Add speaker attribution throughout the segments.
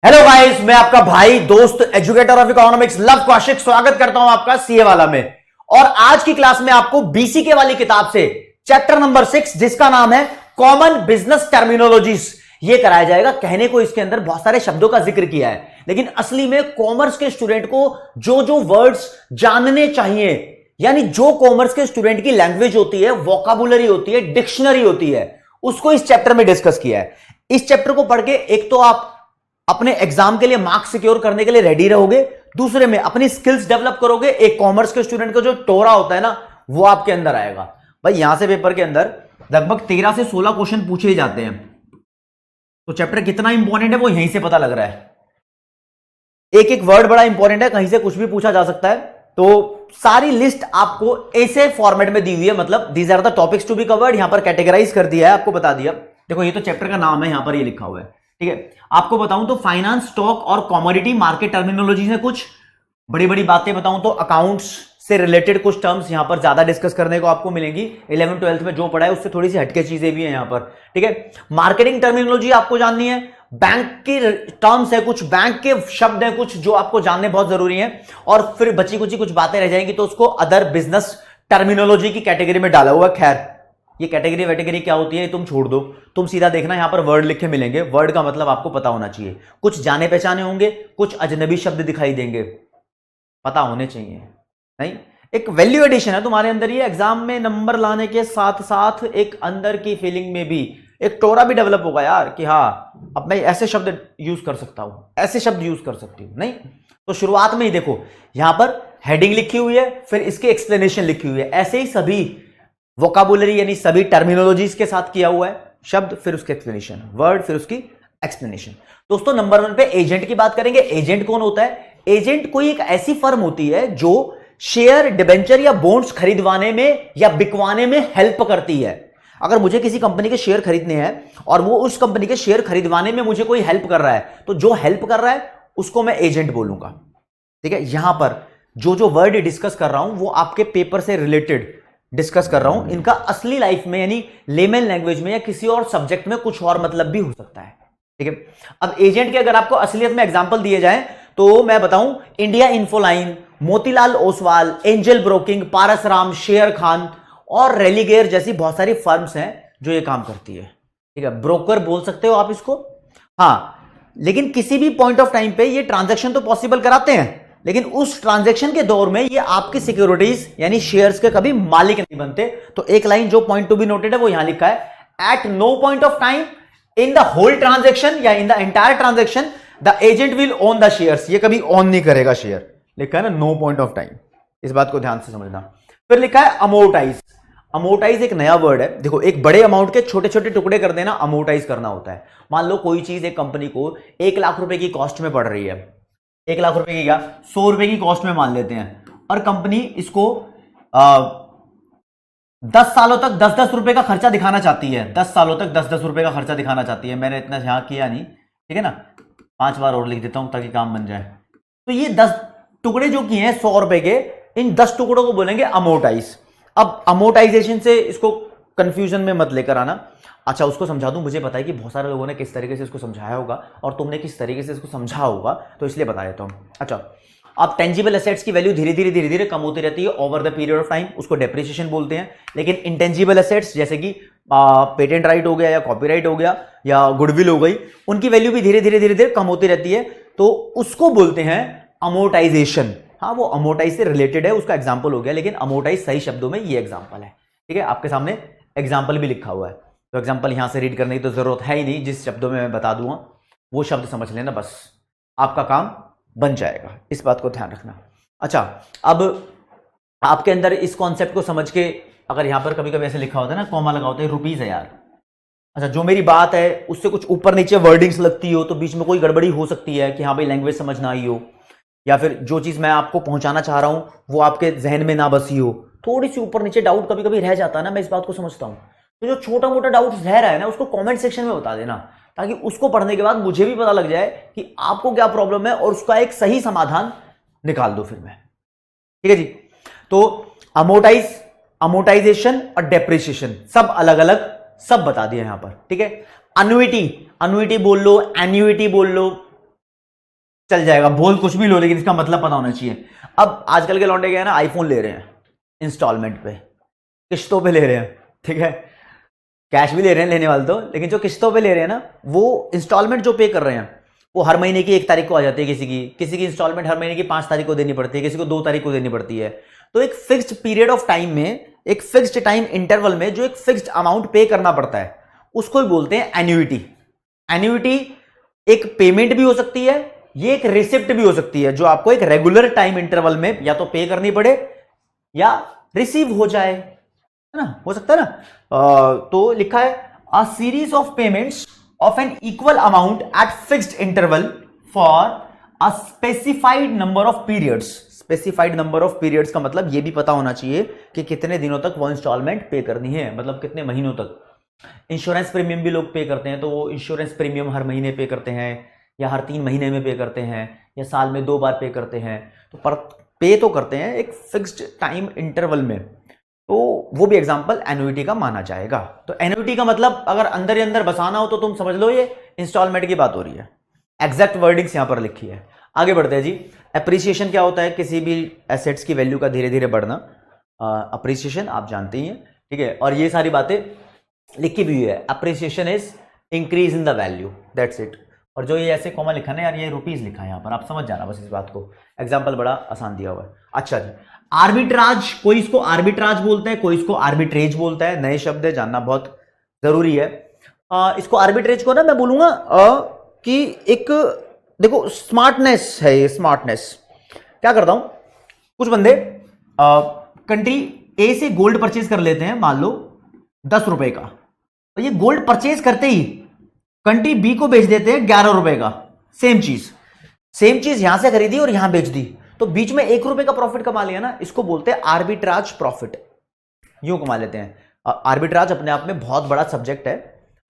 Speaker 1: Hello guys, मैं आपका भाई दोस्त educator of economics love Kaushik स्वागत करता हूं आपका सीए वाला में। और आज की क्लास में आपको बीसीके वाली किताब से चैप्टर नंबर 6 जिसका नाम है कॉमन बिजनेस टर्मिनोलॉजीज ये कराया जाएगा। कहने को इसके अंदर बहुत सारे शब्दों का जिक्र किया है, लेकिन असली में कॉमर्स के स्टूडेंट को जो जो वर्ड्स जानने चाहिए, यानी जो कॉमर्स के स्टूडेंट की लैंग्वेज होती है, वोकाबुलरी होती है, डिक्शनरी होती है, उसको इस चैप्टर में डिस्कस किया है। इस चैप्टर को पढ़ के एक तो आप अपने एग्जाम के लिए मार्क्स सिक्योर करने के लिए रेडी रहोगे, दूसरे में अपनी स्किल्स डेवलप करोगे। एक कॉमर्स के स्टूडेंट का जो टोरा होता है ना, वो आपके अंदर आएगा। भाई यहां से पेपर के अंदर लगभग 13 से 16 क्वेश्चन पूछे ही जाते हैं, तो चैप्टर कितना इंपॉर्टेंट है वो यहीं से पता लग रहा है। एक एक वर्ड बड़ा इंपॉर्टेंट है, कहीं से कुछ भी पूछा जा सकता है। तो सारी लिस्ट आपको ऐसे फॉर्मेट में दी हुई है, मतलब these are the topics to be covered. यहां पर कैटेगराइज कर दिया है, आपको बता दिया। देखो ये तो चैप्टर का नाम है, यहां पर ये लिखा हुआ है, ठीक है। आपको बताऊं तो फाइनेंस, स्टॉक और कमोडिटी मार्केट टर्मिनोलॉजी है। कुछ बड़ी बड़ी बातें बताऊं तो अकाउंट्स से रिलेटेड कुछ टर्म्स यहां पर ज्यादा डिस्कस करने को आपको मिलेंगी। 11th 12th में जो पढ़ा है उससे थोड़ी सी हटके चीजें भी हैं यहां पर, ठीक है। मार्केटिंग टर्मिनोलॉजी आपको जाननी है, बैंक की टर्म्स है, कुछ बैंक के शब्द हैं कुछ जो आपको जानने बहुत जरूरी है, और फिर बची कुछ कुछ बातें रह जाएंगी तो उसको अदर बिजनेस टर्मिनोलॉजी की कैटेगरी में डाला हुआ। खैर ये कैटेगरी वेटेगरी क्या होती है तुम छोड़ दो, तुम सीधा देखना यहां पर वर्ड लिखे मिलेंगे। वर्ड का मतलब आपको पता होना चाहिए। कुछ जाने पहचाने होंगे, कुछ अजनबी शब्द दिखाई देंगे, पता होने चाहिए। नहीं, एक वैल्यू एडिशन है तुम्हारे अंदर। ये एग्जाम में नंबर लाने के साथ साथ एक अंदर की फीलिंग में भी एक टोरा भी डेवलप होगा यार, कि हाँ अब मैं ऐसे शब्द यूज कर सकता हूं, ऐसे शब्द यूज कर सकती हूं। नहीं तो शुरुआत में ही देखो यहां पर हेडिंग लिखी हुई है, फिर इसके एक्सप्लेनेशन लिखी हुई है। ऐसे ही सभी वोकाबुलरी यानी सभी टर्मिनोलॉजीज के साथ किया हुआ है। शब्द फिर उसके एक्सप्लेनेशन, वर्ड फिर उसकी एक्सप्लेनेशन। दोस्तों नंबर 1 पे एजेंट की बात करेंगे। एजेंट कौन होता है? एजेंट कोई एक ऐसी फर्म होती है जो शेयर, डिबेंचर या बॉन्ड्स खरीदवाने में या बिकवाने में हेल्प करती है। अगर मुझे किसी कंपनी के शेयर खरीदने हैं और वो उस कंपनी के शेयर खरीदवाने में मुझे कोई हेल्प कर रहा है, तो जो हेल्प कर रहा है उसको मैं एजेंट बोलूंगा, ठीक है। यहां पर जो जो वर्ड डिस्कस कर रहा हूं वो आपके पेपर से रिलेटेड डिस्कस कर रहा हूं। इनका असली लाइफ में यानी लेमन लैंग्वेज में या किसी और सब्जेक्ट में कुछ और मतलब भी हो सकता है, ठीक है। अब एजेंट के अगर आपको असलियत में एग्जांपल दिए जाएं तो मैं बताऊं, India Infoline, Motilal Oswal, Angel Broking, Paras Ram, Sharekhan और रेलीगेयर जैसी बहुत सारी फर्म्स हैं जो ये काम करती है, ठीक है। ब्रोकर बोल सकते हो आप इसको, हाँ। लेकिन किसी भी पॉइंट ऑफ टाइम पे ये ट्रांजैक्शन तो पॉसिबल कराते हैं, लेकिन उस ट्रांजैक्शन के दौर में ये आपकी सिक्योरिटीज यानी शेयर्स के कभी मालिक नहीं बनते। तो एक लाइन जो पॉइंट टू बी नोटेड है वो यहां लिखा है, at no point of time in the whole transaction या in the entire transaction the agent will own the shares. ये कभी ओन नहीं करेगा शेयर, लिखा है ना, नो पॉइंट ऑफ टाइम। इस बात को ध्यान से समझना। फिर लिखा है अमोर्टाइज। अमोर्टाइज एक नया वर्ड है। देखो एक बड़े अमाउंट के छोटे छोटे टुकड़े कर देना अमोर्टाइज करना होता है। मान लो कोई चीज एक कंपनी को 1 लाख रुपए की कॉस्ट में पड़ रही है, 1 लाख रुपए की क्या 100 रुपए की कॉस्ट में मान लेते हैं, और कंपनी इसको 10 सालों तक 10-10 रुपए का खर्चा दिखाना चाहती है। 10 सालों तक 10-10 रुपए का खर्चा दिखाना चाहती है। मैंने इतना यहां किया नहीं, ठीक है ना, 5 बार और लिख देता हूं ताकि काम बन जाए। तो ये 10 टुकड़े जो किए हैं 100 रुपए के, इन 10 टुकड़ों को बोलेंगे अमोर्टाइज। अब अमोर्टाइजेशन से इसको कंफ्यूजन में मत लेकर आना। अच्छा उसको समझा दूं, मुझे पता है कि बहुत सारे लोगों ने किस तरीके से इसको समझाया होगा और तुमने किस तरीके से इसको समझा होगा, तो इसलिए बता देता हूं। अच्छा, अब टेंजिबल एसेट्स की वैल्यू धीरे धीरे कम होती रहती है over the period of time, उसको डेप्रिसिएशन बोलते हैं। लेकिन इंटेंजिबल एसेट्स जैसे कि पेटेंट राइट हो गया या कॉपीराइट हो गया या गुडविल हो गई, उनकी वैल्यू भी धीरे धीरे कम होती रहती है, तो उसको बोलते हैं अमोर्टाइजेशन। हाँ वो अमोर्टाइज से रिलेटेड है, उसका एग्जाम्पल हो गया, लेकिन अमोर्टाइज सही शब्दों में ये एग्जाम्पल है, ठीक है। आपके सामने एग्जाम्पल भी लिखा हुआ है, तो एग्जाम्पल यहां से रीड करने की तो जरूरत है ही नहीं। जिस शब्दों में मैं बता दूंगा वो शब्द समझ लेना, बस आपका काम बन जाएगा। इस बात को ध्यान रखना। अच्छा, अब आपके अंदर इस कॉन्सेप्ट को समझ के, अगर यहां पर कभी कभी ऐसे लिखा होता है ना, कॉमा लगा होता है, रुपीज है यार। अच्छा, जो मेरी बात है उससे कुछ ऊपर नीचे वर्डिंग्स लगती हो तो बीच में कोई गड़बड़ी हो सकती है कि हाँ भाई लैंग्वेज समझ ना आई हो, या फिर जो चीज मैं आपको पहुंचाना चाह रहा हूं वो आपके जहन में ना बसी हो, थोड़ी सी ऊपर नीचे डाउट कभी कभी रह जाता है ना, मैं इस बात को समझता हूं। तो जो छोटा मोटा डाउट रह रहा है ना, उसको कमेंट सेक्शन में बता देना, ताकि उसको पढ़ने के बाद मुझे भी पता लग जाए कि आपको क्या प्रॉब्लम है और उसका एक सही समाधान निकाल दो फिर मैं, ठीक है जी। तो अमोर्टाइजेशन और डेप्रिसिएशन सब अलग अलग सब बता दिया यहां पर, ठीक है। अन्युइटी बोल लो, एन्युइटी बोल लो, चल जाएगा, बोल कुछ भी लो लेकिन इसका मतलब पता होना चाहिए। अब आजकल के लौंडे क्या है ना, आईफोन ले रहे हैं इंस्टॉलमेंट पे, किस्तों पे ले रहे हैं, ठीक है, कैश भी ले रहे हैं लेने वाले तो, लेकिन जो किस्तों पे ले रहे हैं ना, वो इंस्टॉलमेंट जो पे कर रहे हैं वो हर महीने की 1 तारीख को आ जाती है किसी की इंस्टॉलमेंट हर महीने की 5 तारीख को देनी पड़ती है, किसी को 2 तारीख को देनी पड़ती है। तो एक फिक्स्ड पीरियड ऑफ टाइम में, एक फिक्स्ड टाइम इंटरवल में जो एक फिक्स्ड अमाउंट पे करना पड़ता है उसको ही बोलते हैं एन्युइटी। एन्युइटी एक पेमेंट भी हो सकती है, ये एक रिसिप्ट भी हो सकती है जो आपको एक रेगुलर टाइम इंटरवल में या तो पे करनी पड़े या रिसीव हो जाए, है ना, हो सकता है ना। तो लिखा है a series of payments of an equal amount at fixed interval for a specified number of periods. Specified number of periods का मतलब ये भी पता होना चाहिए कि कितने दिनों तक वो इंस्टॉलमेंट पे करनी है, मतलब कितने महीनों तक। इंश्योरेंस प्रीमियम भी लोग पे करते हैं, तो वो इंश्योरेंस प्रीमियम हर महीने पे करते हैं या हर 3 महीने में पे करते हैं या साल में 2 बार पे करते हैं, तो पर पे तो करते हैं एक फिक्स्ड टाइम इंटरवल में। तो वो भी एग्जांपल एन्युइटी का माना जाएगा। तो एन्युइटी का मतलब अगर अंदर ही अंदर बसाना हो तो तुम समझ लो ये इंस्टॉलमेंट की बात हो रही है। एग्जैक्ट वर्डिंग्स यहां पर लिखी है। आगे बढ़ते हैं जी। अप्रिसिएशन क्या होता है? किसी भी एसेट्स की वैल्यू का धीरे धीरे बढ़ना, अप्रिसिएशन आप जानते ही हैं, ठीक है। और ये सारी बातें लिखी भी हुई है, appreciation is increase in the value, that's it. और जो ये ऐसे कॉमा लिखा है ना यार, ये रुपीज लिखा है यहाँ पर, आप समझ जाना बस इस बात को। एग्जाम्पल बड़ा आसान दिया हुआ है। अच्छा जी, आर्बिट्राज, कोई इसको आर्बिट्राज बोलता है, कोई इसको आर्बिट्रेज बोलता है। नए शब्द है, जानना बहुत जरूरी है। इसको आर्बिट्रेज को ना मैं बोलूंगा कि एक देखो स्मार्टनेस है, ये स्मार्टनेस। क्या करता हूं, कुछ बंदे कंट्री ए से गोल्ड परचेज कर लेते हैं, मान लो 10 रुपए का, तो ये गोल्ड परचेज करते ही कंट्री बी को बेच देते हैं 11 रुपए का। सेम चीज यहां से खरीदी और यहां बेच दी, तो बीच में 1 रुपए का प्रॉफिट कमा लिया ना, इसको बोलते हैं आर्बिट्राज प्रॉफिट। यूं कमा लेते हैं। आर्बिट्राज अपने आप में बहुत बड़ा सब्जेक्ट है।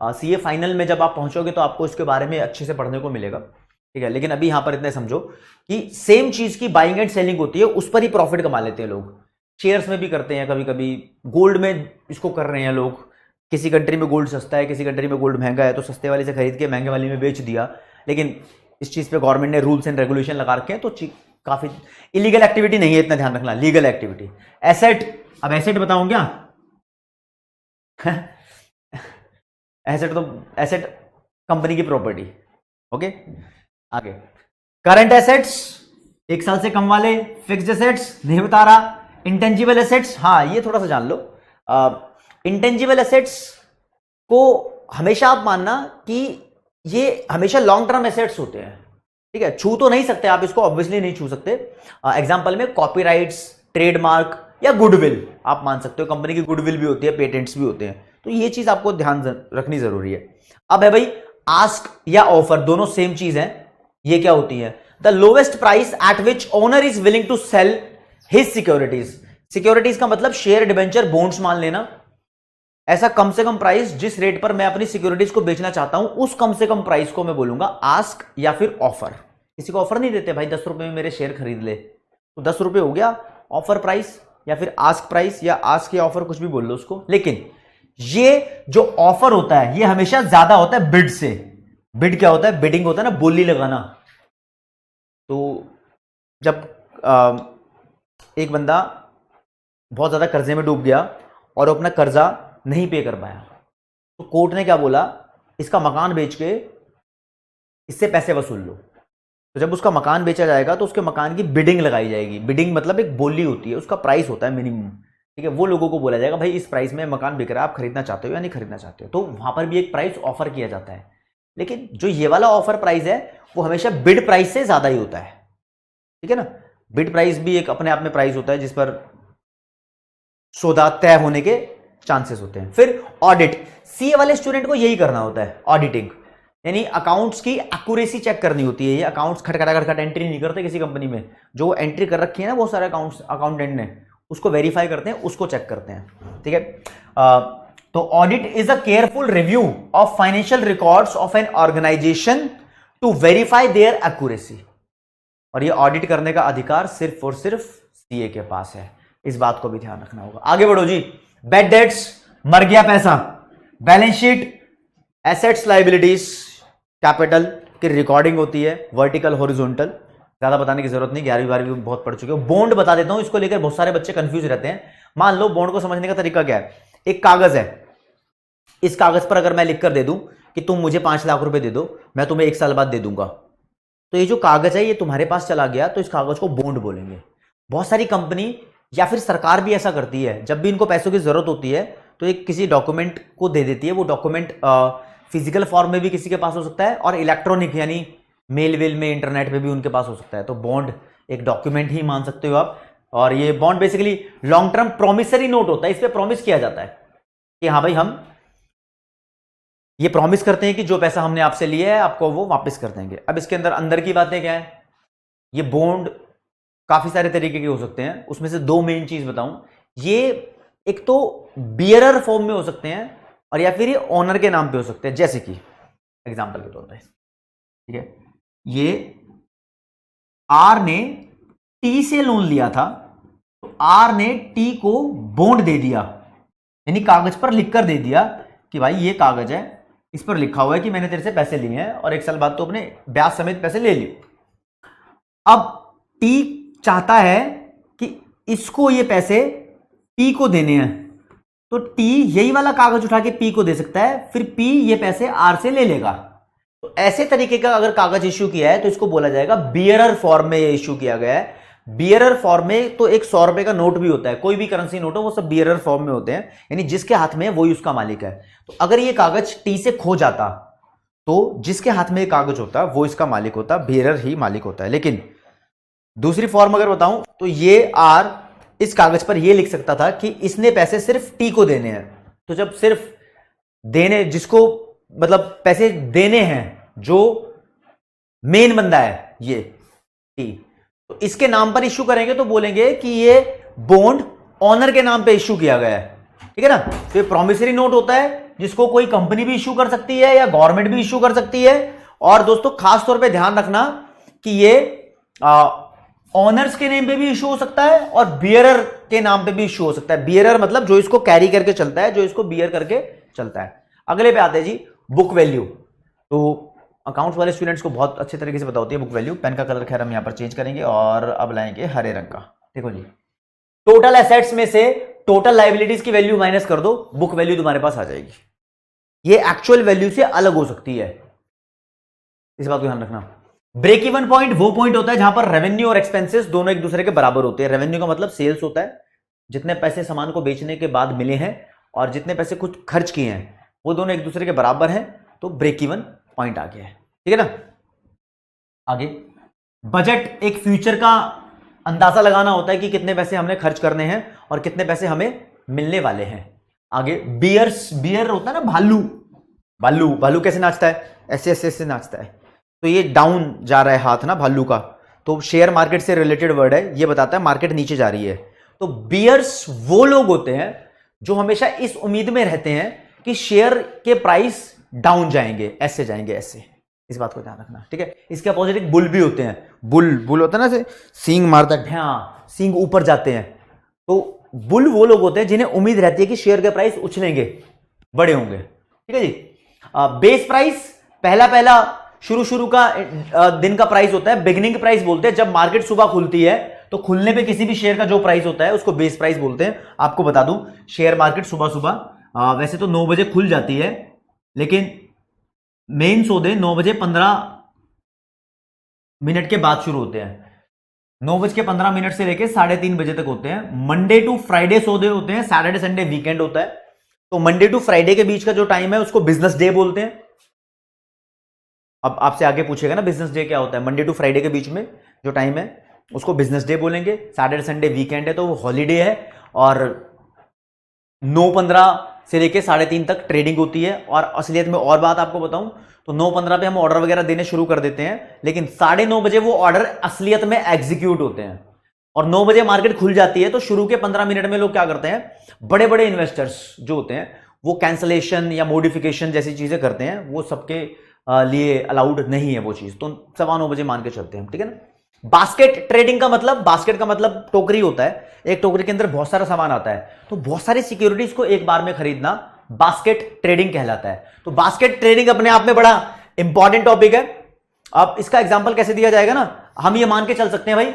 Speaker 1: सीए फाइनल में जब आप पहुंचोगे तो आपको इसके बारे में अच्छे से पढ़ने को मिलेगा, ठीक है। लेकिन अभी यहां पर इतने समझो कि सेम चीज की बाइंग एंड सेलिंग होती है, उस पर ही प्रॉफिट कमा लेते हैं लोग। शेयर्स में भी करते हैं, कभी कभी गोल्ड में इसको कर रहे हैं लोग। किसी कंट्री में गोल्ड सस्ता है, किसी कंट्री में गोल्ड महंगा है, तो सस्ते वाली से खरीद के महंगे वाली में बेच दिया। लेकिन इस चीज पे गवर्नमेंट ने रूल्स एंड रेगुलेशन लगा रखे हैं, तो काफी इलीगल एक्टिविटी नहीं है, इतना ध्यान रखना, लीगल एक्टिविटी। एसेट, अब एसेट बताऊं क्या? एसेट कंपनी की प्रॉपर्टी, ओके। आगे करंट एसेट्स, 1 साल से कम वाले। फिक्स्ड एसेट्स नहीं बता रहा। इंटेंजिबल एसेट्स, हाँ ये थोड़ा सा जान लो। इंटेंजिबल एसेट्स को हमेशा आप मानना कि ये हमेशा लॉन्ग टर्म एसेट्स होते हैं, ठीक है। छू तो नहीं सकते आप इसको, ऑब्वियसली नहीं छू सकते। एग्जांपल में कॉपीराइट्स, ट्रेडमार्क या गुडविल आप मान सकते हो। कंपनी की गुडविल भी होती है, पेटेंट्स भी होते हैं, तो ये चीज आपको ध्यान रखनी जरूरी है। अब है भाई आस्क या ऑफर, दोनों सेम चीज है। ये क्या होती है? The lowest price at which owner is willing to sell his securities. Securities का मतलब शेयर, डिबेंचर, बॉन्ड्स मान लेना। ऐसा कम से कम प्राइस जिस रेट पर मैं अपनी सिक्योरिटीज को बेचना चाहता हूं, उस कम से कम प्राइस को मैं बोलूंगा आस्क या फिर ऑफर। किसी को ऑफर नहीं देते भाई 10 रुपए में मेरे शेयर खरीद ले, तो 10 रुपए हो गया ऑफर प्राइस, या फिर आस्क प्राइस, या आस्क या ऑफर, कुछ भी बोल लो उसको। लेकिन ये जो ऑफर होता है ये हमेशा ज्यादा होता है बिड से। बिड क्या होता है? बिडिंग होता है ना, बोली लगाना। तो जब एक बंदा बहुत ज्यादा कर्जे में डूब गया और अपना कर्जा नहीं पे कर पाया, तो कोर्ट ने क्या बोला, इसका मकान बेच के इससे पैसे वसूल लो। तो जब उसका मकान बेचा जाएगा तो उसके मकान की बिडिंग लगाई जाएगी। बिडिंग मतलब एक बोली होती है, उसका प्राइस होता है मिनिमम, ठीक है। वो लोगों को बोला जाएगा भाई इस प्राइस में मकान बिक रहा है, आप खरीदना चाहते हो या नहीं खरीदना चाहते हो। तो वहां पर भी एक प्राइस ऑफर किया जाता है। लेकिन जो ये वाला ऑफर प्राइस है वो हमेशा बिड प्राइस से ज्यादा ही होता है, ठीक है ना। बिड प्राइस भी एक अपने आप में प्राइस होता है जिस पर सौदा तय होने के चांसेस होते हैं। फिर ऑडिट, सीए वाले स्टूडेंट को यही करना होता है, ऑडिटिंग, यानी अकाउंट्स की एक्यूरेसी चेक करनी होती है। ये अकाउंट्स खटखट एंट्री नहीं करते किसी कंपनी में, जो एंट्री कर रखी है ना बहुत सारे अकाउंटेंट ने, उसको वेरीफाई करते हैं, उसको चेक करते हैं, ठीक है। तो audit is a careful review of financial records of an organisation to verify their accuracy. और ये ऑडिट करने का अधिकार सिर्फ और सिर्फ सीए के पास है, इस बात को भी ध्यान रखना होगा। आगे बढ़ो जी। बैड डेट्स, मर गया पैसा। Balance sheet, assets, liabilities, capital, कि रिकॉर्डिंग होती है वर्टिकल हॉरिजॉन्टल, ज्यादा बताने की जरूरत नहीं, 11वीं 12वीं में बहुत पढ़ चुके हो। बॉन्ड बता देता हूं, इसको लेकर बहुत सारे बच्चे कंफ्यूज रहते हैं। मान लो बॉन्ड को समझने का तरीका क्या है, एक कागज है, इस कागज पर अगर मैं लिख कर दे दूं कि तुम मुझे 5 लाख रुपए दे दो, मैं तुम्हें 1 साल बाद दे दूंगा, तो ये जो कागज है ये तुम्हारे पास चला गया, तो इस कागज को बॉन्ड बोलेंगे। बहुत सारी कंपनी या फिर सरकार भी ऐसा करती है, जब भी इनको पैसों की जरूरत होती है तो एक किसी डॉक्यूमेंट को दे देती है। वो डॉक्यूमेंट फिजिकल फॉर्म में भी किसी के पास हो सकता है और इलेक्ट्रॉनिक यानी मेल वेल में, इंटरनेट पे भी उनके पास हो सकता है। तो बॉन्ड एक डॉक्यूमेंट ही मान सकते हो आप। और ये bond basically long term promissory note होता है, इस पे प्रॉमिस किया जाता है कि हाँ भाई हम ये प्रॉमिस करते हैं कि जो पैसा हमने आपसे लिया है आपको वो वापस कर देंगे। अब इसके अंदर की बातें क्या है, ये बॉन्ड काफी सारे तरीके के हो सकते हैं, उसमें से 2 मेन चीज बताऊं। ये एक तो बियरर फॉर्म में हो सकते हैं और या फिर ये ऑनर के नाम पे हो सकते हैं। जैसे कि एग्जांपल के तौर पे, ठीक है, ये आर ने टी से लोन लिया था, तो आर ने टी को बॉन्ड दे दिया, यानी कागज पर लिखकर दे दिया कि भाई ये कागज है, इस पर लिखा हुआ है कि मैंने तेरे से पैसे लिए हैं और 1 साल बाद तो अपने ब्याज समेत पैसे ले लिए। अब टी चाहता है कि इसको ये पैसे पी को देने हैं, तो टी यही वाला कागज उठा के पी को दे सकता है, फिर पी ये पैसे आर से ले लेगा। तो ऐसे तरीके का अगर कागज इश्यू किया है तो इसको बोला जाएगा बियरर फॉर्म में ये इश्यू किया गया है। बियरर फॉर्म में तो एक 100 रुपए का नोट भी होता है, कोई भी करेंसी नोट हो वो सब बियरर फॉर्म में होते हैं, यानी जिसके हाथ में वही उसका मालिक है। तो अगर ये कागज टी से खो जाता तो जिसके हाथ में ये कागज होता वो इसका मालिक होता, बियरर ही मालिक होता है। लेकिन दूसरी फॉर्म अगर बताऊं तो ये आर इस कागज पर ये लिख सकता था कि इसने पैसे सिर्फ टी को देने हैं। तो जब सिर्फ देने, जिसको मतलब पैसे देने हैं, जो मेन बंदा है ये टी, तो इसके नाम पर इश्यू करेंगे तो बोलेंगे कि ये बॉन्ड ऑनर के नाम पे इश्यू किया गया है, ठीक है ना। तो ये प्रॉमिसरी नोट होता है जिसको कोई कंपनी भी इश्यू कर सकती है या गवर्नमेंट भी इश्यू कर सकती है। और दोस्तों खास तौर पे ध्यान रखना कि ये ऑनर्स के नेम पे भी इश्यू हो सकता है और बियरर के नाम पे भी इश्यू हो सकता है। बियरर मतलब जो इसको कैरी करके चलता है, जो इसको बियर करके चलता है। अगले पे आते हैं जी, बुक वैल्यू। तो अकाउंट्स वाले स्टूडेंट्स को बहुत अच्छे तरीके से पता होती है बुक वैल्यू। पेन का कलर खैर हम यहां पर चेंज करेंगे और अब लाएंगे हरे रंग का। देखो जी, टोटल एसेट्स में से टोटल लायबिलिटीज की वैल्यू माइनस कर दो, बुक वैल्यू तुम्हारे पास आ जाएगी। ये एक्चुअल वैल्यू से अलग हो सकती है, इस बात को ध्यान रखना। ब्रेक इवन पॉइंट वो पॉइंट होता है जहां पर रेवेन्यू और एक्सपेंसेस दोनों एक दूसरे के बराबर होते हैं। रेवेन्यू का मतलब सेल्स होता है, जितने पैसे सामान को बेचने के बाद मिले हैं और जितने पैसे कुछ खर्च किए हैं वो दोनों एक दूसरे के बराबर हैं, तो ब्रेक इवन पॉइंट आ गया है, ठीक है ना। आगे बजट एक फ्यूचर का अंदाजा लगाना होता है कि कितने पैसे हमने खर्च करने हैं और कितने पैसे हमें मिलने वाले हैं। आगे बियर होता है ना, भालू कैसे नाचता है, ऐसे ऐसे ऐसे नाचता है, तो ये डाउन जा रहा है हाथ ना भालू का, तो शेयर मार्केट से रिलेटेड वर्ड है, ये बताता है मार्केट नीचे जा रही है। तो बियर्स वो लोग होते हैं जो हमेशा इस उम्मीद में रहते हैं कि शेयर के प्राइस डाउन जाएंगे, ऐसे जाएंगे, ऐसे, इस बात को ध्यान रखना, ठीक है। इसके अपोजिट एक बुल भी होते हैं, बुल होता है ना, सींग मारता है, हाँ, सींग ऊपर जाते हैं। तो बुल वो लोग होते हैं जिन्हें उम्मीद रहती है कि शेयर के प्राइस उछलेंगे, बड़े होंगे, ठीक है जी। बेस प्राइस पहला शुरू का दिन का प्राइस होता है, बिगिनिंग प्राइस बोलते हैं। जब मार्केट सुबह खुलती है तो खुलने पे किसी भी शेयर का जो प्राइस होता है उसको बेस प्राइस बोलते हैं। आपको बता दूं, शेयर मार्केट सुबह वैसे तो 9 बजे खुल जाती है, लेकिन मेन सौदे 9 बजे 15 मिनट के बाद शुरू होते हैं। 9 बज के 15 मिनट से लेकर 3:30 बजे तक होते हैं। मंडे टू फ्राइडे सौदे होते हैं, सैटरडे संडे वीकेंड होता है। तो मंडे टू फ्राइडे के बीच का जो टाइम है उसको बिजनेस डे बोलते हैं। अब आपसे आगे पूछेगा ना बिजनेस डे क्या होता है, मंडे टू फ्राइडे के बीच में जो टाइम है उसको बिजनेस डे बोलेंगे। सैटरडे संडे वीकेंड है तो वो हॉलीडे है। और 9:15 से लेके 3:30 तक ट्रेडिंग होती है। और असलियत में और बात आपको बताऊं तो 9:15 पे हम ऑर्डर वगैरह देने शुरू कर देते हैं, लेकिन 9:30 बजे वो ऑर्डर असलियत में एग्जीक्यूट होते हैं। और 9 बजे मार्केट खुल जाती है तो शुरू के 15 मिनट में लोग क्या करते हैं, बड़े बड़े इन्वेस्टर्स जो होते हैं वो कैंसलेशन या मॉडिफिकेशन जैसी चीजें करते हैं। वो सबके लिए अलाउड नहीं है वो चीज, तो 9:15 बजे मान के चलते हैं, ठीक है ना। बास्केट ट्रेडिंग का मतलब, बास्केट का मतलब टोकरी होता है, एक टोकरी के अंदर बहुत सारा सामान आता है, तो बहुत सारी सिक्योरिटीज को एक बार में खरीदना बास्केट ट्रेडिंग कहलाता है। तो बास्केट ट्रेडिंग अपने आप में बड़ा इंपॉर्टेंट टॉपिक है। अब इसका एग्जांपल कैसे दिया जाएगा ना, हम ये मान के चल सकते हैं भाई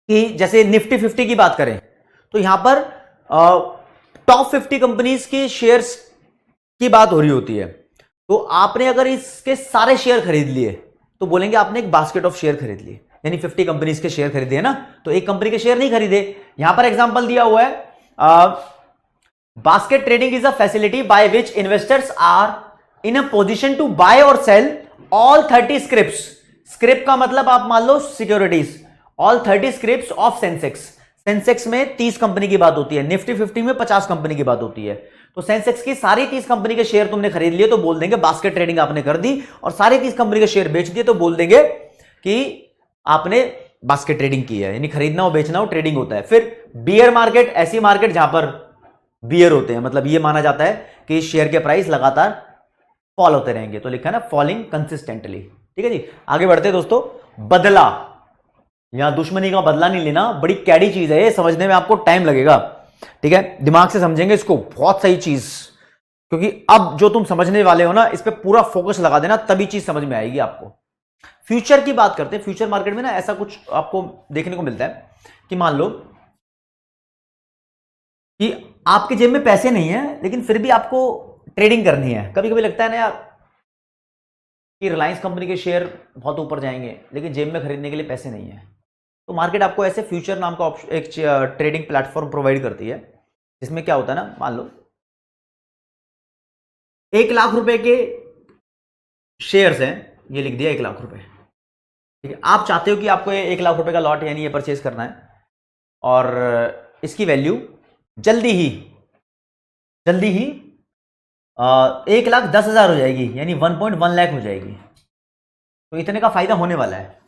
Speaker 1: कि जैसे निफ्टी 50 की बात करें तो यहां पर टॉप 50 कंपनीज के शेयर्स की बात हो रही होती है। तो आपने अगर इसके सारे शेयर खरीद लिए तो बोलेंगे आपने एक बास्केट ऑफ शेयर खरीद लिए, यानी 50 कंपनीज के शेयर खरीदे है ना, तो एक कंपनी के शेयर नहीं खरीदे। यहां पर एग्जांपल दिया हुआ है, basket trading is a facility by which investors are in a position to buy और सेल ऑल 30 स्क्रिप्ट्स। स्क्रिप्ट का मतलब आप मान लो securities, all 30 scripts of Sensex. Sensex में 30 कंपनी की बात होती है, निफ्टी 50 में 50 कंपनी की बात होती है। तो सेंसेक्स की सारी 30 कंपनी के शेयर तुमने खरीद लिए तो बोल देंगे बास्केट ट्रेडिंग आपने कर दी, और सारी 30 कंपनी के शेयर बेच दिए तो बोल देंगे कि आपने बास्केट ट्रेडिंग की है, यानी खरीदना हो बेचना हो ट्रेडिंग होता है। फिर बियर मार्केट, ऐसी मार्केट जहां पर बियर होते हैं, मतलब यह माना जाता है कि शेयर के प्राइस लगातार फॉल होते रहेंगे, तो लिखा है ना फॉलिंग कंसिस्टेंटली। ठीक है जी, आगे बढ़ते हैं दोस्तों। बदला, यहां दुश्मनी का बदला नहीं लेना, बड़ी कैडी चीज है ये, समझने में आपको टाइम लगेगा। ठीक है, दिमाग से समझेंगे इसको, बहुत सही चीज, क्योंकि अब जो तुम समझने वाले हो ना इस पे पूरा फोकस लगा देना, तभी चीज समझ में आएगी आपको। फ्यूचर की बात करते हैं। फ्यूचर मार्केट में ना ऐसा कुछ आपको देखने को मिलता है कि मान लो कि आपके जेब में पैसे नहीं है लेकिन फिर भी आपको ट्रेडिंग करनी है। कभी कभी लगता है ना यार कि रिलायंस कंपनी के शेयर बहुत ऊपर जाएंगे लेकिन जेब में खरीदने के लिए पैसे नहीं है, तो मार्केट आपको ऐसे फ्यूचर नाम का एक ट्रेडिंग प्लेटफॉर्म प्रोवाइड करती है, जिसमें क्या होता है ना, मान लो 1 लाख रुपए के शेयर्स हैं, ये लिख दिया 1 लाख रुपए। ठीक है, आप चाहते हो कि आपको 1 लाख रुपए का लॉट यानी ये परचेज करना है, और इसकी वैल्यू जल्दी ही 1,10,000 हो जाएगी, यानी 1.1 लाख हो जाएगी। तो इतने का फायदा होने वाला है।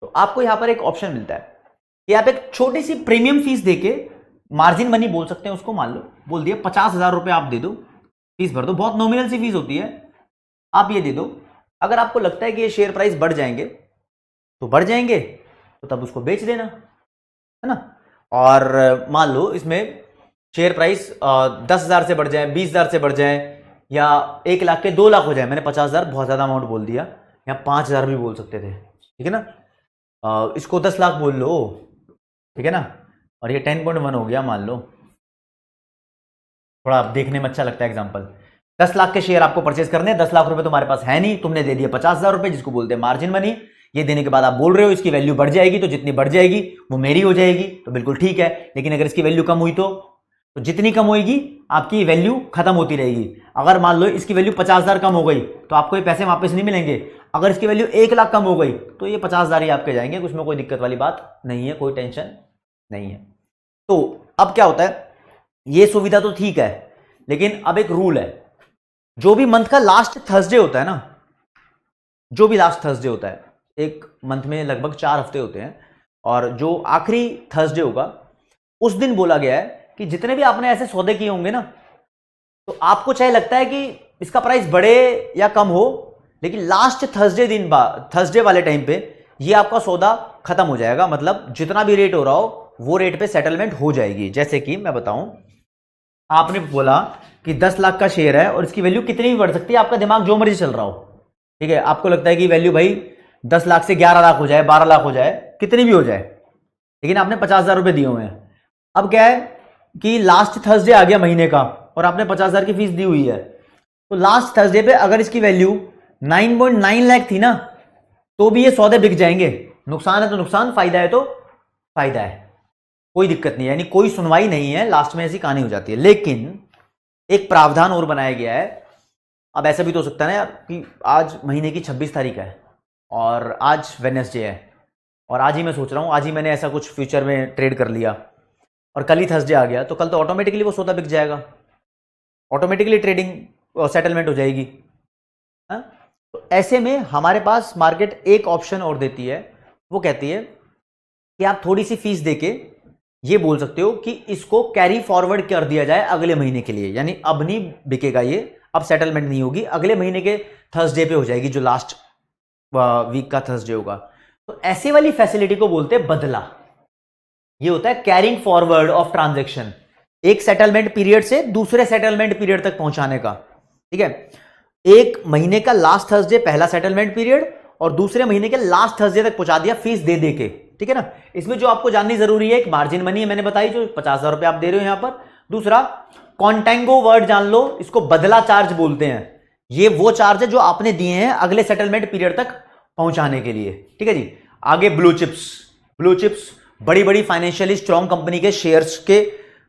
Speaker 1: तो आपको यहां पर एक ऑप्शन मिलता है कि आप एक छोटी सी प्रीमियम फीस देके, मार्जिन मनी बोल सकते हैं उसको, मान लो बोल दिया 50,000 रुपए आप दे दो, फीस भर दो, बहुत नॉमिनल सी फीस होती है, आप ये दे दो। अगर आपको लगता है कि ये शेयर प्राइस बढ़ जाएंगे तो बढ़ जाएंगे, तो तब उसको बेच देना, है ना। और मान लो इसमें शेयर प्राइस 10,000 से बढ़ जाए, 20,000 से बढ़ जाए, या 1 लाख के 2 लाख हो जाए। मैंने 50,000 बहुत ज्यादा अमाउंट बोल दिया, या 5,000 भी बोल सकते थे, ठीक है ना। इसको 10 लाख बोल लो, ठीक है ना, और ये 10.1 हो गया मान लो, थोड़ा देखने में अच्छा लगता है एग्जांपल। 10 लाख के शेयर आपको परचेज करने, 10 लाख रुपए तुम्हारे पास है नहीं, तुमने दे दिया 50,000 रुपए, जिसको बोलते हैं मार्जिन मनी। ये देने के बाद आप बोल रहे हो इसकी वैल्यू बढ़ जाएगी, तो जितनी बढ़ जाएगी वो मेरी हो जाएगी, तो बिल्कुल ठीक है। लेकिन अगर इसकी वैल्यू कम हुई तो जितनी कम होगी आपकी वैल्यू खत्म होती रहेगी। अगर मान लो इसकी वैल्यू 50,000 कम हो गई तो आपको ये पैसे वापस नहीं मिलेंगे। अगर इसकी वैल्यू 1 लाख कम हो गई तो ये 50,000 ही आपके जाएंगे, उसमें कोई दिक्कत वाली बात नहीं है, कोई टेंशन नहीं है। तो अब क्या होता है, ये सुविधा तो ठीक है, लेकिन अब एक रूल है, जो भी मंथ का लास्ट थर्सडे होता है ना, जो भी लास्ट थर्सडे होता है, एक मंथ में लगभग 4 हफ्ते होते हैं, और जो आखिरी थर्सडे होगा उस दिन बोला गया है कि जितने भी आपने ऐसे सौदे किए होंगे ना, तो आपको चाहे लगता है कि इसका प्राइस बढ़े या कम हो, लेकिन लास्ट थर्सडे दिन थर्सडे वाले टाइम पे ये आपका सौदा खत्म हो जाएगा। मतलब जितना भी रेट हो रहा हो वो रेट पे सेटलमेंट हो जाएगी। जैसे कि मैं बताऊं, आपने बोला कि 10 लाख का शेयर है और इसकी वैल्यू कितनी भी बढ़ सकती है, आपका दिमाग जो मर्जी चल रहा हो, ठीक है। आपको लगता है कि वैल्यू भाई 10 लाख से 11 लाख हो जाए, 12 लाख हो जाए, कितनी भी हो जाए, लेकिन आपने 50,000 रुपए दिए हुए हैं। अब क्या है कि लास्ट थर्सडे आ गया महीने का और आपने 50,000 की फीस दी हुई है, तो लास्ट थर्सडे पे अगर इसकी वैल्यू 9.9 लाख थी ना, तो भी ये सौदे बिक जाएंगे। नुकसान है तो नुकसान, फायदा है तो फायदा है, कोई दिक्कत नहीं है, यानी कोई सुनवाई नहीं है, लास्ट में ऐसी कहानी हो जाती है। लेकिन एक प्रावधान और बनाया गया है। अब ऐसा भी तो हो सकता है ना यार कि आज महीने की 26 तारीख है और आज वेडनेसडे है, और आज ही मैं सोच रहा हूं, आज ही मैंने ऐसा कुछ फ्यूचर में ट्रेड कर लिया और कल ही थर्सडे आ गया, तो कल तो ऑटोमेटिकली वो सौदा बिक जाएगा, ऑटोमेटिकली ट्रेडिंग सेटलमेंट हो जाएगी। हा? तो ऐसे में हमारे पास मार्केट एक ऑप्शन और देती है, वो कहती है कि आप थोड़ी सी फीस देके ये बोल सकते हो कि इसको कैरी फॉरवर्ड कर दिया जाए अगले महीने के लिए, यानी अब नहीं बिकेगा ये, अब सेटलमेंट नहीं होगी, अगले महीने के थर्सडे पे हो जाएगी, जो लास्ट वीक का थर्सडे होगा। तो ऐसे वाली फैसिलिटी को बोलते हैं बदला। ये होता है कैरिंग फॉरवर्ड ऑफ ट्रांजैक्शन, एक सेटलमेंट पीरियड से दूसरे सेटलमेंट पीरियड तक पहुंचाने का, ठीक है। एक महीने का लास्ट थर्सडे पहला सेटलमेंट पीरियड और दूसरे महीने के लास्ट थर्सडे तक पहुंचा दिया फीस दे दे के, ठीक है ना। इसमें जो आपको जाननी जरूरी है, एक मार्जिन मनी है मैंने बताई जो 50,000 रुपए आप दे रहे हो यहां पर। दूसरा कॉन्टेंगो वर्ड जान लो, इसको बदला चार्ज बोलते हैं। ये वो चार्ज है जो आपने दिए हैं अगले सेटलमेंट पीरियड तक पहुंचाने के लिए, ठीक है जी। आगे ब्लू चिप्स, ब्लू चिप्स बड़ी बड़ी फाइनेंशियली स्ट्रॉन्ग कंपनी के शेयर्स के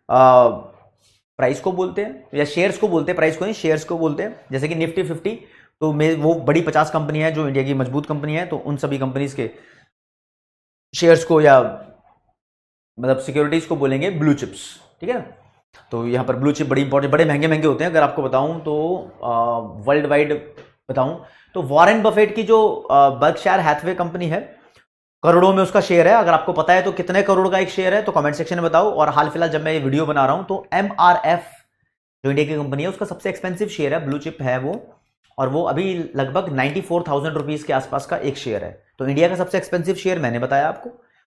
Speaker 1: प्राइस को बोलते हैं, या शेयर्स को बोलते हैं, प्राइस को नहीं शेयर्स को बोलते हैं। जैसे कि निफ्टी 50, तो वो बड़ी 50 कंपनियां हैं जो इंडिया की मजबूत कंपनी है, तो उन सभी कंपनीज के शेयर्स को या मतलब सिक्योरिटीज को बोलेंगे ब्लू चिप्स, ठीक है ना। तो यहां पर ब्लू चिप बड़ी इंपॉर्टेंट, बड़े महंगे महंगे होते हैं। अगर आपको बताऊं तो वर्ल्ड वाइड बताऊं तो वॉरेन बफेट की जो बर्कशायर हैथवे कंपनी है, करोड़ों में उसका शेयर है। अगर आपको पता है तो कितने करोड़ का एक शेयर है तो कमेंट सेक्शन में बताओ। और हाल फिलहाल जब मैं ये वीडियो बना रहा हूं तो MRF जो इंडिया की कंपनी है उसका सबसे एक्सपेंसिव शेयर है, ब्लू चिप है वो, और वो अभी लगभग 94,000 रुपीज के आसपास का एक शेयर है। तो इंडिया का सबसे एक्सपेंसिव शेयर मैंने बताया आपको।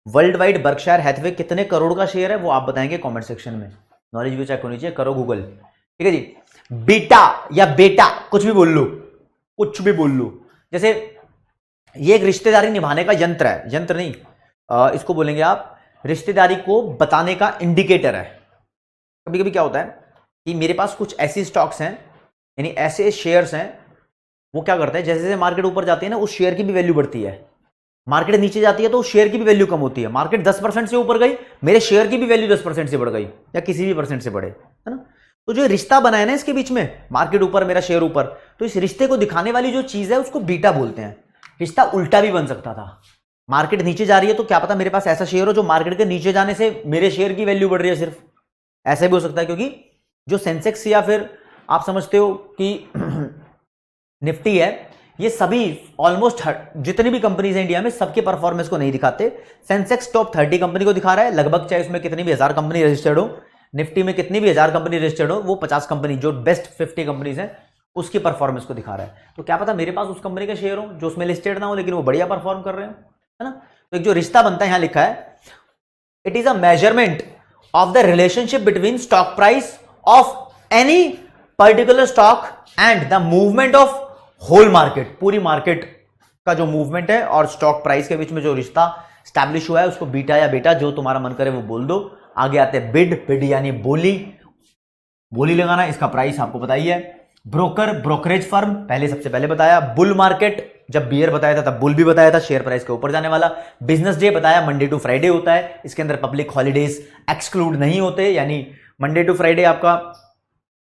Speaker 1: वर्ल्ड वाइड बर्कशायर हैथवे कितने करोड़ का शेयर है वो आप बताएंगे कॉमेंट सेक्शन में। नॉलेज भी चेक होनी चाहिए, करो गूगल, ठीक है जी। बीटा या बेटा कुछ भी बोल लो, कुछ भी बोल लो। जैसे ये एक रिश्तेदारी निभाने का यंत्र है, यंत्र नहीं, इसको बोलेंगे आप रिश्तेदारी को बताने का इंडिकेटर है। कभी कभी क्या होता है कि मेरे पास कुछ ऐसी स्टॉक्स हैं, यानी ऐसे शेयर्स हैं, वो क्या करते हैं जैसे जैसे मार्केट ऊपर जाती है ना उस शेयर की भी वैल्यू बढ़ती है, मार्केट नीचे जाती है तो उस शेयर की भी वैल्यू कम होती है। मार्केट 10% से ऊपर गई, मेरे शेयर की भी वैल्यू 10% से बढ़ गई, या किसी भी परसेंट से बढ़े, है ना। तो जो रिश्ता बनाया ना इसके बीच में, मार्केट ऊपर मेरा शेयर ऊपर, तो इस रिश्ते को दिखाने वाली जो चीज है उसको बीटा बोलते हैं। रिश्ता उल्टा भी बन सकता था, मार्केट नीचे जा रही है तो क्या पता मेरे पास ऐसा शेयर हो जो मार्केट के नीचे जाने से मेरे शेयर की वैल्यू बढ़ रही है, सिर्फ ऐसा भी हो सकता है। क्योंकि जो सेंसेक्स या फिर आप समझते हो कि निफ्टी है, ये सभी ऑलमोस्ट जितनी भी कंपनीज है इंडिया में सबके परफॉर्मेंस को नहीं दिखाते। सेंसेक्स टॉप 30 कंपनी को दिखा रहा है लगभग, चाहे उसमें कितनी भी 1000 कंपनी रजिस्टर्ड हो, निफ्टी में कितनी भी 1000 कंपनी रजिस्टर्ड हो, वो 50 कंपनी जो बेस्ट 50 कंपनीज है उसकी परफॉर्मेंस को दिखा रहा है। तो क्या पता मेरे पास उस कंपनी का शेयर हो जो उसमें लिस्टेड ना हो लेकिन वो बढ़िया परफॉर्म कर रहे हो, है ना। तो एक जो रिश्ता बनता है, यहां लिखा है it is a measurement of the relationship between stock price of any particular stock and the movement of whole market, पूरी मार्केट का जो मूवमेंट है और स्टॉक प्राइस के बीच में जो रिश्ता स्टैब्लिश हुआ है उसको बीटा या बेटा जो तुम्हारा मन करे वो बोल दो। आगे आते हैं बिड, बिड यानी बोली, बोली लगाना, इसका प्राइस आपको बताइए। ब्रोकर, ब्रोकरेज फर्म पहले सबसे पहले बताया। बुल मार्केट जब बियर बताया था तब बुल भी बताया था, शेयर प्राइस के ऊपर जाने वाला। बिजनेस डे बताया, मंडे टू फ्राइडे होता है, इसके अंदर पब्लिक हॉलीडेज एक्सक्लूड नहीं होते, यानी मंडे टू फ्राइडे आपका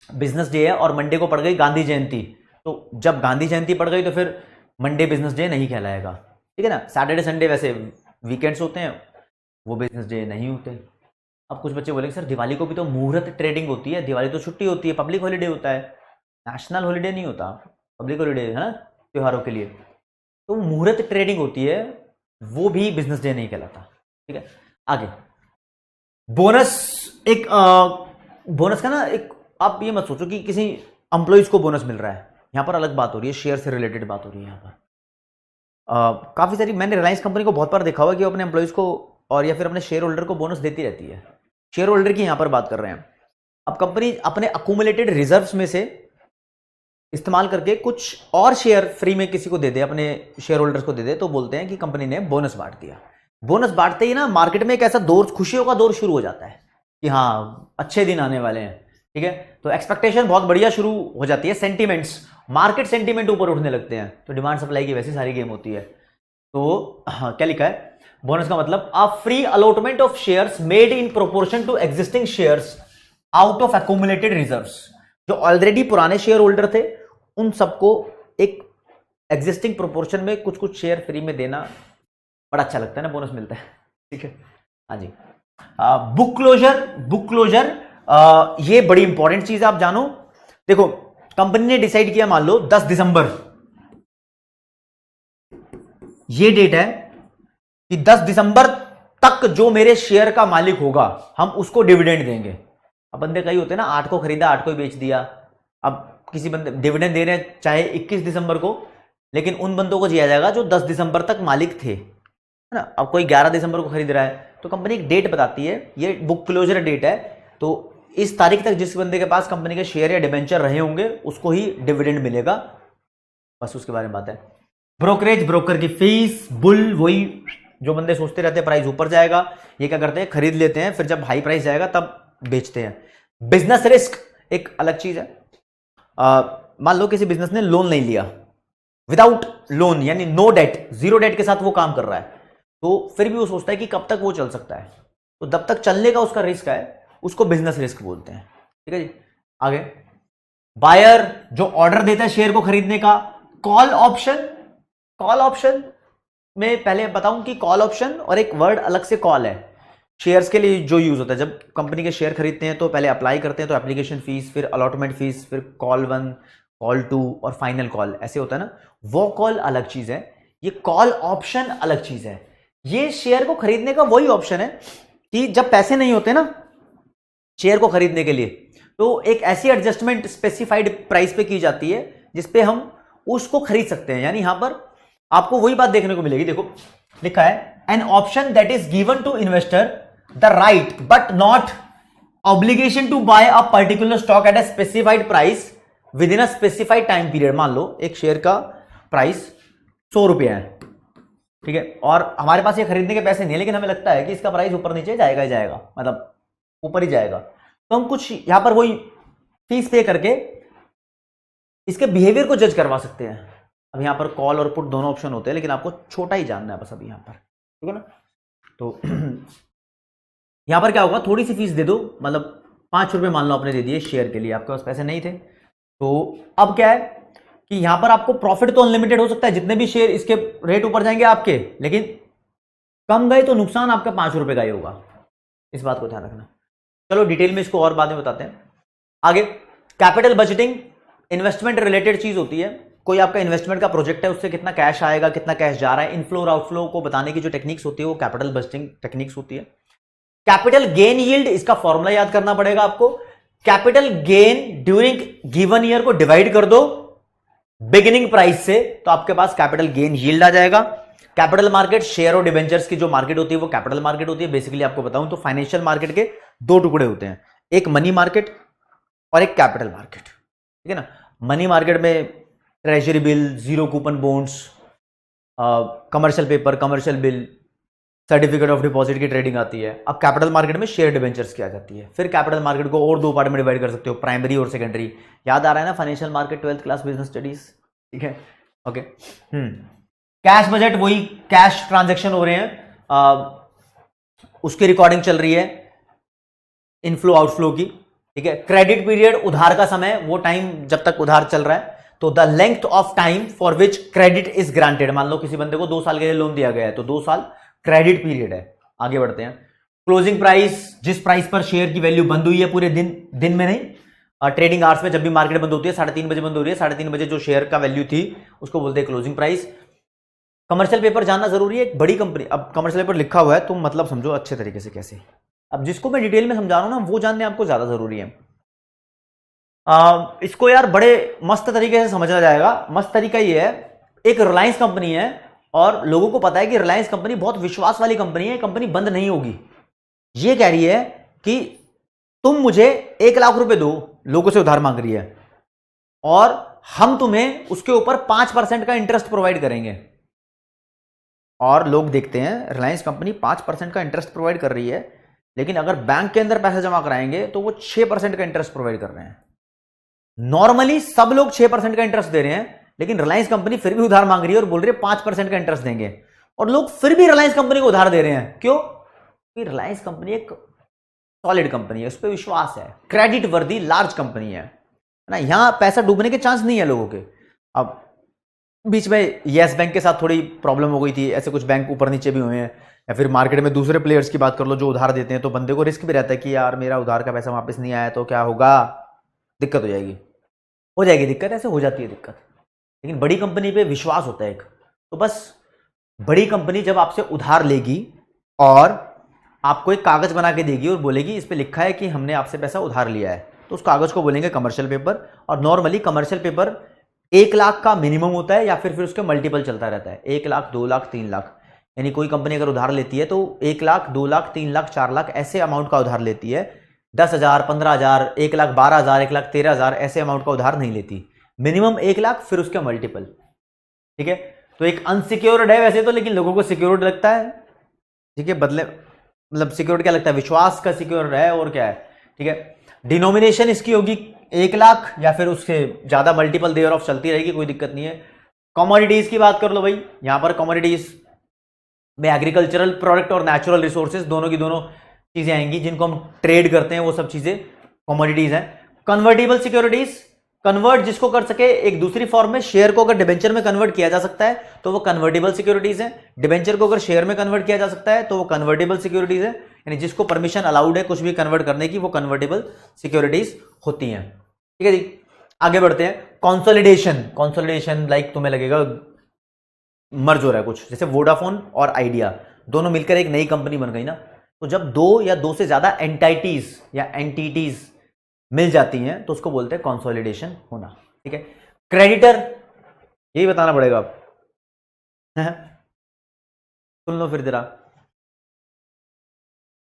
Speaker 1: बिजनेस डे है और मंडे को पड़ गई गांधी जयंती, तो जब गांधी जयंती पड़ गई तो फिर मंडे बिजनेस डे नहीं कहलाएगा, ठीक है ना। सैटरडे संडे वैसे वीकेंड्स होते हैं, वो बिजनेस डे नहीं होते। अब कुछ बच्चे बोलेंगे सर दिवाली को भी तो मुहूर्त ट्रेडिंग होती है, दिवाली तो छुट्टी होती है, पब्लिक हॉलीडे होता है, नेशनल हॉलीडे नहीं होता, पब्लिक हॉलीडे है ना त्योहारों के लिए, तो मुहूर्त ट्रेडिंग होती है, वो भी बिजनेस डे नहीं कहलाता, ठीक है। आगे बोनस, एक बोनस का ना एक, आप ये मत सोचो कि किसी एम्प्लॉइज को बोनस मिल रहा है, यहां पर अलग बात हो रही है, शेयर से रिलेटेड बात हो रही है यहां पर। काफी सारी, मैंने रिलायंस कंपनी को बहुत बार देखा हुआ कि वो अपने एम्प्लॉइज को और या फिर अपने शेयर होल्डर को बोनस देती रहती है। शेयर होल्डर की यहां पर बात कर रहे हैं। अब कंपनी अपने अक्यूमुलेटेड रिजर्व्स में से इस्तेमाल करके कुछ और शेयर फ्री में किसी को दे दे, अपने शेयर होल्डर्स को दे दे, तो बोलते हैं कि कंपनी ने बोनस बांट दिया। बोनस बांटते ही ना मार्केट में एक ऐसा दौर, खुशियों का दौर शुरू हो जाता है कि हाँ अच्छे दिन आने वाले हैं, ठीक है। तो एक्सपेक्टेशन बहुत बढ़िया शुरू हो जाती है, सेंटीमेंट्स, मार्केट सेंटीमेंट ऊपर उठने लगते हैं, तो डिमांड सप्लाई की वैसी सारी गेम होती है। तो हाँ, क्या लिखा है बोनस का मतलब a free allotment of shares made in proportion to existing shares out of accumulated reserves. जो ऑलरेडी पुराने शेयर होल्डर थे उन सबको एक एग्जिस्टिंग प्रोपोर्शन में कुछ कुछ शेयर फ्री में देना बड़ा अच्छा लगता है ना, बोनस मिलता है, ठीक है। हाँ जी, बुक क्लोजर, बुक क्लोजर ये बड़ी इंपॉर्टेंट चीज है, आप जानो। देखो कंपनी ने डिसाइड किया, मान लो 10 दिसंबर ये डेट है कि 10 दिसंबर तक जो मेरे शेयर का मालिक होगा हम उसको डिविडेंड देंगे। अब बंदे कई होते हैं ना, 8 को खरीदा 8 को ही बेच दिया। अब किसी बंदे डिविडेंड दे रहे हैं चाहे 21 दिसंबर को, लेकिन उन बंदों को दिया जाएगा जो 10 दिसंबर तक मालिक थे, है ना। अब कोई 11 दिसंबर को खरीद रहा है तो कंपनी एक डेट बताती है, ये बुक क्लोजर डेट है, तो इस तारीख तक जिस बंदे के पास कंपनी के शेयर या डिबेंचर रहे होंगे उसको ही डिविडेंड मिलेगा, बस उसके बारे में बात है। ब्रोकरेज, ब्रोकर की फीस, बुल, वही जो बंदे सोचते रहते हैं प्राइस ऊपर जाएगा, ये क्या करते हैं खरीद लेते हैं, फिर जब हाई प्राइस जाएगा तब बेचते हैं। बिजनेस रिस्क एक अलग चीज है। मान लो किसी बिजनेस ने लोन नहीं लिया, विदाउट लोन यानी नो डेट, जीरो डेट के साथ वो काम कर रहा है, तो फिर भी वो सोचता है कि कब तक वो चल सकता है, तो जब तक चलने का उसका रिस्क है उसको बिजनेस रिस्क बोलते हैं। ठीक है जी। आगे बायर जो ऑर्डर देता है शेयर को खरीदने का। कॉल ऑप्शन, कॉल ऑप्शन में पहले बताऊं कि कॉल ऑप्शन और एक वर्ड अलग से कॉल है शेयर्स के लिए जो यूज होता है। जब कंपनी के शेयर खरीदते हैं तो पहले अप्लाई करते हैं तो एप्लीकेशन फीस, फिर अलॉटमेंट फीस, फिर कॉल 1, कॉल 2 और फाइनल कॉल, ऐसे होता है ना। वो कॉल अलग चीज है, ये कॉल ऑप्शन अलग चीज है। ये शेयर को खरीदने का वही ऑप्शन है कि जब पैसे नहीं होते ना शेयर को खरीदने के लिए, तो एक ऐसी एडजस्टमेंट स्पेसिफाइड प्राइस पे की जाती है जिसपे हम उसको खरीद सकते हैं। यानी यहां पर आपको वही बात देखने को मिलेगी। देखो लिखा है an option that is given to investor the right but not obligation to buy a particular stock at a specified price within a specified time period. मान लो एक शेयर का प्राइस 100 रुपया है, ठीक है, और हमारे पास ये खरीदने के पैसे नहीं है, लेकिन हमें लगता है कि इसका प्राइस ऊपर नीचे जाएगा ही जाएगा, मतलब ऊपर ही जाएगा, तो हम कुछ यहां पर वही फीस पे करके इसके बिहेवियर को जज करवा सकते हैं। अब यहां पर कॉल और पुट दोनों ऑप्शन होते हैं, लेकिन आपको छोटा ही जानना है बस अभी यहां पर, ठीक है ना। तो यहां पर क्या होगा, थोड़ी सी फीस दे दो, मतलब 5 रुपए मान लो आपने दे दिए शेयर के लिए, आपके पास पैसे नहीं थे, तो अब क्या है कि यहां पर आपको प्रॉफिट तो अनलिमिटेड हो सकता है, जितने भी शेयर इसके रेट ऊपर जाएंगे आपके, लेकिन कम गए तो नुकसान आपका 5 रुपए का ही होगा, इस बात को ध्यान रखना। चलो डिटेल में इसको और बाद में बताते हैं। आगे कैपिटल बजटिंग इन्वेस्टमेंट रिलेटेड चीज होती है। कोई आपका इन्वेस्टमेंट का प्रोजेक्ट है, उससे कितना कैश आएगा, कितना कैश जा रहा है, इनफ्लो और आउटफ्लो को बताने की जो टेक्निक्स होती है वो कैपिटल बजटिंग टेक्निक्स होती है। कैपिटल गेन यील्ड, इसका फॉर्मूला याद करना पड़ेगा आपको। Capital gain during given year को डिवाइड कर दो बिगिनिंग प्राइस से, तो आपके पास कैपिटल गेन यील्ड आ जाएगा। कैपिटल मार्केट, शेयर और डिबेंचर्स की जो मार्केट होती है वो कैपिटल मार्केट होती है। बेसिकली आपको बताऊं तो फाइनेंशियल मार्केट के 2 टुकड़े होते हैं, एक मनी मार्केट और एक कैपिटल मार्केट, ठीक है ना। मनी मार्केट में treasury bill, zero coupon bonds, commercial paper, commercial bill, certificate of deposit की ट्रेडिंग आती है। अब कैपिटल मार्केट में शेयर डिबेंचर्स की आ जाती है। फिर कैपिटल मार्केट को और 2 पार्ट में डिवाइड कर सकते हो, प्राइमरी और सेकेंडरी। याद आ रहा है ना financial market 12th class business studies, ठीक है, ओके। कैश बजट, वही कैश ट्रांजैक्शन हो रहे हैं, उसकी रिकॉर्डिंग चल रही है इनफ्लो आउटफ्लो की, ठीक है। क्रेडिट पीरियड, उधार का समय, वो टाइम जब तक उधार चल रहा है, तो the length of time for which credit is granted. मान लो किसी बंदे को 2 साल के लिए लोन दिया गया है, तो 2 साल क्रेडिट पीरियड है। आगे बढ़ते हैं। क्लोजिंग प्राइस, जिस प्राइस पर शेयर की वैल्यू बंद हुई है पूरे दिन में नहीं, ट्रेडिंग आवर्स में जब भी मार्केट बंद होती है, 3:30 बजे बंद हो रही है, 3:30 बजे जो शेयर का वैल्यू थी उसको बोलते हैं क्लोजिंग प्राइस। कमर्शियल पेपर जानना जरूरी है, एक बड़ी कंपनी, अब कमर्शियल पेपर लिखा हुआ है तुम मतलब समझो अच्छे तरीके से कैसे, अब जिसको मैं डिटेल में समझा रहा हूं ना वो जानने आपको ज्यादा जरूरी है। इसको यार बड़े मस्त तरीके से समझना जाएगा। मस्त तरीका ये है, एक रिलायंस कंपनी है और लोगों को पता है कि रिलायंस कंपनी बहुत विश्वास वाली कंपनी है, कंपनी बंद नहीं होगी। ये कह रही है कि तुम मुझे 1 लाख रुपए दो, लोगों से उधार मांग रही है, और हम तुम्हें उसके ऊपर 5% का इंटरेस्ट प्रोवाइड करेंगे। और लोग देखते हैं रिलायंस कंपनी 5% का इंटरेस्ट प्रोवाइड कर रही है, लेकिन अगर बैंक के अंदर पैसे जमा कराएंगे तो वो 6% का इंटरेस्ट प्रोवाइड कर रहे हैं। नॉर्मली सब लोग 6% का इंटरेस्ट दे रहे हैं, लेकिन रिलायंस कंपनी फिर भी उधार मांग रही है और बोल रही है 5% का इंटरेस्ट देंगे, और लोग फिर भी रिलायंस कंपनी को उधार दे रहे हैं। क्यों? क्योंकि रिलायंस कंपनी एक सॉलिड कंपनी है, उस पर विश्वास है, क्रेडिट वर्दी लार्ज कंपनी है ना, यहां पैसा डूबने के चांस नहीं है लोगों के। अब बीच में येस बैंक के साथ थोड़ी प्रॉब्लम हो गई थी, ऐसे कुछ बैंक ऊपर नीचे भी हुए हैं, या फिर मार्केट में दूसरे प्लेयर्स की बात कर लो जो उधार देते हैं, तो बंदे को रिस्क भी रहता है कि यार मेरा उधार का पैसा वापस नहीं आया तो क्या होगा, दिक्कत हो जाएगी दिक्कत, ऐसे हो जाती है दिक्कत। लेकिन बड़ी कंपनी पे विश्वास होता है एक, तो बस बड़ी कंपनी जब आपसे उधार लेगी और आपको एक कागज बना के देगी और बोलेगी इस पे लिखा है कि हमने आपसे पैसा उधार लिया है, तो उस कागज को बोलेंगे कमर्शियल पेपर। और नॉर्मली कमर्शियल पेपर 1 लाख का मिनिमम होता है, या फिर उसके मल्टीपल चलता रहता है, 1 लाख, 2 लाख, 3 लाख। यानी कोई कंपनी अगर उधार लेती है तो 1 लाख, 2 लाख, 3 लाख, 4 लाख ऐसे अमाउंट का उधार लेती है। 10,000, 15,000, 1 लाख 12,000, 1 लाख 13,000 ऐसे अमाउंट का उधार नहीं लेती। मिनिमम 1 लाख, फिर उसके मल्टीपल, ठीक है। तो एक अनसिक्योर्ड है वैसे तो, लेकिन लोगों को सिक्योर्ड लगता है, ठीक है, बदले मतलब सिक्योर्ड क्या लगता है, विश्वास का सिक्योर है और क्या है, ठीक है। डिनोमिनेशन इसकी होगी 1 लाख या फिर उससे ज्यादा, मल्टीपल देयर ऑफ चलती रहेगी, कोई दिक्कत नहीं है। कमोडिटीज की बात कर लो भाई, यहां पर कमोडिटीज में एग्रीकल्चरल प्रोडक्ट और नेचुरल रिसोर्सेज दोनों की दोनों चीजें आएंगी, जिनको हम ट्रेड करते हैं, वो सब चीजें कमोडिटीज हैं। कन्वर्टेबल सिक्योरिटीज, कन्वर्ट जिसको कर सके एक दूसरी फॉर्म में, शेयर को अगर डिबेंचर में कन्वर्ट किया जा सकता है तो वो कन्वर्टेबल सिक्योरिटीज है। डिबेंचर को अगर शेयर में कन्वर्ट किया जा सकता है तो वो कन्वर्टेबल सिक्योरिटीज है, यानी जिसको परमिशन अलाउड है कुछ भी कन्वर्ट करने की, वो कन्वर्टेबल सिक्योरिटीज होती हैं, ठीक है जी। आगे बढ़ते हैं। कंसोलिडेशन, कंसोलिडेशन लाइक तुम्हें लगेगा मर्ज हो रहा है कुछ, जैसे वोडाफोन और आइडिया दोनों मिलकर एक नई कंपनी बन गई ना, तो जब 2 या 2 से ज्यादा एंटाइटीज या एंटिटीज मिल जाती हैं तो उसको बोलते हैं कंसोलिडेशन होना, ठीक है। क्रेडिटर, यही बताना पड़ेगा अब सुन लो फिर जरा।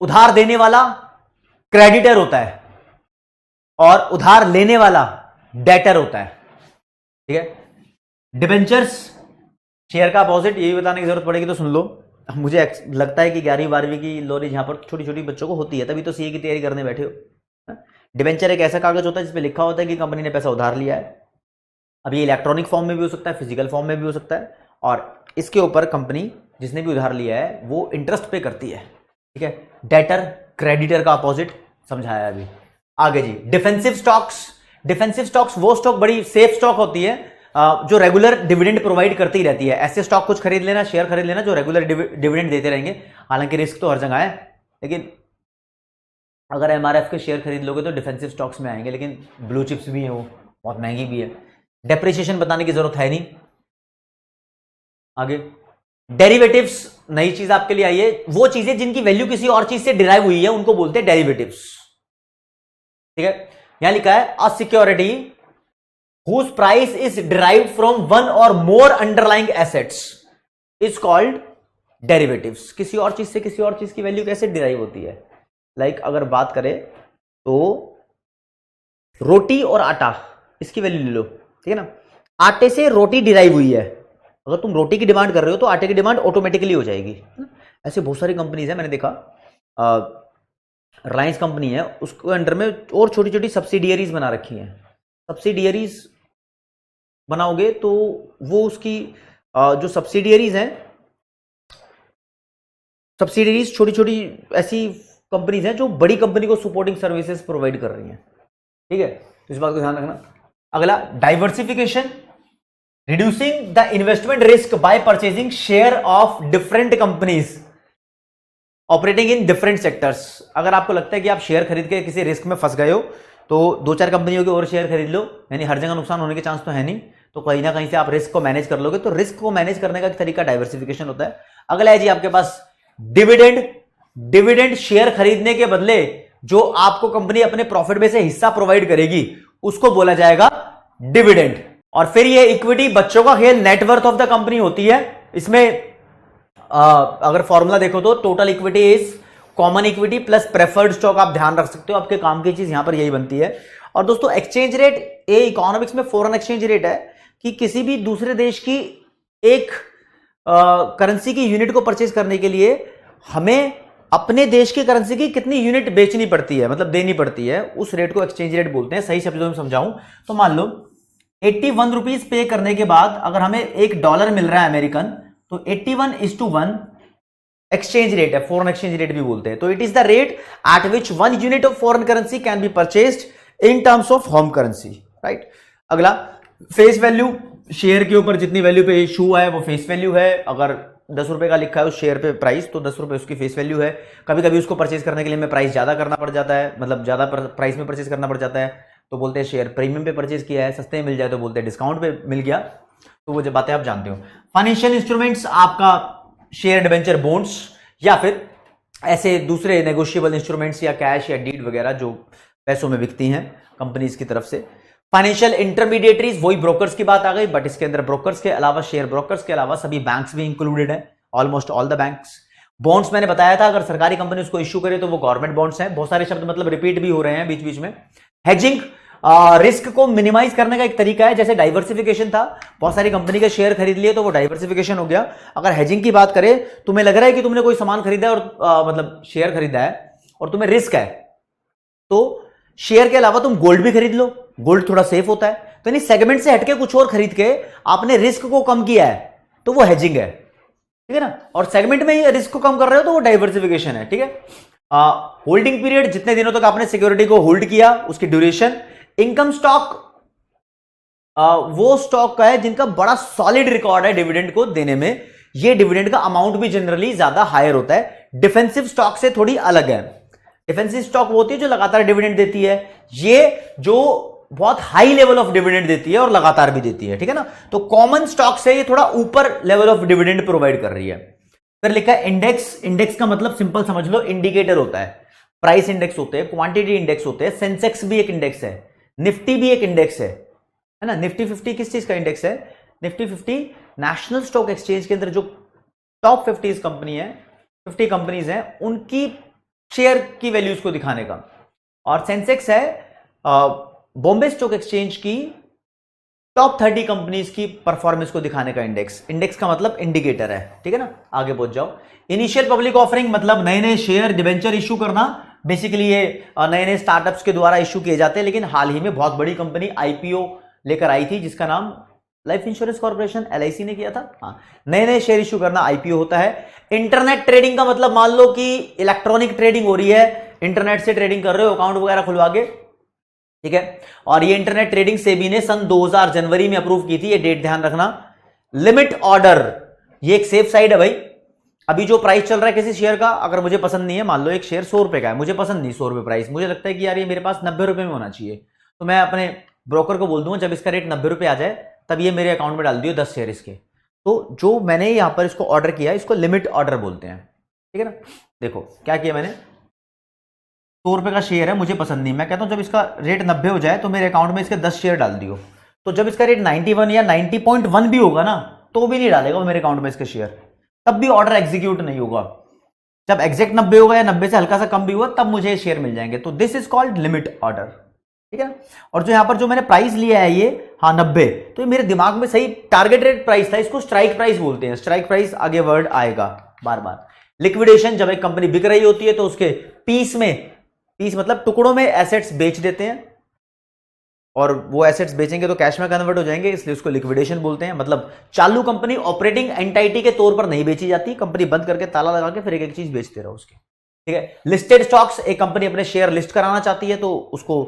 Speaker 1: उधार देने वाला क्रेडिटर होता है और उधार लेने वाला डेटर होता है, ठीक है। डिबेंचर्स, शेयर का अपोजिट, यही बताने की जरूरत पड़ेगी तो सुन लो। मुझे लगता है कि 11वीं 12वीं की नॉलेज यहां पर छोटी छोटी बच्चों को होती है, तभी तो सीए की तैयारी करने बैठे हो। डिबेंचर एक ऐसा कागज होता है जिसपे लिखा होता है कि कंपनी ने पैसा उधार लिया है। अब ये इलेक्ट्रॉनिक फॉर्म में भी हो सकता है, फिजिकल फॉर्म में भी हो सकता है, और इसके ऊपर कंपनी जिसने भी उधार लिया है वो इंटरेस्ट पे करती है, ठीक है। डेटर क्रेडिटर का अपोजिट समझाया अभी। आगे जी, डिफेंसिव स्टॉक्स। डिफेंसिव स्टॉक्स वो स्टॉक बड़ी सेफ स्टॉक होती है जो रेगुलर डिविडेंड प्रोवाइड करती रहती है। ऐसे स्टॉक कुछ खरीद लेना, शेयर खरीद लेना जो रेगुलर डिविडेंड देते रहेंगे। हालांकि रिस्क तो हर जगह है, लेकिन अगर एमआरएफ के शेयर खरीद लोगे तो डिफेंसिव स्टॉक्स में आएंगे, लेकिन ब्लू चिप्स भी है, वो बहुत महंगी भी है। डेप्रिसिएशन बताने की जरूरत है नहीं। आगे डेरिवेटिव्स, नई चीज आपके लिए आई है। वो चीजें जिनकी वैल्यू किसी और चीज से डिराइव हुई है उनको बोलते हैं डेरिवेटिव्स, ठीक है। यहां लिखा है a security whose price is derived from one or more underlying assets is called derivatives। किसी और चीज से किसी और चीज की वैल्यू कैसे डिराइव होती है, लाइक अगर बात करें तो रोटी और आटा, इसकी वैल्यू ले लो, ठीक है ना। आटे से रोटी डिराइव हुई है, अगर तुम रोटी की डिमांड कर रहे हो तो आटे की डिमांड ऑटोमेटिकली हो जाएगी। ऐसे बहुत सारी कंपनीज है, मैंने देखा रिलायंस कंपनी है, उसके अंडर में और छोटी छोटी सब्सिडियरीज बना रखी हैं। सब्सिडियरीज बनाओगे तो वो उसकी जो सब्सिडियरीज हैं, सब्सिडियरीज छोटी छोटी ऐसी कंपनीज हैं जो बड़ी कंपनी को सपोर्टिंग सर्विसेज प्रोवाइड कर रही हैं, ठीक है। तो इस बात को ध्यान रखना। अगला diversification, reducing the investment risk bye purchasing share of different companies operating in different sectors. अगर आपको लगता है कि आप शेयर खरीद के किसी रिस्क में फंस गए हो तो 2-4 कंपनियों के और शेयर खरीद लो, यानी हर जगह नुकसान होने के चांस तो है नहीं, तो कहीं ना कहीं से आप रिस्क को मैनेज कर लोगे। तो रिस्क को मैनेज करने का एक तरीका डाइवर्सिफिकेशन होता है। अगला है जी आपके पास डिविडेंड। डिविडेंड शेयर खरीदने के बदले जो आपको कंपनी अपने प्रॉफिट में से हिस्सा प्रोवाइड करेगी उसको बोला जाएगा डिविडेंड। और फिर ये इक्विटी, बच्चों का खेल, नेटवर्थ ऑफ द कंपनी होती है। इसमें अगर फॉर्मूला देखो तो total equity is common equity plus preferred stock, आप ध्यान रख सकते हो। आपके काम की चीज यहां पर यही बनती है। और दोस्तों एक्सचेंज रेट, ये इकोनॉमिक्स में फॉरेन एक्सचेंज रेट है कि किसी भी दूसरे देश की एक करेंसी की यूनिट को परचेज करने के लिए हमें अपने देश की करेंसी की कितनी यूनिट बेचनी पड़ती है, मतलब देनी पड़ती है, उस रेट को एक्सचेंज रेट बोलते हैं। सही शब्दों में समझाऊं तो मान लो 81 रुपीज पे करने के बाद अगर हमें $1 मिल रहा है अमेरिकन, तो 81:1 एक्सचेंज रेट है, फॉरेन एक्सचेंज रेट भी बोलते हैं। तो it is the rate at which 1 unit of foreign currency can be purchased in terms of home currency, right. अगला फेस वैल्यू, शेयर के ऊपर जितनी वैल्यू पे इशू है वो फेस वैल्यू है। अगर 10 रुपए का लिखा है उस शेयर पे प्राइस, तो 10 रुपए उसकी फेस वैल्यू है। कभी कभी उसको परचेज करने के लिए हमें प्राइस ज्यादा करना पड़ जाता है, मतलब ज्यादा प्राइस में परचेज करना पड़ जाता है, तो बोलते हैं शेयर प्रीमियम पे परचेज किया है। सस्ते में मिल जाए तो बोलते हैं डिस्काउंट पे मिल गया। तो वो जब बातें आप जानते हो। फाइनेंशियल इंस्ट्रूमेंट्स, आपका शेयर, डिबेंचर, बॉन्ड्स या फिर ऐसे दूसरे नेगोशिएबल इंस्ट्रूमेंट्स या कैश या डीड वगैरह जो पैसों में बिकती हैं कंपनीज की तरफ से। फाइनेंशियल इंटरमीडिएटरीज, वही ब्रोकर्स की बात आ गई, बट इसके अंदर ब्रोकर्स के अलावा, शेयर ब्रोकर्स के अलावा सभी बैंक्स भी इंक्लूडेड है, almost all the banks. Bonds मैंने बताया था, अगर सरकारी कंपनी उसको इश्यू करे तो वो गवर्नमेंट बॉन्ड्स हैं। बहुत सारे शब्द मतलब रिपीट भी हो रहे हैं बीच बीच में। हेजिंग, रिस्क को मिनिमाइज करने का एक तरीका है, जैसे डाइवर्सिफिकेशन था, बहुत सारी कंपनी के शेयर खरीद लिए तो वो डाइवर्सिफिकेशन हो गया। अगर हेजिंग की बात करें, तुम्हें लग रहा है कि तुमने कोई सामान खरीदा है और मतलब शेयर खरीदा है और तुम्हें रिस्क है, तो शेयर के अलावा तुम गोल्ड भी खरीद लो, गोल्ड थोड़ा सेफ होता है। तो यानी सेगमेंट से हटके कुछ और खरीद के आपने रिस्क को कम किया है, तो वो हेजिंग है, ठीक है ना। और सेगमेंट में ही रिस्क को कम कर रहे हो तो वो डाइवर्सिफिकेशन है, ठीक है। होल्डिंग पीरियड, जितने दिनों तक आपने सिक्योरिटी को होल्ड किया उसकी ड्यूरेशन। इनकम स्टॉक, वो स्टॉक का है जिनका बड़ा सॉलिड रिकॉर्ड है डिविडेंड को देने में, ये डिविडेंड का अमाउंट भी जनरली ज्यादा हायर होता है। डिफेंसिव स्टॉक से थोड़ी अलग है। डिफेंसिव स्टॉक वो होती है जो लगातार डिविडेंड देती है, ये जो बहुत हाई लेवल ऑफ डिविडेंड देती है और लगातार भी देती है, ठीक है ना। तो कॉमन स्टॉक से ये थोड़ा ऊपर लेवल ऑफ डिविडेंड प्रोवाइड कर रही है। फिर लिखा है इंडेक्स। इंडेक्स का मतलब सिंपल समझ लो, इंडिकेटर होता है। प्राइस इंडेक्स होते हैं, क्वांटिटी इंडेक्स होते हैं, सेंसेक्स भी एक इंडेक्स है, निफ्टी भी एक इंडेक्स है ना। निफ्टी 50 किस चीज का इंडेक्स है? निफ्टी 50 नेशनल स्टॉक एक्सचेंज के अंदर जो टॉप 50 कंपनी है, 50 कंपनीज हैं, उनकी शेयर की वैल्यूज को दिखाने का। और सेंसेक्स है बॉम्बे स्टॉक एक्सचेंज की टॉप 30 कंपनीज की परफॉर्मेंस को दिखाने का इंडेक्स। इंडेक्स का मतलब इंडिकेटर है, ठीक है ना। आगे पहुंच जाओ। इनिशियल पब्लिक ऑफरिंग मतलब नए नए शेयर डिबेंचर इशू करना। बेसिकली ये नए नए स्टार्टअप्स के द्वारा इशू किए जाते हैं, लेकिन हाल ही में बहुत बड़ी कंपनी आईपीओ लेकर आई थी जिसका नाम लाइफ इंश्योरेंस कॉर्पोरेशन एलआईसी ने किया था। हाँ, नए नए शेयर इशू करना आईपीओ होता है। इंटरनेट ट्रेडिंग का मतलब मान लो कि इलेक्ट्रॉनिक ट्रेडिंग हो रही है, इंटरनेट से ट्रेडिंग कर रहे हो अकाउंट वगैरह खुलवा के, ठीक है। और ये इंटरनेट ट्रेडिंग सेबी ने सन 2000 जनवरी में अप्रूव की थी, ये डेट ध्यान रखना। लिमिट ऑर्डर, ये एक सेफ साइड है भाई। अभी जो प्राइस चल रहा है किसी शेयर का, अगर मुझे पसंद नहीं है, मान लो एक शेयर 100 रुपए का है, मुझे पसंद नहीं 100 रुपए प्राइस, मुझे लगता है कि यार ये मेरे पास 90 रुपए में होना चाहिए, तो मैं अपने ब्रोकर को बोल दूंगा जब इसका रेट 90 रुपए आ जाए तब ये मेरे अकाउंट में डाल दियो 10 शेयर इसके। तो जो मैंने यहां पर इसको ऑर्डर किया, इसको लिमिट ऑर्डर बोलते हैं, ठीक है ना। देखो क्या किया मैंने, 100 रुपए का शेयर है, मुझे पसंद नहीं, मैं कहता हूं जब इसका रेट 90 हो जाए तो मेरे अकाउंट में इसके 10 शेयर डाल दियो। तो जब इसका रेट 91 या 90.1 भी होगा ना, तो भी नहीं डालेगा वो मेरे अकाउंट में इसके शेयर, तब भी ऑर्डर एग्जीक्यूट नहीं होगा। जब एग्जैक्ट 90 होगा या 90 से हल्का सा कम भी हुआ तब मुझे शेयर मिल जाएंगे। तो this is called limit order, ठीक है। और जो यहां पर जो मैंने प्राइस लिया है ये, हाँ 90, तो ये मेरे दिमाग में सही टारगेट रेट प्राइस था, इसको स्ट्राइक प्राइस बोलते हैं। स्ट्राइक प्राइस आगे वर्ड आएगा बार बार। लिक्विडेशन, जब एक कंपनी बिक रही होती है तो उसके पीस मतलब टुकड़ों में एसेट्स बेच देते हैं, और वो एसेट्स बेचेंगे तो कैश में कन्वर्ट हो जाएंगे, इसलिए उसको लिक्विडेशन बोलते हैं। मतलब चालू कंपनी ऑपरेटिंग एंटाइटी के तौर पर नहीं बेची जाती, कंपनी बंद करके ताला लगा के फिर एक एक चीज बेचते रहो उसके, ठीक है। लिस्टेड स्टॉक्स, एक कंपनी अपने शेयर लिस्ट कराना चाहती है तो उसको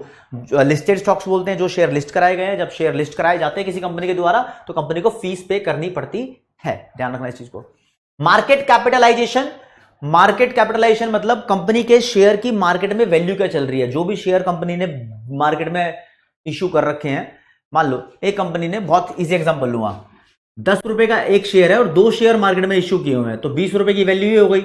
Speaker 1: लिस्टेड स्टॉक्स बोलते हैं, जो शेयर लिस्ट कराए गए हैं। जब शेयर लिस्ट कराए जाते हैं किसी कंपनी के द्वारा तो कंपनी को फीस पे करनी पड़ती है, ध्यान रखना इस चीज को। मार्केट कैपिटलाइजेशन, मार्केट कैपिटलाइजेशन मतलब कंपनी के शेयर की मार्केट में वैल्यू क्या चल रही है। जो भी शेयर कंपनी ने मार्केट में इशू कर रखे हैं, मान लो एक कंपनी ने, बहुत इजी एग्जांपल लूंगा, 10 रुपए का एक शेयर है और 2 शेयर मार्केट में इशू किए हुए हैं, तो 20 रुपए की वैल्यू ही हो गई।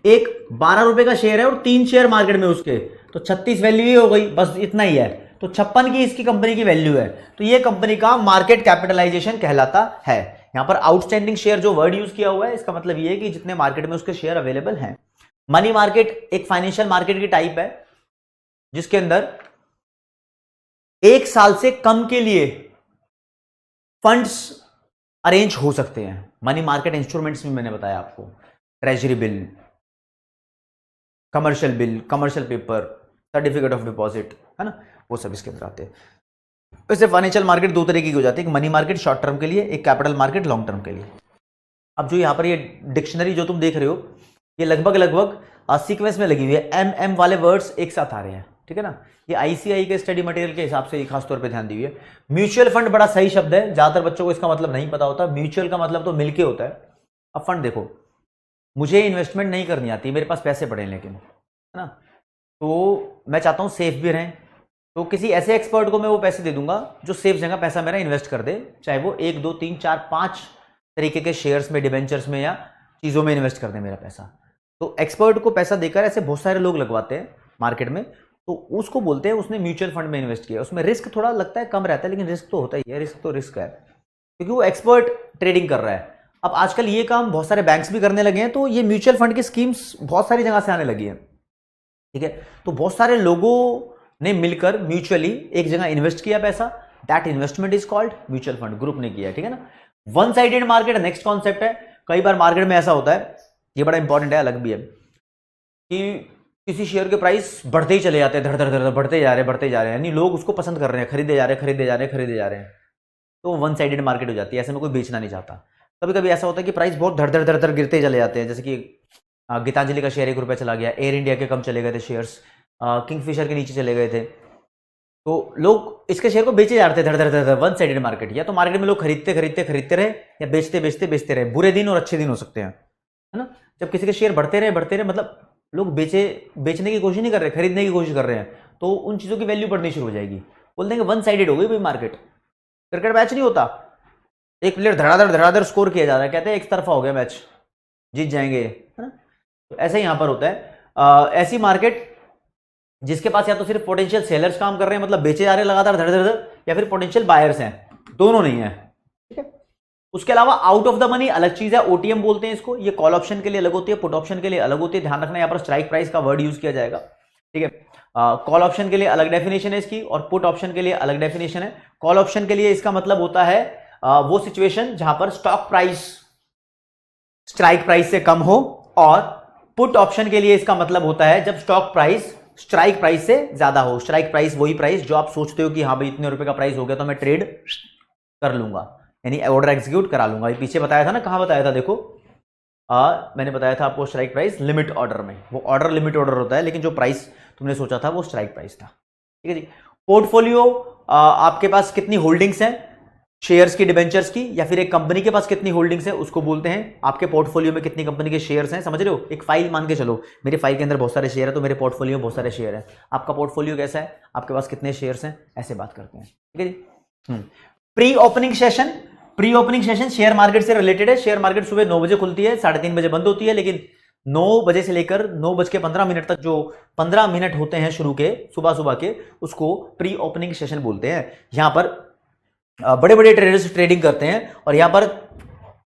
Speaker 1: एक 12 रुपए का शेयर है और 3 शेयर मार्केट में उसके, तो 36 वैल्यू ही हो गई, बस इतना ही है। तो 56 की इसकी कंपनी की वैल्यू है, तो ये कंपनी का मार्केट कैपिटलाइजेशन कहलाता है। यहां पर आउटस्टैंडिंग शेयर जो वर्ड यूज किया हुआ है, इसका मतलब ये है कि जितने मार्केट में उसके शेयर अवेलेबल हैं। मनी मार्केट एक फाइनेंशियल मार्केट की टाइप है जिसके अंदर 1 साल से कम के लिए फंड्स अरेंज हो सकते हैं। मनी मार्केट इंस्ट्रूमेंट्स में मैंने बताया आपको, treasury bill, commercial bill, commercial paper, certificate of deposit, है ना, वो सब इसके अंदर आते हैं। वैसे फाइनेंशियल मार्केट 2 तरीके की हो जाती है, एक मनी मार्केट शॉर्ट टर्म के लिए, एक कैपिटल मार्केट लॉन्ग टर्म के लिए। अब जो यहां पर ये डिक्शनरी जो तुम देख रहे हो, ये लगभग सीक्वेंस में लगी हुई है, एम वाले वर्ड्स एक साथ आ रहे हैं, ठीक है ना। ये आईसीआई के स्टडी मटेरियल के हिसाब से खासतौर पे ध्यान दी हुई है। म्यूचुअल फंड बड़ा सही शब्द है, ज्यादातर बच्चों को इसका मतलब नहीं पता होता। म्यूचुअल का मतलब तो मिलके होता है। अब फंड देखो, मुझे इन्वेस्टमेंट नहीं करनी आती, मेरे पास पैसे पड़े हैं लेकिन, है ना, तो मैं चाहता हूं सेफ भी रहें, तो किसी ऐसे एक्सपर्ट को मैं वो पैसे दे दूंगा जो सेफ जगह पैसा मेरा इन्वेस्ट कर दे, चाहे वो 1, 2, 3, 4, 5 तरीके के शेयर्स में, डिबेंचर्स में या चीजों में इन्वेस्ट कर दे मेरा पैसा। तो एक्सपर्ट को पैसा देकर ऐसे बहुत सारे लोग लगवाते हैं मार्केट में, तो उसको बोलते हैं उसने म्यूचुअल फंड में इन्वेस्ट किया। उसमें रिस्क थोड़ा लगता है कम रहता है, लेकिन रिस्क तो होता ही है, रिस्क तो रिस्क है, क्योंकि वो एक्सपर्ट ट्रेडिंग कर रहा है। अब आजकल ये काम बहुत सारे बैंक्स भी करने लगे हैं, तो ये म्यूचुअल फंड की स्कीम्स बहुत सारी जगह से आने लगी है, ठीक है। तो बहुत सारे लोगों ने मिलकर म्यूचुअली एक जगह इन्वेस्ट किया पैसा, that investment is called mutual fund, group ने किया, ठीक है ना। One sided market next concept है। कई बार मार्केट में ऐसा होता है, ये बड़ा इंपॉर्टेंट है, अलग भी है, कि किसी शेयर के प्राइस बढ़ते ही चले जाते हैं, धड़ धड़ धड़ बढ़ते जा रहे हैं, यानी लोग उसको पसंद कर रहे हैं, खरीदे जा रहे हैं, तो वन साइडेड मार्केट हो जाती है, ऐसे में कोई बेचना नहीं चाहता। कभी कभी ऐसा होता है कि प्राइस बहुत धड़ धड़ धड़ धड़ गिरते चले जाते हैं, जैसे कि गीतांजलि का शेयर 1 रुपया चला गया, एयर इंडिया के कम चले गए थे शेयर्स, किंगफिशर के नीचे चले गए थे, तो लोग इसके शेयर को बेचे जा रहे थे धड़ धड़ धड़, वन साइडेड मार्केट। या तो मार्केट में लोग खरीदते रहे या बेचते रहे, बुरे दिन और अच्छे दिन हो सकते हैं, है ना। जब किसी के शेयर बढ़ते रहे मतलब लोग बेचने की कोशिश नहीं कर रहे, खरीदने की कोशिश कर रहे हैं, तो उन चीजों की वैल्यू बढ़नी शुरू हो जाएगी। बोल देंगे वन साइडेड हो गई भाई मार्केट, क्रिकेट मैच नहीं होता, एक प्लेयर धड़ाधड़ स्कोर किया जा रहा है, कहते हैं एक तरफा हो गया मैच, जीत जाएंगे, है ना। तो ऐसा ही यहां पर होता है। ऐसी मार्केट जिसके पास या तो सिर्फ पोटेंशियल सेलर्स काम कर रहे हैं, मतलब बेचे जा रहे हैं लगातार धड़ धड़, या फिर पोटेंशियल बायर्स हैं, दोनों नहीं है, ठीक है। उसके अलावा आउट ऑफ द मनी अलग चीज है, ओटीएम बोलते हैं इसको, ये कॉल ऑप्शन के लिए अलग होती है, पुट ऑप्शन के लिए अलग होती है, ध्यान रखना यहां पर स्ट्राइक प्राइस का वर्ड यूज किया जाएगा, ठीक है। कॉल ऑप्शन के लिए अलग डेफिनेशन है इसकी, और पुट ऑप्शन के लिए अलग डेफिनेशन है। कॉल ऑप्शन के लिए इसका मतलब होता है वो सिचुएशन जहां पर स्टॉक प्राइस स्ट्राइक प्राइस से कम हो, और पुट ऑप्शन के लिए इसका मतलब होता है जब स्टॉक प्राइस स्ट्राइक प्राइस से ज्यादा हो। स्ट्राइक प्राइस वही प्राइस जो आप सोचते हो कि हाँ भाई इतने रुपए का प्राइस हो गया तो मैं ट्रेड कर लूंगा, यानी ऑर्डर एग्जीक्यूट करा लूंगा। ये पीछे बताया था ना, कहां बताया था, देखो मैंने बताया था आपको स्ट्राइक प्राइस लिमिट ऑर्डर में, वो ऑर्डर लिमिट ऑर्डर होता है, लेकिन जो प्राइस तुमने सोचा था वो स्ट्राइक प्राइस था, ठीक है जी। पोर्टफोलियो, आपके पास कितनी होल्डिंग्स हैं शेयर्स की, डिबेंचर्स की, या फिर एक कंपनी के पास कितनी होल्डिंग्स है उसको बोलते हैं आपके पोर्टफोलियो में कितनी कंपनी के शेयर्स हैं, समझ रहे हो। एक फाइल मान के चलो, मेरी फाइल के अंदर बहुत सारे शेयर है, तो मेरे पोर्टफोलियो में बहुत सारे शेयर है, आपका पोर्टफोलियो कैसा है, आपके पास कितने शेयर्स हैं, ऐसे बात करते हैं, ठीक है जी। Pre opening session share market से रिलेटेड है। शेयर मार्केट सुबह 9 बजे खुलती है, 3:30 बजे बंद होती है, लेकिन 9 बजे से लेकर 9:15 तक जो 15 मिनट होते हैं शुरू के सुबह के, उसको प्री ओपनिंग सेशन बोलते हैं। यहां पर बड़े बड़े ट्रेडर्स ट्रेडिंग करते हैं, और यहां पर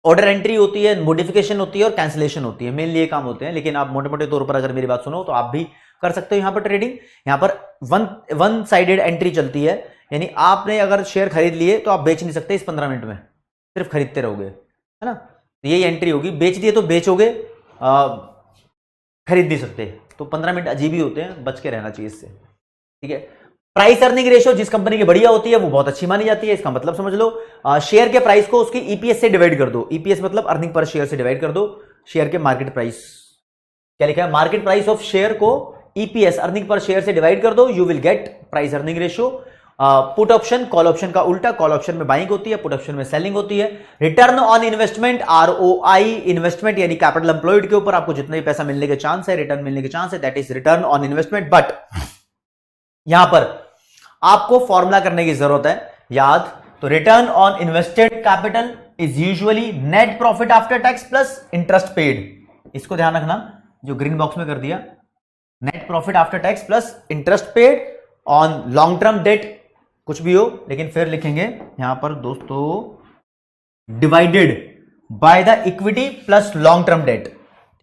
Speaker 1: ऑर्डर एंट्री होती है, मॉडिफिकेशन होती है और कैंसिलेशन होती है, मेनली ये काम होते हैं। लेकिन आप मोटे मोटे तौर पर अगर मेरी बात सुनो तो आप भी कर सकते हो यहां पर ट्रेडिंग। यहां पर वन साइडेड एंट्री चलती है, यानी आपने अगर शेयर खरीद लिए तो आप बेच नहीं सकते इस 15 मिनट में, सिर्फ खरीदते रहोगे, है ना। यही एंट्री होगी, बेच दिए तो बेचोगे, खरीद नहीं सकते, तो 15 मिनट अजीब ही होते हैं, बच के रहना चाहिए इससे, ठीक है। प्राइस अर्निंग रेशियो जिस कंपनी की बढ़िया होती है वो बहुत अच्छी मानी जाती है। इसका मतलब समझ लो, शेयर के प्राइस को उसकी ईपीएस से डिवाइड कर दो, ईपीएस मतलब अर्निंग पर शेयर से डिवाइड कर दो शेयर के मार्केट प्राइस, क्या लिखा है, मार्केट प्राइस ऑफ शेयर को ईपीएस अर्निंग पर शेयर से डिवाइड कर दो, you will get price earning ratio. Put option call option का उल्टा, कॉल ऑप्शन में बाइंग होती है, पुट ऑप्शन में सेलिंग होती है। Return on investment, ROI, investment यानी कैपिटल एम्प्लॉयड के ऊपर आपको जितना भी पैसा मिलने के चांस है, रिटर्न मिलने के चांस है, that is return on investment. But यहां पर आपको फॉर्मूला करने की जरूरत है, याद, तो return on invested capital is usually net profit after tax plus interest paid. इसको ध्यान रखना, जो ग्रीन बॉक्स में कर दिया, net profit after tax plus interest paid on long term debt, कुछ भी हो, लेकिन फिर लिखेंगे यहां पर दोस्तों divided by the equity plus long term debt,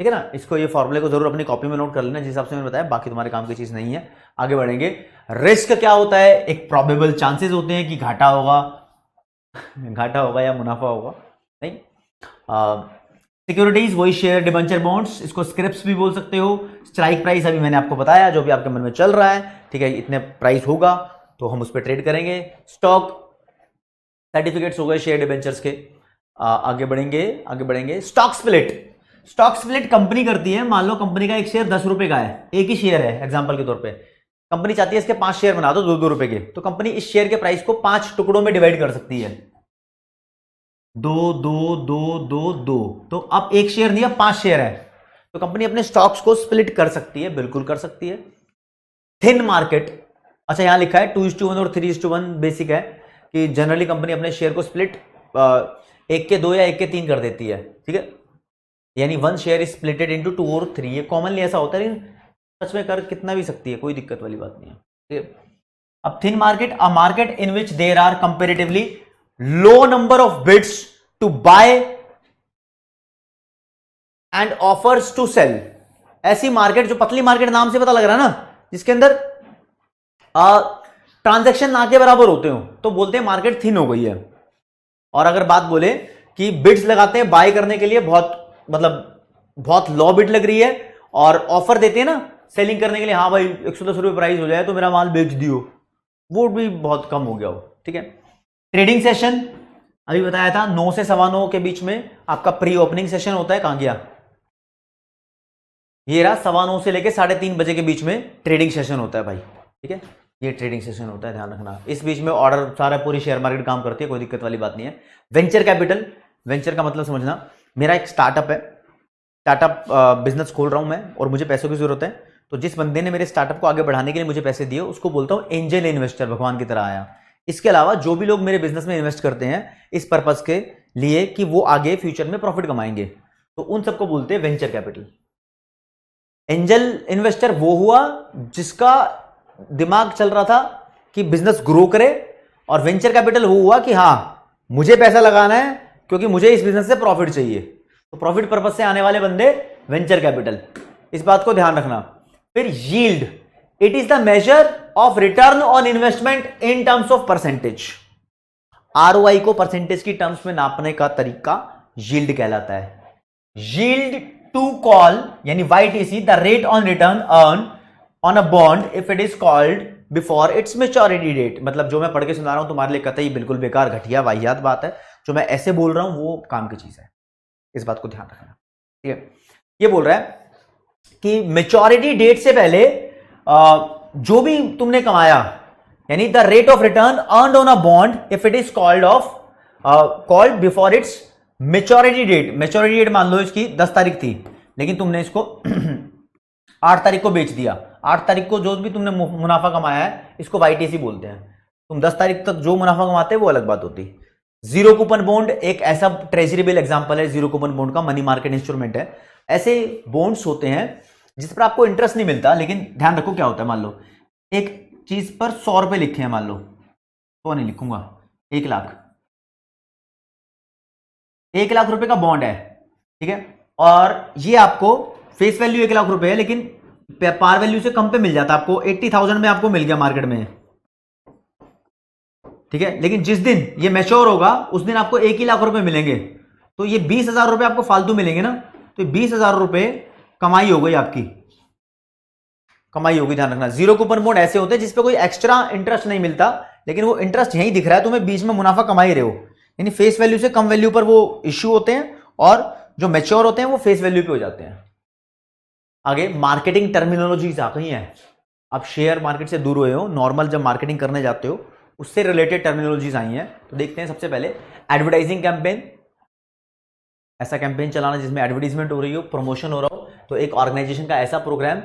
Speaker 1: ठीक है ना। इसको, ये फॉर्मूले को जरूर अपनी कॉपी में नोट कर लेना, जिस हिसाब से मैंने बताया, बाकी तुम्हारे काम की चीज नहीं है। आगे बढ़ेंगे। रिस्क क्या होता है, एक प्रोबेबल चांसेस होते हैं कि घाटा होगा या मुनाफा होगा, नहीं। सिक्योरिटीज वही शेयर, डिबेंचर, बॉन्ड्स, इसको स्क्रिप्ट्स भी बोल सकते हो। स्ट्राइक प्राइस अभी मैंने आपको बताया, जो भी आपके मन में चल रहा है, ठीक है, इतने प्राइस होगा तो हम उस पर ट्रेड करेंगे। स्टॉक सर्टिफिकेट्स हो गए शेयर डिबेंचर्स के। आगे बढ़ेंगे। स्टॉक स्प्लिट कंपनी करती है, मान लो कंपनी का एक शेयर 10 रुपए का है, एक ही शेयर है एग्जांपल के तौर पे, कंपनी चाहती है इसके 5 शेयर बना दो 2-2 रुपए के, तो कंपनी इस शेयर के प्राइस को 5 टुकड़ों में डिवाइड कर सकती है, 2, तो अब एक शेयर नहीं, अब 5 शेयर है, तो कंपनी अपने स्टॉक्स को स्प्लिट कर सकती है, बिल्कुल कर सकती है। थिन मार्केट, अच्छा यहां लिखा है 2:1 और 3:1 बेसिक है कि जनरली कंपनी अपने शेयर को स्प्लिट 1 के 2 या 1 के 3 कर देती है, ठीक है, यानी 1 शेयर इज स्प्लिटेड इनटू 2 और 3, ये कॉमनली ऐसा होता है, लेकिन सच में कर कितना भी सकती है, कोई दिक्कत वाली बात नहीं है, ठीक है। अब thin market, a market in which there are comparatively low number of bids to buy and offers to sell. ऐसी मार्केट, जो पतली मार्केट नाम से पता लग रहा है ना, जिसके अंदर ट्रांजैक्शन ना के बराबर होते हो तो बोलते हैं मार्केट थिन हो गई है। और अगर बात बोले कि बिड्स लगाते हैं बाय करने के लिए, बहुत लो बिड लग रही है और ऑफर देते हैं ना सेलिंग करने के लिए, हाँ भाई 110 रुपये प्राइस हो जाए तो मेरा माल बेच दियो, वो भी बहुत कम हो गया हो। ठीक है, ट्रेडिंग सेशन अभी बताया था 9 से 9:15 के बीच में आपका प्री ओपनिंग सेशन होता है। कहां गया, ये रहा 9:15 से लेके 3:30 बजे के बीच में ट्रेडिंग सेशन होता है भाई। ठीक है, ये ट्रेडिंग सेशन होता है, ध्यान रखना। इस बीच में ऑर्डर सारा पूरी शेयर मार्केट काम करती है, कोई दिक्कत वाली बात नहीं है। वेंचर कैपिटल, वेंचर का मतलब समझना, मेरा एक स्टार्टअप है, स्टार्टअप बिजनेस खोल रहा हूं मैं और मुझे पैसों की जरूरत है, तो जिस बंदे ने मेरे स्टार्टअप को आगे बढ़ाने के लिए मुझे पैसे दिए उसको बोलता हूं एंजल इन्वेस्टर, भगवान की तरह आया। इसके अलावा जो भी लोग मेरे बिजनेस में इन्वेस्ट करते हैं इस पर्पस के लिए कि वो आगे फ्यूचर में प्रॉफिट कमाएंगे, तो उन सबको बोलते हैं वेंचर कैपिटल। एंजल इन्वेस्टर वो हुआ जिसका दिमाग चल रहा था कि बिजनेस ग्रो करे, और वेंचर कैपिटल वो हुआ कि हां मुझे पैसा लगाना है क्योंकि मुझे इस बिजनेस से प्रॉफिट चाहिए, तो प्रॉफिट पर्पस से आने वाले बंदे वेंचर कैपिटल। इस बात को ध्यान रखना। फिर yield, it is the measure of return on investment in terms of percentage. ROI को परसेंटेज की टर्म्स में नापने का तरीका यील्ड कहलाता है। यील्ड टू कॉल यानी YTC, the rate on return earn on a bond if it is called before its maturity date. मतलब जो मैं पढ़ के सुना रहा हूं तुम्हारे लिए कतई बिल्कुल बेकार घटिया वाहियात बात है, जो मैं ऐसे बोल रहा हूं वो काम की चीज है, इस बात को ध्यान रखना। ठीक है, ये बोल रहा है कि मेच्योरिटी डेट से पहले जो भी तुमने कमाया, यानी the rate of return earned on a bond if it is called before its maturity date. Maturity date मान लो इसकी 10 तारीख थी, लेकिन तुमने इसको 8 तारीख को बेच दिया। 8 तारीख को जो भी तुमने मुनाफा कमाया है इसको वाईटीसी बोलते हैं। तुम 10 तारीख तक जो मुनाफा कमाते हैं वो अलग बात होती। जीरो कूपन बॉन्ड एक ऐसा ट्रेजरी बिल एग्जांपल है, जीरो कूपन बॉन्ड का मनी मार्केट इंस्ट्रूमेंट है। ऐसे बॉन्ड्स होते हैं जिस पर आपको इंटरेस्ट नहीं मिलता, लेकिन ध्यान रखो क्या होता है। मान लो एक चीज पर 100 रुपए लिखे हैं, मान लो, तो नहीं लिखूंगा, 1 लाख, 1 लाख रुपए का बॉन्ड है। ठीक है, और ये आपको फेस वैल्यू 1 लाख रुपए है, लेकिन पार वैल्यू से कम पे मिल जाता है आपको, 80,000 में आपको मिल गया मार्केट में। ठीक है, लेकिन जिस दिन ये मैच्योर होगा उस दिन आपको 1 ही लाख रुपए मिलेंगे, तो ये 20,000 रुपए आपको फालतू मिलेंगे ना, तो 20,000 रुपए कमाई हो गई, आपकी कमाई होगी, ध्यान रखना। जीरो कूपन बॉन्ड ऐसे होते हैं जिसपे कोई एक्स्ट्रा इंटरेस्ट नहीं मिलता, लेकिन वो इंटरेस्ट यहीं दिख रहा है, तुम्हें बीच में मुनाफा कमा ही रहे हो, यानी फेस वैल्यू से कम वैल्यू पर वो इश्यू होते हैं, और जो मैच्योर होते हैं वो फेस वैल्यू पे हो जाते हैं। आगे मार्केटिंग टर्मिनोलॉजीज आ गई हैं। आप शेयर मार्केट से दूर हुए हो, नॉर्मल जब मार्केटिंग करने जाते हो उससे रिलेटेड टर्मिनोलॉजीज आई हैं, तो देखते हैं। सबसे पहले एडवर्टाइजिंग कैंपेन, ऐसा कैंपेन चलाना जिसमें एडवर्टीजमेंट हो रही हो, प्रमोशन हो रहा हो। तो एक ऑर्गेनाइजेशन का ऐसा प्रोग्राम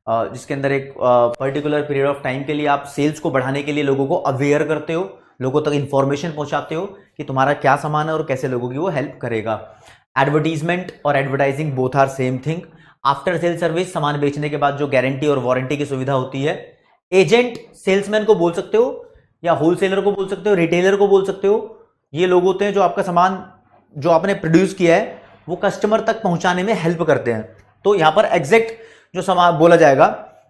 Speaker 1: जिसके अंदर एक पर्टिकुलर पीरियड ऑफ टाइम के लिए आप सेल्स को बढ़ाने के लिए लोगों को अवेयर करते हो, लोगों तक इंफॉर्मेशन पहुंचाते हो कि तुम्हारा क्या सामान है और कैसे लोगों की वो हेल्प करेगा। एडवर्टीजमेंट और advertising both are same thing. After sale service, सामान बेचने के बाद जो गारंटी और वारंटी की सुविधा होती है। एजेंट सेल्समैन को बोल सकते हो, या होलसेलर को बोल सकते हो, रिटेलर को बोल सकते हो। ये लोग होते हैं जो आपका सामान जो आपने प्रोड्यूस किया है वो कस्टमर तक पहुंचाने में हेल्प करते हैं। तो यहां पर एग्जैक्ट जो सामान बोला जाएगा,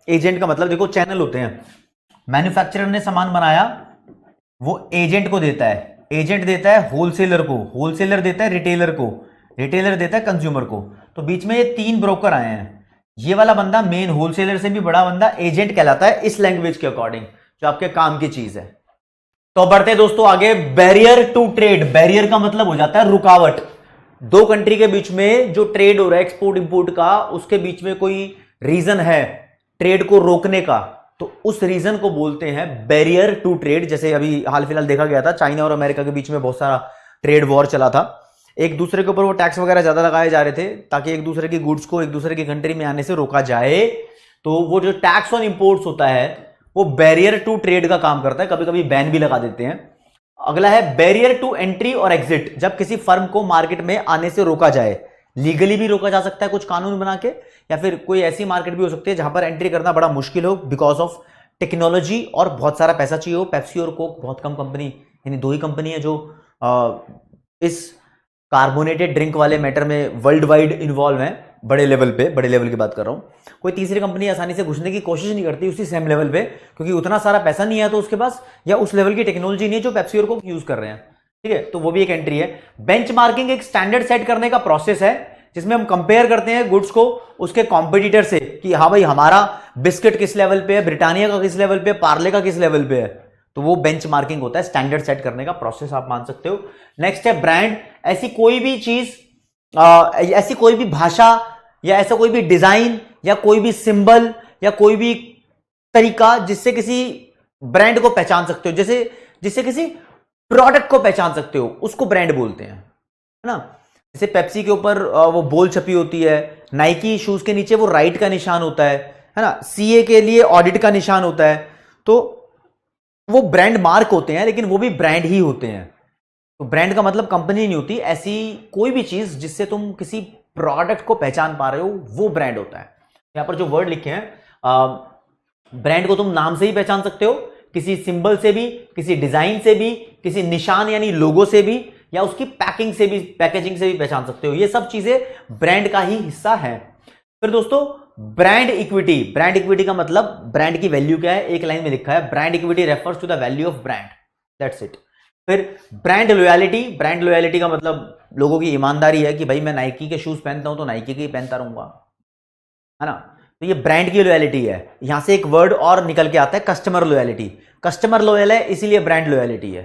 Speaker 1: एजेंट का मतलब देखो चैनल होते हैं। मैन्युफैक्चरर ने सामान बनाया, वो एजेंट को देता है, एजेंट देता है होलसेलर को, होलसेलर देता है रिटेलर को, रिटेलर देता है कंज्यूमर को। तो बीच में ये 3 ब्रोकर आए हैं। ये वाला बंदा मेन होलसेलर से भी बड़ा बंदा एजेंट कहलाता है इस लैंग्वेज के अकॉर्डिंग, जो आपके काम की चीज है। तो बढ़ते दोस्तों आगे, बैरियर टू ट्रेड। बैरियर का मतलब हो जाता है रुकावट। दो कंट्री के बीच में जो ट्रेड हो रहा है एक्सपोर्ट इंपोर्ट का, उसके बीच में कोई रीजन है ट्रेड को रोकने का, तो उस रीजन को बोलते हैं बैरियर टू ट्रेड। जैसे अभी हाल फिलहाल देखा गया था, चाइना और अमेरिका के बीच में बहुत सारा ट्रेड वॉर चला था। एक दूसरे के ऊपर वो टैक्स वगैरह ज्यादा लगाए जा रहे थे ताकि एक दूसरे की गुड्स को एक दूसरे की कंट्री में आने से रोका जाए। तो वो जो टैक्स ऑन इंपोर्ट्स होता है वो बैरियर टू ट्रेड का काम करता है, कभी कभी बैन भी लगा देते हैं। अगला है बैरियर टू एंट्री और एग्जिट। जब किसी फर्म को मार्केट में आने से रोका जाए, लीगली भी रोका जा सकता है कुछ कानून बना के, या फिर कोई ऐसी मार्केट भी हो सकती है जहां पर एंट्री करना बड़ा मुश्किल हो बिकॉज ऑफ टेक्नोलॉजी और बहुत सारा पैसा चाहिए हो। पेप्सी और कोक बहुत कम कंपनी, यानी 2 ही कंपनी है जो इस कार्बोनेटेड ड्रिंक वाले मैटर में वर्ल्ड वाइड इन्वॉल्व हैं। बड़े लेवल पे, बड़े लेवल की बात कर रहा हूं, कोई तीसरी कंपनी आसानी से घुसने की कोशिश नहीं करती उसी सेम लेवल पे, क्योंकि उतना सारा पैसा नहीं है तो उसके पास, या उस लेवल की टेक्नोलॉजी नहीं है जो पेप्सी और कोक यूज कर रहे हैं। ठीक है, तो वो भी एक एंट्री है। बेंचमार्किंग एक स्टैंडर्ड सेट करने का प्रोसेस है जिसमें हम कंपेयर करते हैं गुड्स को उसके कॉम्पिटिटर से कि हाँ भाई हमारा बिस्किट किस लेवल पे है, ब्रिटानिया का किस लेवल पे है, पार्ले का किस लेवल पे है। तो वो बेंचमार्किंग होता है, स्टैंडर्ड सेट करने का प्रोसेस आप मान सकते हो। नेक्स्ट है ब्रांड। ऐसी कोई भी चीज, ऐसी कोई भी भाषा या ऐसा कोई भी डिजाइन या कोई भी सिंबल या कोई भी तरीका जिससे किसी ब्रांड को पहचान सकते हो, जैसे जिससे किसी प्रोडक्ट को पहचान सकते हो, उसको ब्रांड बोलते हैं, है ना। जैसे पेप्सी के ऊपर वो बोल छपी होती है, नाइकी शूज के नीचे वो राइट का निशान होता है ना, सीए के लिए ऑडिट का निशान होता है। तो वो ब्रांड मार्क होते हैं, लेकिन वो भी ब्रांड ही होते हैं। तो ब्रांड का मतलब कंपनी नहीं होती, ऐसी कोई भी चीज जिससे तुम किसी प्रोडक्ट को पहचान पा रहे हो वो ब्रांड होता है। यहां पर जो वर्ड लिखे हैं, ब्रांड को तुम नाम से ही पहचान सकते हो, किसी सिंबल से भी, किसी डिजाइन से भी, किसी निशान यानी लोगो से भी, या उसकी पैकिंग से भी, पैकेजिंग से भी पहचान सकते हो। ये सब चीजें ब्रांड का ही हिस्सा है। फिर दोस्तों ब्रांड इक्विटी। ब्रांड इक्विटी का मतलब ब्रांड की वैल्यू क्या है, एक लाइन में लिखा है, brand equity refers to the value of brand, that's it. फिर ब्रांड लॉयल्टी। ब्रांड लॉयल्टी का मतलब लोगों की ईमानदारी है कि भाई मैं नाइकी के शूज पहनता हूं तो नाइकी के ही पहनता रहूंगा, है ना। तो ये ब्रांड की लॉयल्टी है। यहां से एक वर्ड और निकल के आता है, कस्टमर लॉयल्टी। कस्टमर लॉयल है इसीलिए ब्रांड लॉयल्टी है,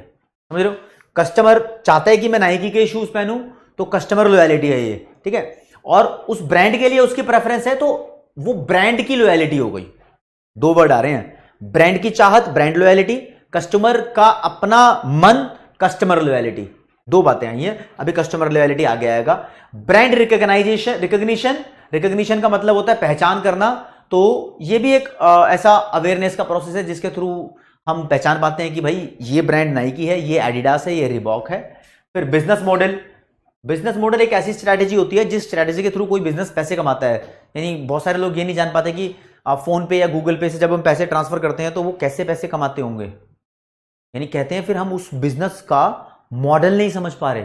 Speaker 1: समझ रहे हो। कस्टमर चाहता है कि मैं नाइकी के शूज पहनूं तो कस्टमर लॉयल्टी है ये, ठीक है। और उस ब्रांड के लिए उसकी प्रेफरेंस है तो वो ब्रांड की लॉयल्टी हो गई। दो वर्ड आ रहे हैं, ब्रांड की चाहत ब्रांड लॉयल्टी, कस्टमर का अपना मन कस्टमर लॉयल्टी। दो बातें आई हैं, अभी कस्टमर लॉयल्टी आगे आएगा। ब्रांड रिकॉग्नाइजेशन, रिकॉग्निशन का मतलब होता है पहचान करना। तो ये भी एक ऐसा अवेयरनेस का प्रोसेस है जिसके थ्रू हम पहचान पाते हैं कि भाई ये ब्रांड नाइकी है, ये एडिडास है, ये रिबॉक है। फिर बिजनेस मॉडल। बिजनेस मॉडल एक ऐसी स्ट्रैटेजी होती है जिस स्ट्रैटेजी के थ्रू कोई बिजनेस पैसे कमाता है। यानी बहुत सारे लोग ये नहीं जान पाते कि फोन पे या गूगल पे से जब हम पैसे ट्रांसफर करते हैं तो वो कैसे पैसे कमाते होंगे। यानी कहते हैं फिर हम उस बिजनेस का मॉडल नहीं समझ पा रहे।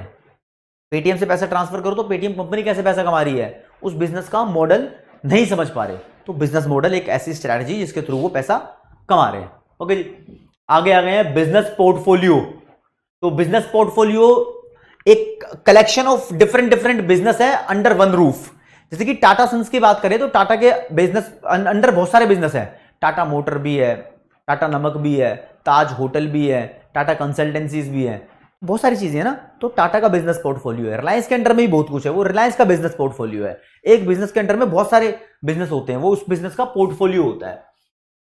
Speaker 1: पेटीएम से पैसा ट्रांसफर करो तो पेटीएम कंपनी कैसे पैसा कमा रही है, उस बिजनेस का मॉडल नहीं समझ पा रहे। तो बिजनेस मॉडल एक ऐसी स्ट्रैटेजी जिसके थ्रू वो पैसा कमा रहे हैं। ओके जी, आगे आ गए हैं बिजनेस पोर्टफोलियो। तो बिजनेस पोर्टफोलियो एक कलेक्शन ऑफ डिफरेंट बिजनेस है अंडर वन रूफ। जैसे कि टाटा सन्स की बात करें तो टाटा के बिजनेस अंडर बहुत सारे बिजनेस हैं। टाटा मोटर भी है, टाटा नमक भी है, ताज होटल भी है, टाटा कंसल्टेंसीज भी है, बहुत सारी चीजें है ना। तो टाटा का बिजनेस पोर्टफोलियो है। रिलायंस के अंडर में भी बहुत कुछ है, वो रिलायंस का बिजनेस पोर्टफोलियो है। एक बिजनेस के अंडर में बहुत सारे बिजनेस होते हैं, वो उस बिजनेस का पोर्टफोलियो होता है।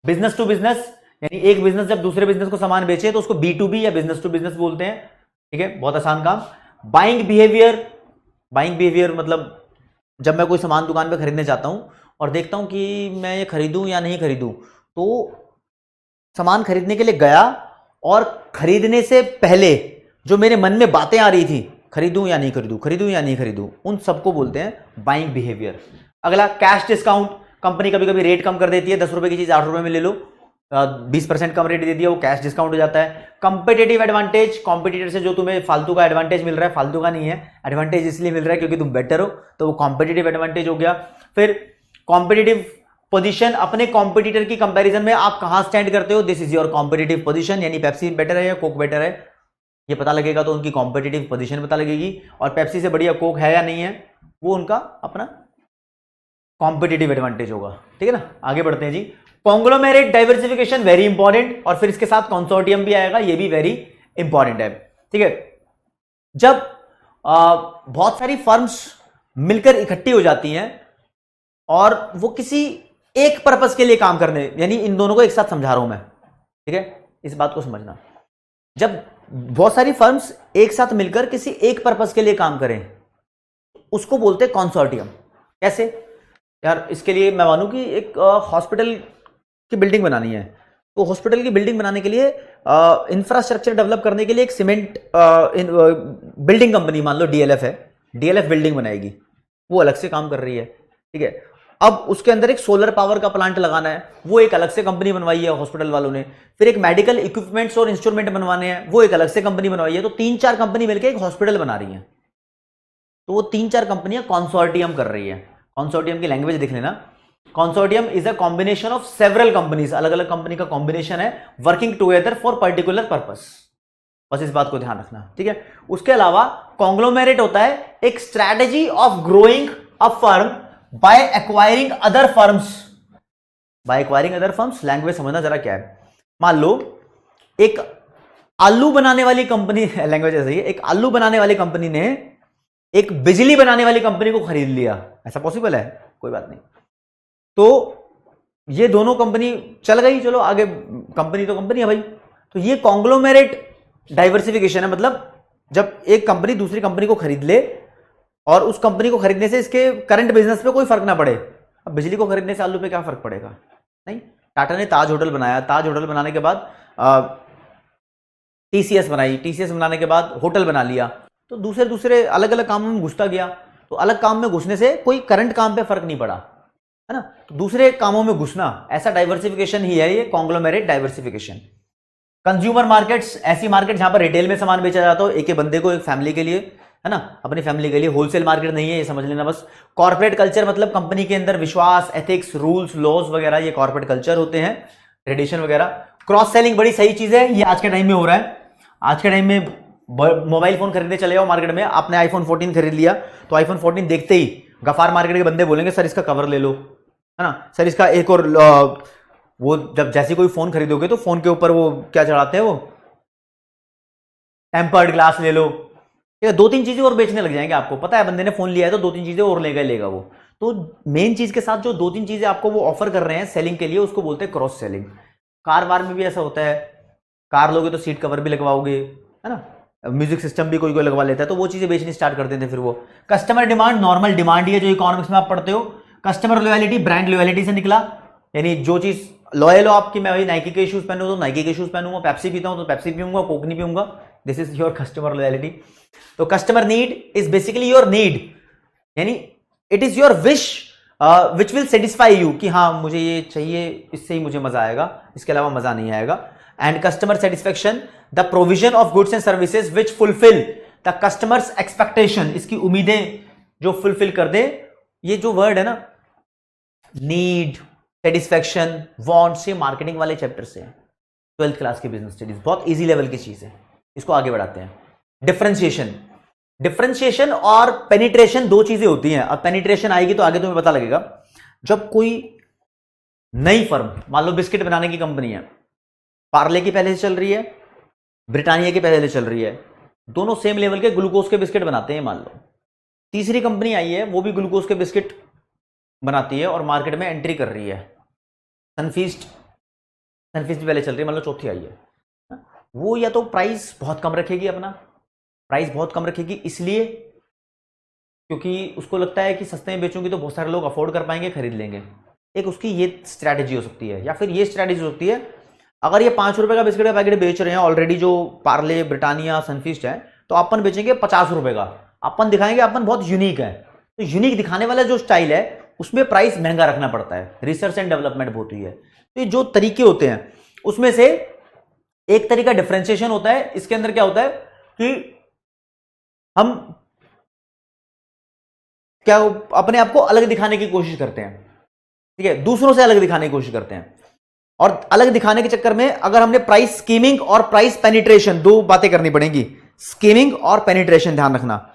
Speaker 1: बिजनेस टू बिजनेस यानी एक बिजनेस जब दूसरे बिजनेस को सामान बेचे तो उसको B2B या बिजनेस टू बिजनेस बोलते हैं, ठीक है, बहुत आसान काम। Buying behaviour. बाइंग बिहेवियर मतलब जब मैं कोई सामान दुकान पे खरीदने जाता हूं और देखता हूं कि मैं ये खरीदूं या नहीं खरीदूं, तो सामान खरीदने के लिए गया और खरीदने से पहले जो मेरे मन में बातें आ रही थी, खरीदूं या नहीं खरीदूं, खरीदूं या नहीं खरीदूं, उन सबको बोलते हैं बाइंग बिहेवियर। अगला कैश डिस्काउंट। कंपनी कभी कभी रेट कम कर देती है, 10 रुपए की चीज 8 रुपए में ले लो, 20% कम रेट दे दिया, वो कैश डिस्काउंट हो जाता है। Competitive advantage. कॉम्पिटिटर से जो तुम्हें फालतू का एडवांटेज मिल रहा है, फालतू का नहीं है, एडवांटेज इसलिए मिल रहा है क्योंकि तुम बेटर हो, तो वो कॉम्पिटिटिव एडवांटेज हो गया। फिर कॉम्पिटिटिव पोजीशन। अपने कॉम्पिटिटर की कंपैरिजन में आप कहां स्टैंड करते हो, this is your competitive position. यानी पेप्सी बेटर है या कोक बेटर है, ये पता लगेगा तो उनकी कॉम्पिटिटिव पोजीशन पता लगेगी। और पेप्सी से बढ़िया कोक है या नहीं है, वो उनका अपना कॉम्पिटिटिव एडवांटेज होगा, ठीक है ना। आगे बढ़ते हैं जी। कॉन्ग्लोमेरेट डाइवर्सिफिकेशन वेरी इंपॉर्टेंट, और फिर इसके साथ कंसोर्टियम भी आएगा, ये भी वेरी इंपॉर्टेंट है, ठीक है। जब बहुत सारी फर्म्स मिलकर इकट्ठी हो जाती हैं और वो किसी एक पर्पस के लिए काम करने, यानी इन दोनों को एक साथ समझा रहा हूं मैं, ठीक है, इस बात को समझना। जब बहुत सारी फर्म्स एक साथ मिलकर किसी एक पर्पस के लिए काम करें उसको बोलते हैं कंसोर्टियम। कैसे यार, इसके लिए मैं मानूं कि एक हॉस्पिटल की बिल्डिंग बनानी है, तो हॉस्पिटल की बिल्डिंग बनाने के लिए इंफ्रास्ट्रक्चर डेवलप करने के लिए एक सीमेंट बिल्डिंग कंपनी मान लो डीएलएफ है, डीएलएफ बिल्डिंग बनाएगी, वो अलग से काम कर रही है, ठीक है। अब उसके अंदर एक सोलर पावर का प्लांट लगाना है, वो एक अलग से कंपनी बनवाई है हॉस्पिटल वालों ने। फिर एक मेडिकल इक्विपमेंट्स और इंस्ट्रूमेंट बनवाने हैं, वो एक अलग से कंपनी बनवाई है। तो 3-4 कंपनी मिलकर एक हॉस्पिटल बना रही है, तो वो 3-4 कंपनियां कंसोर्टियम कर रही है। कंसोर्टियम की लैंग्वेज देख लेना। Consortium is a combination of several companies, अलग अलग कंपनी का कॉम्बिनेशन है, working together for particular purpose. बस इस बात को ध्यान रखना, ठीक है। उसके अलावा कॉन्ग्लोमेरेट होता है एक strategy of growing a firm by acquiring other firms. By acquiring other firms, language समझना जरा क्या है। मान लो एक आलू बनाने वाली कंपनी, लैंग्वेज ऐसे ही है, एक आलू बनाने वाली कंपनी ने एक बिजली बनाने वाली कंपनी को खरीद लिया, ऐसा पॉसिबल है? कोई बात नहीं। तो ये दोनों कंपनी चल गई, चलो आगे, कंपनी तो कंपनी है भाई। तो ये कॉन्ग्लोमेरेट डाइवर्सिफिकेशन है, मतलब जब एक कंपनी दूसरी कंपनी को खरीद ले और उस कंपनी को खरीदने से इसके करंट बिजनेस पे कोई फर्क ना पड़े। अब बिजली को खरीदने से आलू पे क्या फर्क पड़ेगा? नहीं। टाटा ने ताज होटल बनाया, ताज होटल बनाने के बाद टीसीएस बनाई, टीसीएस बनाने के बाद होटल बना लिया, तो दूसरे दूसरे अलग अलग कामों में घुसता गया। तो अलग काम में घुसने से कोई करंट काम पे फर्क नहीं पड़ा, है ना। तो दूसरे कामों में घुसना, ऐसा डाइवर्सिफिकेशन ही है ये कॉन्ग्लोमेरेट डाइवर्सिफिकेशन। कंज्यूमर मार्केट्स, ऐसी मार्केट जहां पर रिटेल में सामान बेचा जाता हो, एक बंदे को, एक फैमिली के लिए, है ना, अपनी फैमिली के लिए। होलसेल मार्केट नहीं है, ये समझ लेना बस। कॉर्पोरेट कल्चर मतलब कंपनी के अंदर विश्वास, एथिक्स, रूल्स, लॉज वगैरह, ये कॉर्पोरेट कल्चर होते हैं, ट्रेडिशन वगैरह। क्रॉस सेलिंग बड़ी सही चीज है, ये आज के टाइम में हो रहा है। आज के टाइम में मोबाइल फोन खरीदने चले जाओ मार्केट में, आपने आईफोन 14 खरीद लिया, तो आईफोन 14 देखते ही गफार मार्केट के बंदे बोलेंगे सर इसका कवर ले लो, है ना, सर इसका एक और वो जब जैसे कोई फोन खरीदोगे तो फोन के ऊपर वो क्या चढ़ाते हैं, वो टेम्पर्ड ग्लास ले लो, या 2-3 चीजें और बेचने लग जाएंगे। आपको पता है बंदे ने फोन लिया है तो 2-3 चीजें और लेगा वो। तो मेन चीज के साथ जो 2-3 चीजें आपको वो ऑफर कर रहे हैं सेलिंग के लिए, उसको बोलते हैं क्रॉस सेलिंग। कार वार में भी ऐसा होता है, कार लोगे तो सीट कवर भी लगवाओगे, है ना, म्यूजिक सिस्टम भी कोई कोई लगवा लेता है, तो वो चीजें बेचनी स्टार्ट कर देते हैं। फिर वो कस्टमर डिमांड, नॉर्मल डिमांड ही है जो इकोनॉमिक्स में आप पढ़ते हो। कस्टमर लॉयलिटी, ब्रांड लॉयलिटी से निकला, यानी जो चीज लॉयल हो आपकी, मैं वही नाइकी के शूज पहनूं तो नाइकी के शूज पहनूंगा, पेप्सी पीता हूं तो पेप्सी पीऊंगा, कोक नहीं पीऊंगा। This is your customer loyalty. तो customer need is basically your need, यानी it is your wish which will satisfy you, कि हाँ मुझे ये चाहिए, इससे ही मुझे मजा आएगा, इसके अलावा मजा नहीं आएगा। And customer satisfaction, the provision of goods and services which fulfil the customers expectation, इसकी उम्मीदें जो फुलफिल कर दे। ये जो वर्ड है ना, नीड, सेटिस्फेक्शन, वांट, से मार्केटिंग वाले चैप्टर से 12th क्लास की बिजनेस स्टडीज, बहुत इजी लेवल की चीज है। इसको आगे बढ़ाते हैं। डिफरेंशिएशन, डिफरेंशिएशन और पेनिट्रेशन दो चीजें होती हैं। अब पेनिट्रेशन आएगी तो आगे तुम्हें पता लगेगा। जब कोई नई फर्म, मान लो बिस्किट बनाने की कंपनी है, पार्ले की पहले से चल रही है, ब्रिटानिया की पहले से चल रही है, दोनों सेम लेवल के ग्लूकोज के बिस्किट बनाते हैं मान लो। तीसरी कंपनी आई है, वो भी ग्लूकोज के बिस्किट बनाती है और मार्केट में एंट्री कर रही है, सनफीस्ट भी पहले चल रही है, मान लो चौथी आई है। वो या तो प्राइस बहुत कम रखेगी, अपना प्राइस बहुत कम रखेगी, इसलिए क्योंकि उसको लगता है कि सस्ते में बेचूंगी तो बहुत सारे लोग अफोर्ड कर पाएंगे, खरीद लेंगे। एक उसकी ये स्ट्रैटेजी हो सकती है। या फिर ये स्ट्रैटेजी हो सकती है, अगर ये 5 रुपए का बिस्किट का पैकेट बेच रहे हैं ऑलरेडी, जो पार्ले, ब्रिटानिया, सनफीस्ट है, तो अपन बेचेंगे 50 रुपए का। अपन दिखाएंगे अपन बहुत यूनिक है। तो यूनिक दिखाने वाला जो स्टाइल है उसमें प्राइस महंगा रखना पड़ता है, रिसर्च एंड डेवलपमेंट बहुत हुई है। तो ये जो तरीके होते हैं उसमें से एक तरीका डिफरेंशिएशन होता है। इसके अंदर क्या होता है कि हम क्या अपने आप को अलग दिखाने की कोशिश करते हैं, ठीक है, दूसरों से अलग दिखाने की कोशिश करते हैं। और अलग दिखाने के चक्कर में अगर हमने प्राइस स्कीमिंग और प्राइस पेनिट्रेशन, दो बातें करनी पड़ेंगी। स्कीमिंग और पेनिट्रेशन, ध्यान रखना,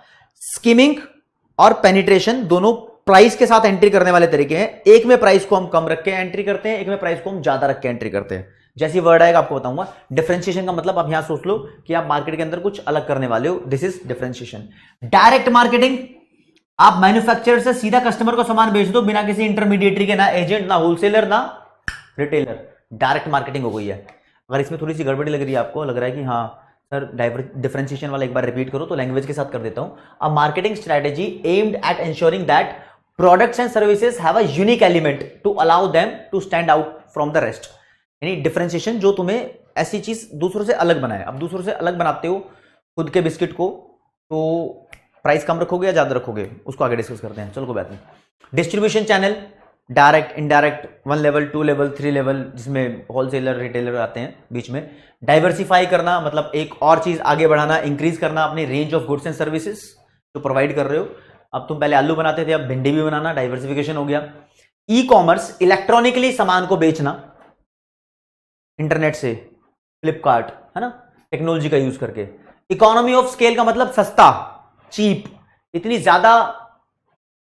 Speaker 1: स्कीमिंग और पेनिट्रेशन दोनों प्राइस के साथ एंट्री करने वाले तरीके हैं। एक में प्राइस को हम कम रख के एंट्री करते हैं, एक में प्राइस को हम ज्यादा रख के एंट्री करते हैं। जैसी वर्ड आएगा आपको बताऊंगा। डिफरेंशिएशन का मतलब आप यहां सोच लो कि आप मार्केट के अंदर कुछ अलग करने वाले हो, this is differentiation. Direct marketing, आप मैन्युफैक्चरर से सीधा कस्टमर को सामान बेच दो बिना किसी इंटरमीडिएटरी के, ना एजेंट, ना होलसेलर, ना रिटेलर। डायरेक्ट मार्केटिंग हो गई है। अगर इसमें थोड़ी सी गड़बड़ी लग रही है, आपको लग रहा है कि हाँ सर डिफरेंशिएशन वाला एक बार रिपीट करो, तो लैंग्वेज के साथ कर देता हूं। A marketing strategy aimed at ensuring that products and services have a unique element to allow them to stand out from the rest. यानी डिफरेंशिएशन जो तुम्हें ऐसी चीज दूसरों से अलग बनाए। अब दूसरों से अलग बनाते हो खुद के बिस्किट को, तो प्राइस कम रखोगे या ज्यादा रखोगे, उसको आगे डिस्कस करते हैं। चलो कोई बात नहीं। Distribution channel, direct, indirect, 1 level, 2 level, 3 level, जिसमें होलसेलर, रिटेलर आते हैं बीच में। डाइवर्सिफाई करना मतलब एक और चीज आगे बढ़ाना, इंक्रीज करना अपनी range of goods and services जो प्रोवाइड कर रहे हो। अब तुम पहले आलू बनाते थे, अब भिंडी भी बनाना, डाइवर्सिफिकेशन हो गया। ई कॉमर्स, इलेक्ट्रॉनिकली सामान को बेचना इंटरनेट से, फ्लिपकार्ट, है ना, टेक्नोलॉजी का यूज करके। इकोनॉमी ऑफ स्केल का मतलब सस्ता, चीप, इतनी ज्यादा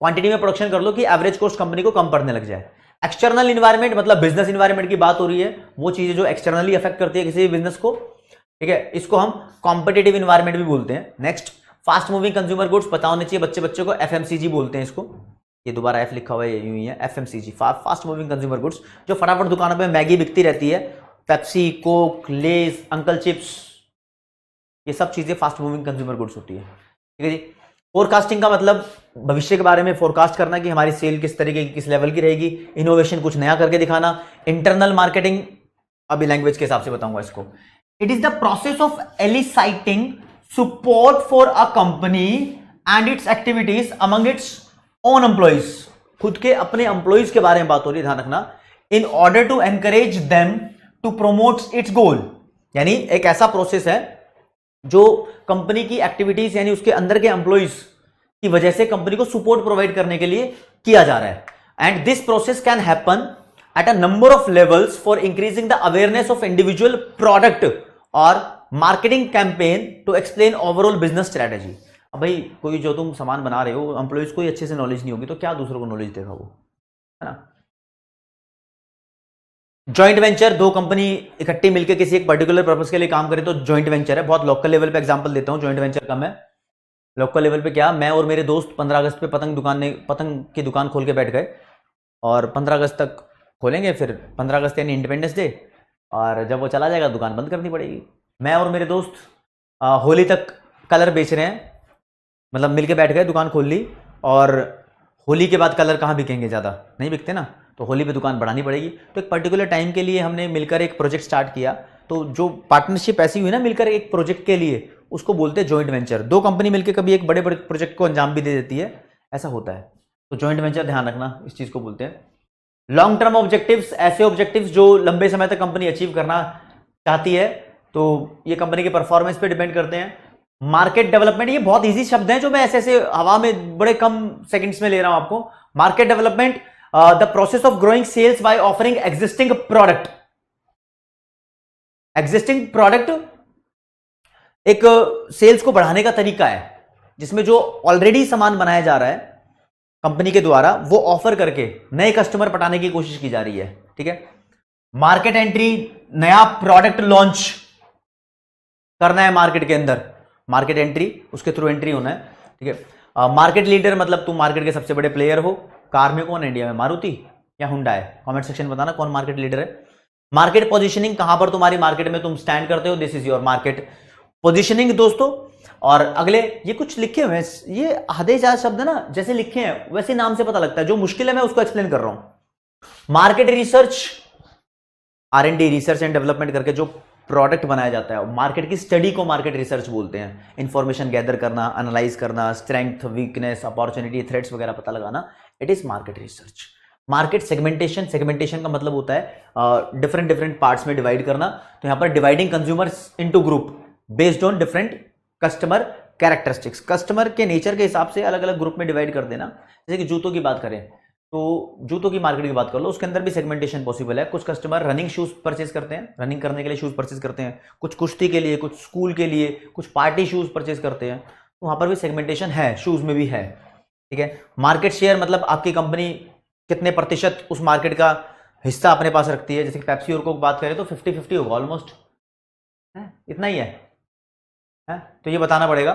Speaker 1: क्वांटिटी में प्रोडक्शन कर लो कि एवरेज कॉस्ट कंपनी को कम पड़ने लग जाए। एक्सटर्नल इन्वायरमेंट मतलब बिजनेस इन्वायरमेंट की बात हो रही है, वो चीजें जो एक्सटर्नली अफेक्ट करती है किसी भी बिजनेस को, ठीक है, इसको हम कॉम्पिटेटिव इन्वायरमेंट भी बोलते हैं। Next, fast moving consumer goods, पता होने चाहिए बच्चे को, एफएमसीजी बोलते हैं इसको, ये दोबारा एफ लिखा हुआ है, यूं ही है, FMCG, fast moving consumer goods, जो फटाफट दुकानों पे मैगी बिकती रहती है, पेप्सी, कोक, लेज, अंकल चिप्स, ये सब चीजें फास्ट मूविंग कंज्यूमर गुड्स होती है, ठीक है जी। फोरकास्टिंग का मतलब भविष्य के बारे में फोरकास्ट करना कि हमारी सेल किस तरीके की, किस लेवल की रहेगी। इनोवेशन, कुछ नया करके दिखाना। इंटरनल मार्केटिंग, अभी लैंग्वेज के हिसाब से बताऊंगा इसको। It is the process of eliciting support for a company and its activities among its own employees, खुद के अपने एम्प्लॉइज के बारे में बात हो रही है, ध्यान रखना। In order to encourage them to promote its goal, यानी एक ऐसा प्रोसेस है जो कंपनी की एक्टिविटीज यानी उसके अंदर के एम्प्लॉइज की वजह से कंपनी को सपोर्ट प्रोवाइड करने के लिए किया जा रहा है। And this process can happen at a number of levels for increasing the awareness of individual product और marketing campaign to explain overall business strategy. अब भाई कोई जो तुम सामान बना रहे हो, एम्प्लॉइज को ही अच्छे से नॉलेज नहीं होगी तो क्या दूसरों को नॉलेज देगा वो, है ना। जॉइंट वेंचर, दो कंपनी इकट्ठी मिलकर किसी एक पर्टिकुलर पर्पस के लिए काम करे तो जॉइंट वेंचर है। बहुत लोकल लेवल पे एग्जांपल देता हूं, जॉइंट वेंचर का मैं लोकल लेवल पे क्या, मैं और मेरे दोस्त 15 अगस्त पे पतंग की दुकान खोल के बैठ गए और 15 अगस्त तक खोलेंगे, फिर 15 अगस्त यानी इंडिपेंडेंस डे, और जब वो चला जाएगा दुकान बंद करनी पड़ेगी। मैं और मेरे दोस्त होली तक कलर बेच रहे हैं, मतलब मिलके बैठ गए, दुकान खोल ली, और होली के बाद कलर कहाँ बिकेंगे, ज़्यादा नहीं बिकते ना, तो होली पे दुकान बढ़ानी पड़ेगी। तो एक पर्टिकुलर टाइम के लिए हमने मिलकर एक प्रोजेक्ट स्टार्ट किया, तो जो पार्टनरशिप ऐसी हुई ना मिलकर एक प्रोजेक्ट के लिए, उसको बोलते हैं जॉइंट वेंचर। दो कंपनी मिलकर कभी एक बड़े बड़े प्रोजेक्ट को अंजाम भी दे देती है, ऐसा होता है, तो जॉइंट वेंचर, ध्यान रखना, इस चीज़ को बोलते हैं। लॉन्ग टर्म ऑब्जेक्टिव्स, ऐसे ऑब्जेक्टिव्स जो लंबे समय तक कंपनी अचीव करना चाहती है, तो ये कंपनी के परफॉर्मेंस पे डिपेंड करते हैं। मार्केट डेवलपमेंट, ये बहुत इजी शब्द हैं जो मैं ऐसे ऐसे हवा में बड़े कम सेकंड्स में ले रहा हूं आपको। Market development, the process of growing sales by offering existing product. Existing product एक सेल्स को बढ़ाने का तरीका है, जिसमें जो ऑलरेडी सामान बनाया जा रहा है कंपनी के द्वारा, वो ऑफर करके नए कस्टमर पटाने की कोशिश की जा रही है, ठीक है। मार्केट एंट्री, नया प्रोडक्ट लॉन्च करना है मार्केट के अंदर, मार्केट एंट्री, उसके थ्रू एंट्री होना है, ठीक है। मार्केट लीडर मतलब तुम मार्केट के सबसे बड़े प्लेयर हो। कार में कौन है इंडिया में, मारुति या हुंडा है? कमेंट सेक्शन में बताना कौन मार्केट लीडर है। मार्केट पोजीशनिंग, कहां पर तुम्हारी मार्केट में तुम स्टैंड करते हो, this is your market positioning दोस्तों। और अगले ये कुछ लिखे हुए हैं, ये आधे ज्यादा शब्द ना जैसे लिखे हैं वैसे नाम से पता लगता है, जो मुश्किल है मैं उसको एक्सप्लेन कर रहा हूं। Market research, R&D, research and development करके जो प्रोडक्ट बनाया जाता है, मार्केट की स्टडी को मार्केट रिसर्च बोलते हैं। इंफॉर्मेशन गैदर करना, एनालाइज करना, स्ट्रेंथ, वीकनेस, अपॉर्चुनिटी, थ्रेट्स वगैरह पता लगाना, it is market research. Market segmentation, segmentation का मतलब होता है डिफरेंट डिफरेंट पार्ट्स में डिवाइड करना। तो यहां पर dividing consumers into group based on different customer characteristics, customer के नेचर के हिसाब से अलग अलग ग्रुप में डिवाइड कर देना। जैसे कि जूतों की बात करें तो जूतों की मार्केट की बात कर लो, उसके अंदर भी सेगमेंटेशन पॉसिबल है। कुछ कस्टमर रनिंग शूज परचेज करते हैं, रनिंग करने के लिए शूज परचेज करते हैं, कुछ कुश्ती के लिए, कुछ स्कूल के लिए, कुछ पार्टी शूज परचेज करते हैं, तो वहां पर भी सेगमेंटेशन है, शूज में भी है, ठीक है। मार्केट शेयर मतलब आपकी कंपनी कितने प्रतिशत उस मार्केट का हिस्सा अपने पास रखती है। जैसे कि पेप्सी और कोक बात करें तो 50-50 होगा ऑलमोस्ट, इतना ही है। तो ये बताना पड़ेगा,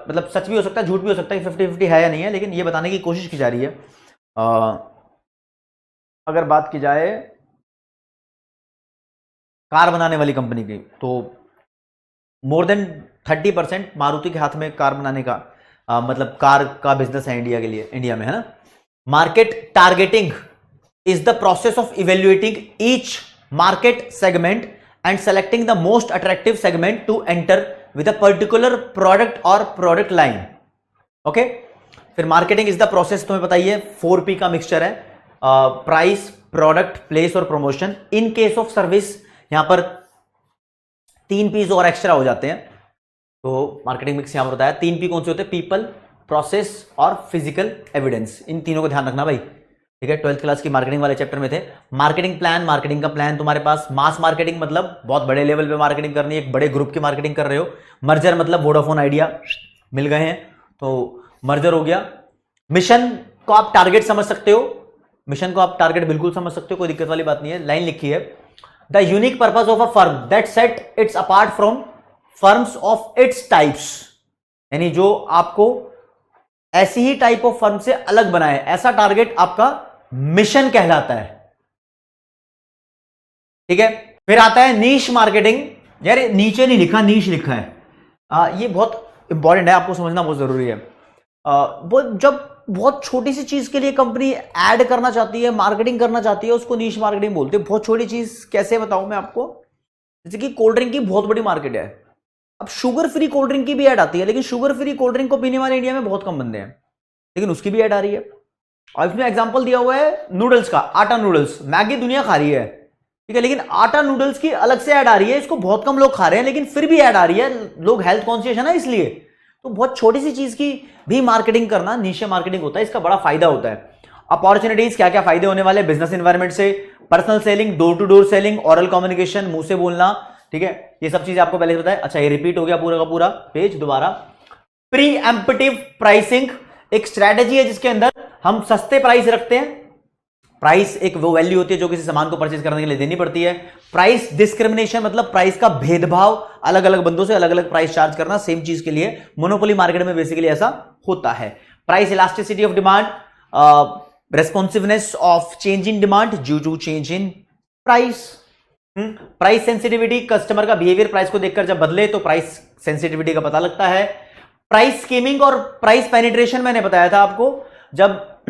Speaker 1: मतलब सच भी हो सकता है, झूठ भी हो सकता है, 50-50 है या नहीं है, लेकिन ये बताने की कोशिश की जा रही है। अगर बात की जाए कार बनाने वाली कंपनी की, तो मोर देन 30% मारुति के हाथ में कार बनाने का मतलब कार का बिजनेस है इंडिया के लिए, इंडिया में, है ना। Market targeting is the process of evaluating each market segment and selecting the most attractive segment to enter with a particular product और प्रोडक्ट लाइन, ओके। फिर मार्केटिंग इज द प्रोसेस, तुम्हें बताइए 4P का mixture है, price, product, place और promotion. In case of service यहां पर 3 P's और एक्स्ट्रा हो जाते हैं, तो मार्केटिंग मिक्स यहां पर होता है। 3P कौन से होते हैं? पीपल, प्रोसेस और फिजिकल एविडेंस, इन तीनों को ध्यान रखना भाई, ठीक है। 12th क्लास की मार्केटिंग वाले चैप्टर में थे। मार्केटिंग प्लान, मार्केटिंग का प्लान तुम्हारे पास। मास मार्केटिंग मतलब बहुत बड़े लेवल पे मार्केटिंग करनी है, एक बड़े ग्रुप की मार्केटिंग कर रहे हो। मर्जर मतलब वोडाफोन आइडिया मिल गए हैं तो मर्जर हो गया। मिशन को आप टारगेट समझ सकते हो, मिशन को आप टारगेट बिल्कुल समझ सकते हो, कोई दिक्कत वाली बात नहीं है। लाइन लिखी है, the unique purpose of a firm that set it's apart from firms of its types, यानी जो आपको ऐसी ही टाइप ऑफ फर्म से अलग बनाए, ऐसा टारगेट आपका मिशन कहलाता है, ठीक है। फिर आता है नीश मार्केटिंग, यार नीचे नहीं लिखा, नीश लिखा है। ये बहुत इंपॉर्टेंट है, आपको समझना बहुत जरूरी है। वो जब बहुत छोटी सी चीज के लिए कंपनी ऐड करना चाहती है, मार्केटिंग करना चाहती है, उसको नीश मार्केटिंग बोलते हैं। बहुत छोटी चीज कैसे बताऊं मैं आपको, जैसे कि कोल्ड ड्रिंक की बहुत बड़ी मार्केट है, अब शुगर फ्री कोल्ड ड्रिंक की भी ऐड आती है, लेकिन शुगर फ्री कोल्ड ड्रिंक को पीने वाले इंडिया में बहुत कम बंदे हैं, लेकिन उसकी भी ऐड आ रही है। और इसमें एग्जांपल दिया हुआ है नूडल्स का, आटा नूडल्स। मैगी दुनिया खा रही है, ठीक है, लेकिन आटा नूडल्स की अलग से ऐड आ रही है, इसको बहुत कम लोग खा रहे हैं, लेकिन फिर भी ऐड आ रही है, लोग हेल्थ कॉन्शियस है ना, इसलिए। तो बहुत छोटी सी चीज की भी मार्केटिंग करना नीशे मार्केटिंग होता है, इसका बड़ा फायदा होता है। अपॉर्चुनिटीज, क्या क्या फायदे होने वाले बिजनेस एनवायरमेंट से, personal selling, door to door selling, oral communication, मुंह से बोलना, ठीक है, ये सब चीजें आपको पहले से बताया। अच्छा, ये रिपीट हो गया पूरा का पूरा पेज दोबारा। प्री एम्पटिव प्राइसिंग एक स्ट्रेटेजी है जिसके अंदर हम सस्ते प्राइस रखते हैं। प्राइस एक वो वैल्यू होती है जो किसी सामान को परचेज करने के लिए देनी पड़ती है। प्राइस डिस्क्रिमिनेशन मतलब प्राइस का भेदभाव, अलग अलग बंदों से अलग अलग प्राइस चार्ज करना सेम चीज के लिए। मोनोपोली मार्केट में बेसिकली ऐसा होता है। Price elasticity of demand, responsiveness of change in demand due to change in price. Price sensitivity, customer का बिहेवियर प्राइस को देखकर जब बदले तो प्राइस सेंसिटिविटी का पता लगता है। प्राइस स्कीमिंग और प्राइस पेनिट्रेशन मैंने बताया था आपको, जब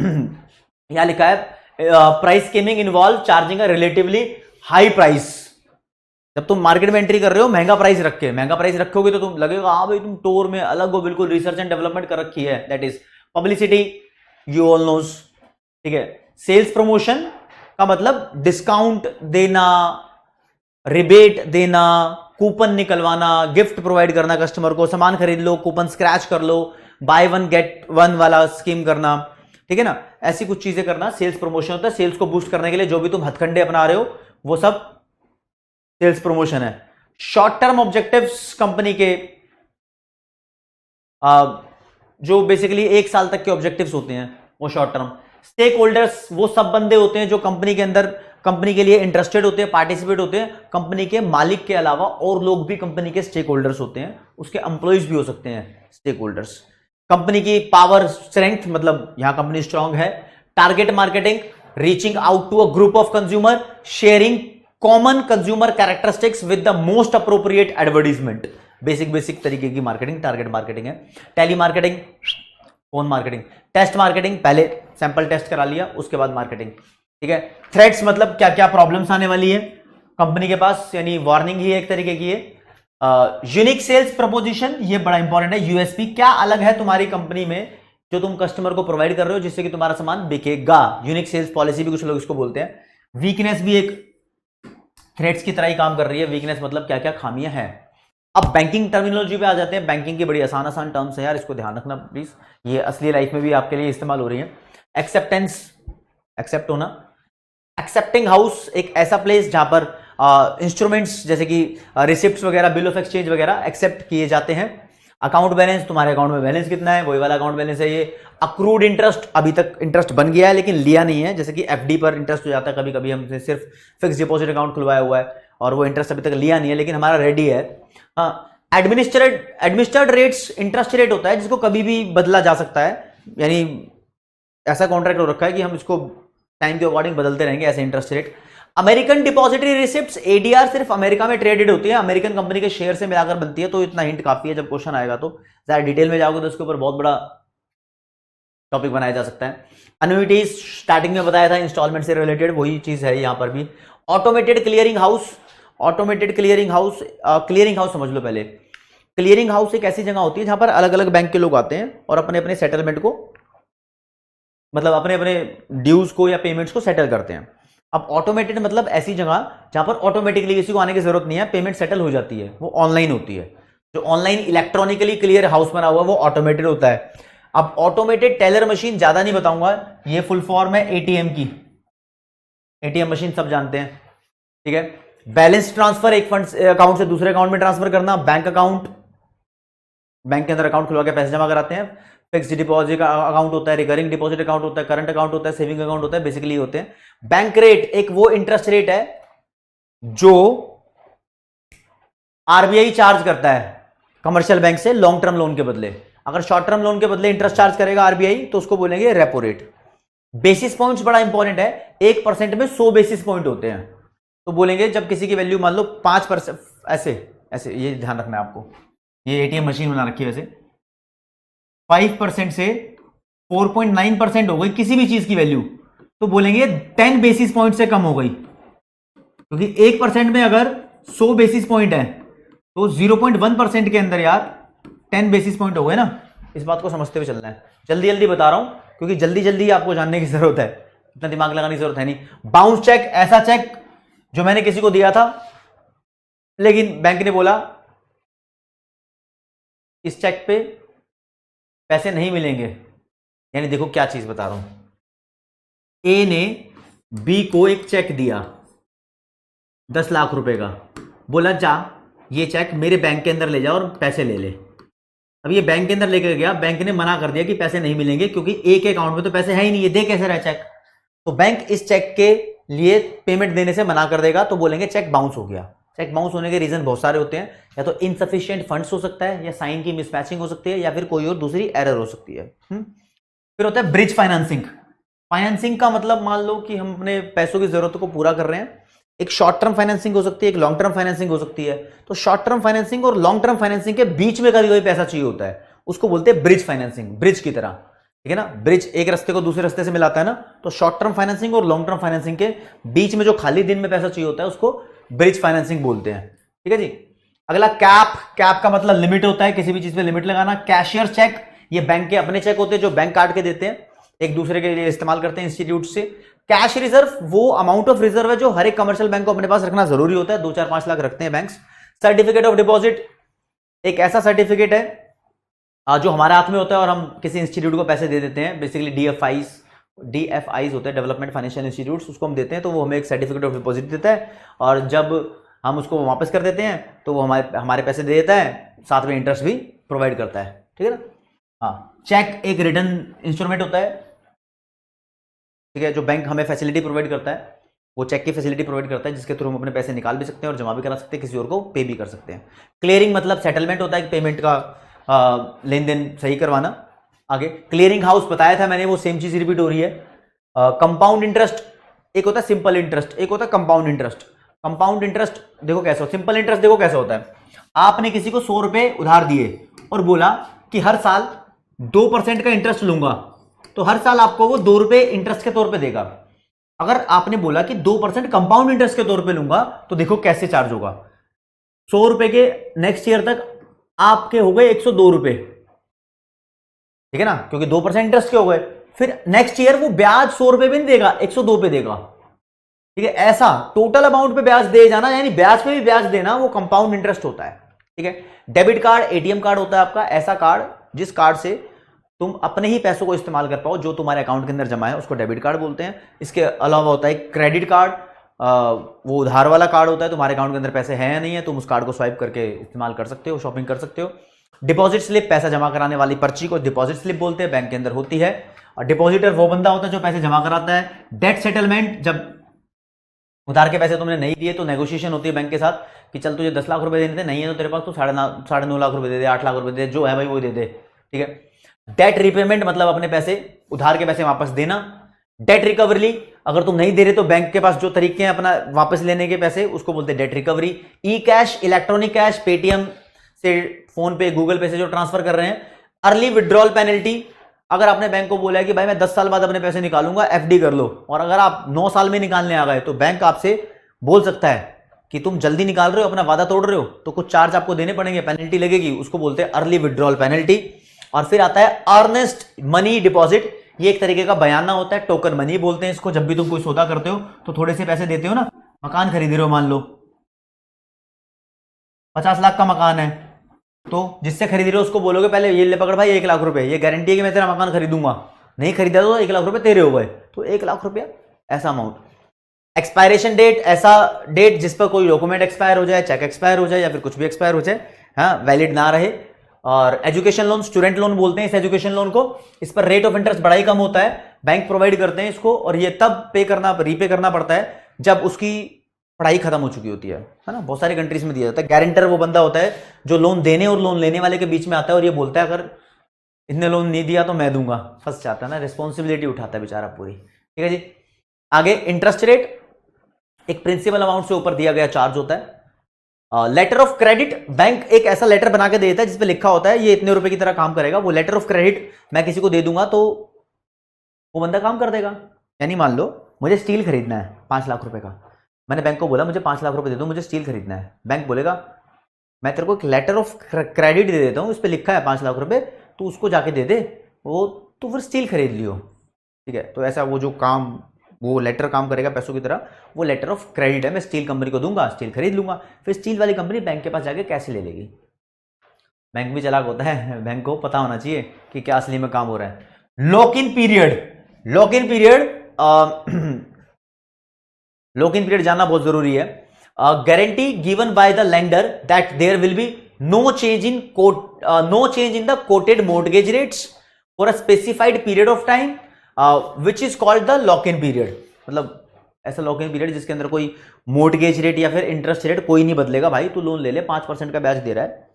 Speaker 1: यहां लिखा है price skimming involve charging a relatively high price. जब तुम मार्केट में एंट्री कर रहे हो महंगा प्राइस रख के, महंगा प्राइस रखोगे तो तुम लगेगा हाँ भाई तुम टोर में अलग हो, बिल्कुल रिसर्च एंड डेवलपमेंट कर रखी है। That is publicity, you all knows, ठीक है। सेल्स प्रमोशन का मतलब डिस्काउंट देना, रिबेट देना, कूपन निकलवाना, गिफ्ट प्रोवाइड करना कस्टमर को, सामान खरीद लो, कूपन स्क्रैच कर लो, बाय वन गेट वन वाला स्कीम करना, ठीक है ना, ऐसी कुछ चीजें करना सेल्स प्रमोशन होता है। सेल्स को बूस्ट करने के लिए जो भी तुम हथकंडे अपना रहे हो वो सब सेल्स प्रमोशन है। शॉर्ट टर्म ऑब्जेक्टिव्स कंपनी के जो बेसिकली 1 साल तक के ऑब्जेक्टिव्स होते हैं वो शॉर्ट टर्म। स्टेक होल्डर्स वो सब बंदे होते हैं जो कंपनी के अंदर कंपनी के लिए इंटरेस्टेड होते हैं, पार्टिसिपेट होते हैं। कंपनी के मालिक के अलावा और लोग भी कंपनी के स्टेक होल्डर्स होते हैं, उसके एम्प्लॉइज भी हो सकते हैं स्टेक होल्डर्स। कंपनी की पावर स्ट्रेंथ मतलब यहां कंपनी स्ट्रांग है। Target marketing, reaching out to a group of consumer, sharing common consumer characteristics with the most appropriate advertisement. Basic तरीके की मार्केटिंग टारगेट मार्केटिंग है। Tele marketing, phone marketing. Test marketing, पहले sample test करा लिया उसके बाद marketing, ठीक है। थ्रेट्स मतलब क्या क्या प्रॉब्लम्स आने वाली है कंपनी के पास, यानी वार्निंग ही एक तरीके की है। यूनिक सेल्स प्रपोजिशन, ये बड़ा इंपॉर्टेंट है। यूएसपी, क्या अलग है तुम्हारी कंपनी में जो तुम कस्टमर को प्रोवाइड कर रहे हो जिससे कि तुम्हारा सामान बिकेगा। यूनिक सेल्स पॉलिसी भी कुछ लोग इसको बोलते हैं। वीकनेस भी एक थ्रेट्स की तरह ही काम कर रही है। वीकनेस मतलब क्या क्या खामियां हैं। अब बैंकिंग टर्मिनोलॉजी पे आ जाते हैं। बैंकिंग की बड़ी आसान टर्म्स है यार, इसको ध्यान रखना प्लीज, ये असली लाइफ में भी आपके लिए इस्तेमाल हो रही है। एक्सेप्टेंस, एक्सेप्ट होना। एक्सेप्टिंग हाउस, एक ऐसा प्लेस जहां पर इंस्ट्रूमेंट्स जैसे कि रिसिप्ट्स वगैरह, बिल ऑफ एक्सचेंज वगैरह एक्सेप्ट किए जाते हैं। अकाउंट बैलेंस, तुम्हारे अकाउंट में बैलेंस कितना है, वही वाला अकाउंट बैलेंस है ये। अक्रूड इंटरेस्ट, अभी तक इंटरेस्ट बन गया है लेकिन लिया नहीं है, जैसे कि एफडी पर इंटरेस्ट हो जाता है कभी कभी, हमने सिर्फ फिक्स डिपॉजिट अकाउंट खुलवाया हुआ है और वो इंटरेस्ट अभी तक लिया नहीं है लेकिन हमारा रेडी है। एडमिनिस्ट्रेड रेट्स, इंटरेस्ट रेट होता है जिसको कभी भी बदला जा सकता है, यानी ऐसा कॉन्ट्रैक्ट हो रखा है कि हम इसको टाइम के अकॉर्डिंग बदलते रहेंगे, ऐसे interest rate. American depository receipts, ADR सिर्फ अमेरिका में ट्रेडेड होती है, अमेरिकन कंपनी के शेयर से मिलाकर बनती है, तो इतना हिंट काफी है। जब क्वेश्चन आएगा तो ज्यादा डिटेल में जाओगे तो उसके ऊपर बहुत बड़ा टॉपिक बनाया जा सकता है। अनुइटीज, स्टार्टिंग में बताया था इंस्टॉलमेंट से रिलेटेड, वही चीज है यहां पर भी। Automated clearing house, automated clearing house, clearing house समझ लो पहले। क्लियरिंग हाउस एक ऐसी जगह होती है जहां पर अलग अलग बैंक के लोग आते हैं और अपने अपने सेटलमेंट को, मतलब अपने अपने ड्यूज को या पेमेंट्स को सेटल करते हैं। अब ऑटोमेटेड मतलब ऐसी जगह जहां पर ऑटोमेटिकली किसी को आने की जरूरत नहीं है, पेमेंट सेटल हो जाती है, वो ऑनलाइन होती है। जो ऑनलाइन इलेक्ट्रॉनिकली क्लियर हाउस बना हुआ है वो ऑटोमेटेड होता है। अब ऑटोमेटेड टेलर मशीन ज्यादा नहीं बताऊंगा, ये फुल फॉर्म है एटीएम की। एटीएम मशीन सब जानते हैं, ठीक है। बैलेंस ट्रांसफर, एक फंड अकाउंट से दूसरे अकाउंट में ट्रांसफर करना। बैंक अकाउंट, बैंक के अंदर अकाउंट खुलवा के पैसे जमा कराते हैं। फिक्स्ड डिपॉजिट अकाउंट होता है, रिकरिंग डिपॉजिट अकाउंट होता है, करंट अकाउंट होता है, सेविंग अकाउंट होता है, बेसिकली होते हैं। बैंक रेट एक वो इंटरेस्ट रेट है जो आरबीआई चार्ज करता है कमर्शियल बैंक से लॉन्ग टर्म लोन के बदले। अगर शॉर्ट टर्म लोन के बदले इंटरेस्ट चार्ज करेगा आरबीआई तो उसको बोलेंगे रेपो रेट। बेसिस पॉइंट्स बड़ा इंपॉर्टेंट है, 1% में 100 बेसिस पॉइंट होते हैं, तो बोलेंगे जब किसी की वैल्यू मान लो 5%, ऐसे ऐसे, ये ध्यान रखना है आपको, ये एटीएम मशीन बना रखी है वैसे, 5% से 4.9% हो गई किसी भी चीज की वैल्यू, तो बोलेंगे 10 बेसिस पॉइंट से कम हो गई, क्योंकि 1% में अगर 100 बेसिस पॉइंट है तो 0.1% के अंदर यार 10 बेसिस पॉइंट हो गए ना। इस बात को समझते हुए चलना है, जल्दी जल्दी बता रहा हूं क्योंकि जल्दी जल्दी आपको जानने की जरूरत है, इतना दिमाग लगाने की जरूरत है नहीं। बाउंस चेक, ऐसा चेक जो मैंने किसी को दिया था लेकिन बैंक ने बोला इस चेक पे पैसे नहीं मिलेंगे, यानी देखो क्या चीज बता रहा हूं। ए ने बी को एक चेक दिया 10 लाख रुपए का, बोला जा ये चेक मेरे बैंक के अंदर ले जा और पैसे ले ले। अब ये बैंक के अंदर लेकर गया, बैंक ने मना कर दिया कि पैसे नहीं मिलेंगे क्योंकि ए के अकाउंट में तो पैसे है ही नहीं, ये दे कैसे रहा चेक। तो बैंक इस चेक के लिए पेमेंट देने से मना कर देगा, तो बोलेंगे चेक बाउंस हो गया। चेक बाउंस होने के रीजन बहुत सारे होते हैं, या तो इनसफिशिएंट फंड्स हो सकता है, या साइन की मिसमैचिंग हो सकती है, या फिर कोई और दूसरी एरर हो सकती है। फिर होता है ब्रिज फाइनेंसिंग। फाइनेंसिंग का मतलब मान लो कि हम अपने पैसों की जरूरत को पूरा कर रहे हैं, एक शॉर्ट टर्म फाइनेंसिंग हो सकती है, एक लॉन्ग टर्म फाइनेंसिंग हो सकती है। तो शॉर्ट टर्म फाइनेंसिंग और लॉन्ग टर्म फाइनेंसिंग के बीच में कभी कभी पैसा चाहिए होता है, उसको बोलते हैं ब्रिज फाइनेंसिंग, ब्रिज की तरह, ठीक है ना। ब्रिज एक रास्ते को दूसरे रास्ते से मिलाता है ना, तो शॉर्ट टर्म फाइनेंसिंग और लॉन्ग टर्म फाइनेंसिंग के बीच में जो खाली दिन में पैसा चाहिए होता है उसको ब्रिज फाइनेंसिंग बोलते हैं, ठीक है जी। अगला कैप, कैप का मतलब लिमिट होता है, किसी भी चीज पे लिमिट लगाना। कैशियर चेक, ये बैंक के अपने चेक होते हैं जो बैंक काट के देते हैं, एक दूसरे के लिए इस्तेमाल करते हैं इंस्टीट्यूट से। कैश रिजर्व, वो अमाउंट ऑफ रिजर्व है जो हर एक कमर्शियल बैंक को अपने पास रखना जरूरी होता है, 2, 4, 5 लाख रखते हैं बैंक्स। सर्टिफिकेट ऑफ डिपॉजिट, एक ऐसा सर्टिफिकेट है जो हमारे हाथ में होता है और हम किसी इंस्टीट्यूट को पैसे दे देते हैं, बेसिकली डीएफआईज होते हैं, डेवलपमेंट फाइनेंशियल इंस्टीट्यूट्स, उसको हम देते हैं तो वो हमें एक सर्टिफिकेट ऑफ डिपॉजिट देता है, और जब हम उसको वापस कर देते हैं तो वो हमारे पैसे दे देता है, साथ में इंटरेस्ट भी प्रोवाइड करता है, ठीक है ना। हाँ, चेक एक रिटर्न इंस्ट्रूमेंट होता है, ठीक है, जो बैंक हमें फैसिलिटी प्रोवाइड करता है, वो चेक की फैसिलिटी प्रोवाइड करता है जिसके थ्रू हम अपने पैसे निकाल भी सकते हैं और जमा भी करा सकते हैं, किसी और को पे भी कर सकते हैं। क्लियरिंग मतलब सेटलमेंट होता है, पेमेंट का लेन देन सही करवाना। आगे क्लियरिंग हाउस बताया था मैंने, वो सेम चीज रिपीट हो रही है। कंपाउंड इंटरेस्ट, एक होता है सिंपल इंटरेस्ट, एक होता है कंपाउंड इंटरेस्ट। कंपाउंड इंटरेस्ट देखो कैसे हो, सिंपल इंटरेस्ट देखो कैसे होता है। आपने किसी को 100 रुपए उधार दिए और बोला कि हर साल 2% का इंटरेस्ट लूंगा, तो हर साल आपको वो 2 रुपए इंटरेस्ट के तौर पे देगा। अगर आपने बोला कि 2% कंपाउंड इंटरेस्ट के तौर पे लूंगा, तो देखो कैसे चार्ज होगा। 100 रुपए के नेक्स्ट ईयर तक आपके हो गए 102 रुपए, ठीक है ना, क्योंकि 2% इंटरेस्ट के हो गए। फिर नेक्स्ट ईयर वो ब्याज 100 रुपए भी नहीं देगा, 102 पे देगा, ठीक है। ऐसा टोटल अमाउंट पे ब्याज दे जाना, यानी ब्याज पे भी ब्याज देना, वो कंपाउंड इंटरेस्ट होता है, ठीक है। डेबिट कार्ड, एटीएम कार्ड होता है आपका, ऐसा कार्ड जिस कार्ड से तुम अपने ही पैसों को इस्तेमाल कर पाओ, जो तुम्हारे अकाउंट के अंदर जमा है उसको डेबिट कार्ड बोलते हैं। इसके अलावा होता है क्रेडिट कार्ड, वो उधार वाला कार्ड होता है, तुम्हारे अकाउंट के अंदर पैसे हैं या नहीं है, तुम उस कार्ड को स्वाइप करके इस्तेमाल कर सकते हो, शॉपिंग कर सकते हो। डिपॉजिट स्लिप, पैसा जमा कराने वाली पर्ची को डिपॉजिट स्लिप बोलते हैं, बैंक के अंदर होती है। और डिपॉजिटर वो बंदा होता है जो पैसे जमा कराता है। डेट सेटलमेंट, जब उधार के पैसे तुमने नहीं दिए तो नेगोशिएशन होती है बैंक के साथ कि चल तुझे 10 लाख रुपए देने थे, नहीं है तो तेरे पास तो 9.5 लाख रुपए दे दे, 8 लाख रुपए दे दे, जो है भाई वो दे दे, ठीक है। डेट रिपेमेंट मतलब अपने पैसे, उधार के पैसे वापस देना। डेट रिकवरी, अगर तुम नहीं दे रहे तो बैंक के पास जो तरीके हैं अपना वापस लेने के पैसे, उसको बोलते हैं डेट रिकवरी। ई कैश, इलेक्ट्रॉनिक कैश, पेटीएम से, फोन पे, गूगल पे से जो ट्रांसफर कर रहे हैं। अर्ली विड्रॉल पेनल्टी, अगर आपने बैंक को बोला है कि भाई मैं 10 साल बाद अपने पैसे निकालूंगा, एफडी कर लो, और अगर आप 9 साल में निकालने आ गए तो बैंक आपसे बोल सकता है कि तुम जल्दी निकाल रहे हो, अपना वादा तोड़ रहे हो, तो कुछ चार्ज आपको देने पड़ेंगे, पेनल्टी लगेगी, उसको बोलते हैं अर्ली विड्रॉल पेनल्टी। और फिर आता है अर्नेस्ट मनी डिपॉजिट, ये एक तरीके का बयाना होता है, टोकन मनी बोलते हैं इसको। जब भी तुम कोई सौदा करते हो तो थोड़े से पैसे देते हो ना, मकान खरीद रहे हो, मान लो 50 लाख का मकान है, तो जिससे खरीद रहे हो उसको बोलोगे पहले ये ले पकड़ भाई 1 लाख रुपए, ये गारंटी है कि मैं तेरा मकान खरीदूंगा, नहीं खरीदा तो 1 लाख रुपए तेरे हो गए, तो 1 लाख रुपया ऐसा अमाउंट। एक्सपायरेशन डेट, ऐसा डेट जिस पर कोई डॉक्यूमेंट एक्सपायर हो जाए, चेक एक्सपायर हो जाए या फिर कुछ भी एक्सपायर हो जाए, हाँ वैलिड ना रहे। और एजुकेशन लोन, स्टूडेंट लोन बोलते हैं इस एजुकेशन लोन को, इस पर रेट ऑफ इंटरेस्ट बड़ा ही कम होता है, बैंक प्रोवाइड करते हैं इसको, और ये तब रीपे करना पड़ता है जब उसकी पढ़ाई खत्म हो चुकी होती है ना। बहुत सारी कंट्रीज में दिया जाता है। गारंटर वो बंदा होता है जो लोन देने और लोन लेने वाले के बीच में आता है और ये बोलता है अगर इसने लोन नहीं दिया तो मैं दूंगा, फंस जाता है ना, रिस्पॉन्सिबिलिटी उठाता है बेचारा पूरी। ठीक है जी। आगे इंटरेस्ट रेट एक प्रिंसिपल अमाउंट से ऊपर दिया गया चार्ज होता है। लेटर ऑफ क्रेडिट, बैंक एक ऐसा लेटर बना के देता है जिसपे लिखा होता है ये इतने रुपए की तरह काम करेगा। वो लेटर ऑफ क्रेडिट मैं किसी को दे दूंगा तो वो बंदा काम कर देगा। यानी मान लो मुझे स्टील खरीदना है 5 लाख रुपए का, मैंने बैंक को बोला मुझे 5 लाख रुपए दे दो, मुझे स्टील खरीदना है। बैंक बोलेगा मैं तेरे को एक लेटर ऑफ क्रेडिट दे देता हूँ, इस पर लिखा है 5 लाख रुपए, तू उसको जाके दे दे, वो तो फिर स्टील खरीद लियो। ठीक है, तो ऐसा वो जो काम, वो लेटर काम करेगा पैसों की तरह, वो लेटर ऑफ क्रेडिट है, मैं स्टील कंपनी को दूंगा, स्टील खरीद लूंगा, फिर स्टील वाली कंपनी बैंक के पास जाके कैसे ले लेगी। बैंक भी चालाक होता है, बैंक को पता होना चाहिए कि क्या असली में काम हो रहा है। Lock in period, lock in period, lock in period जानना बहुत जरूरी है। Guarantee given by the lender that there will be no change in the quoted mortgage rates for a specified period of time which is called the lock in period. मतलब ऐसा lock in period जिसके अंदर कोई mortgage rate या फिर interest rate कोई नहीं बदलेगा। भाई तू लोन ले ले, 5% का ब्याज दे रहा है,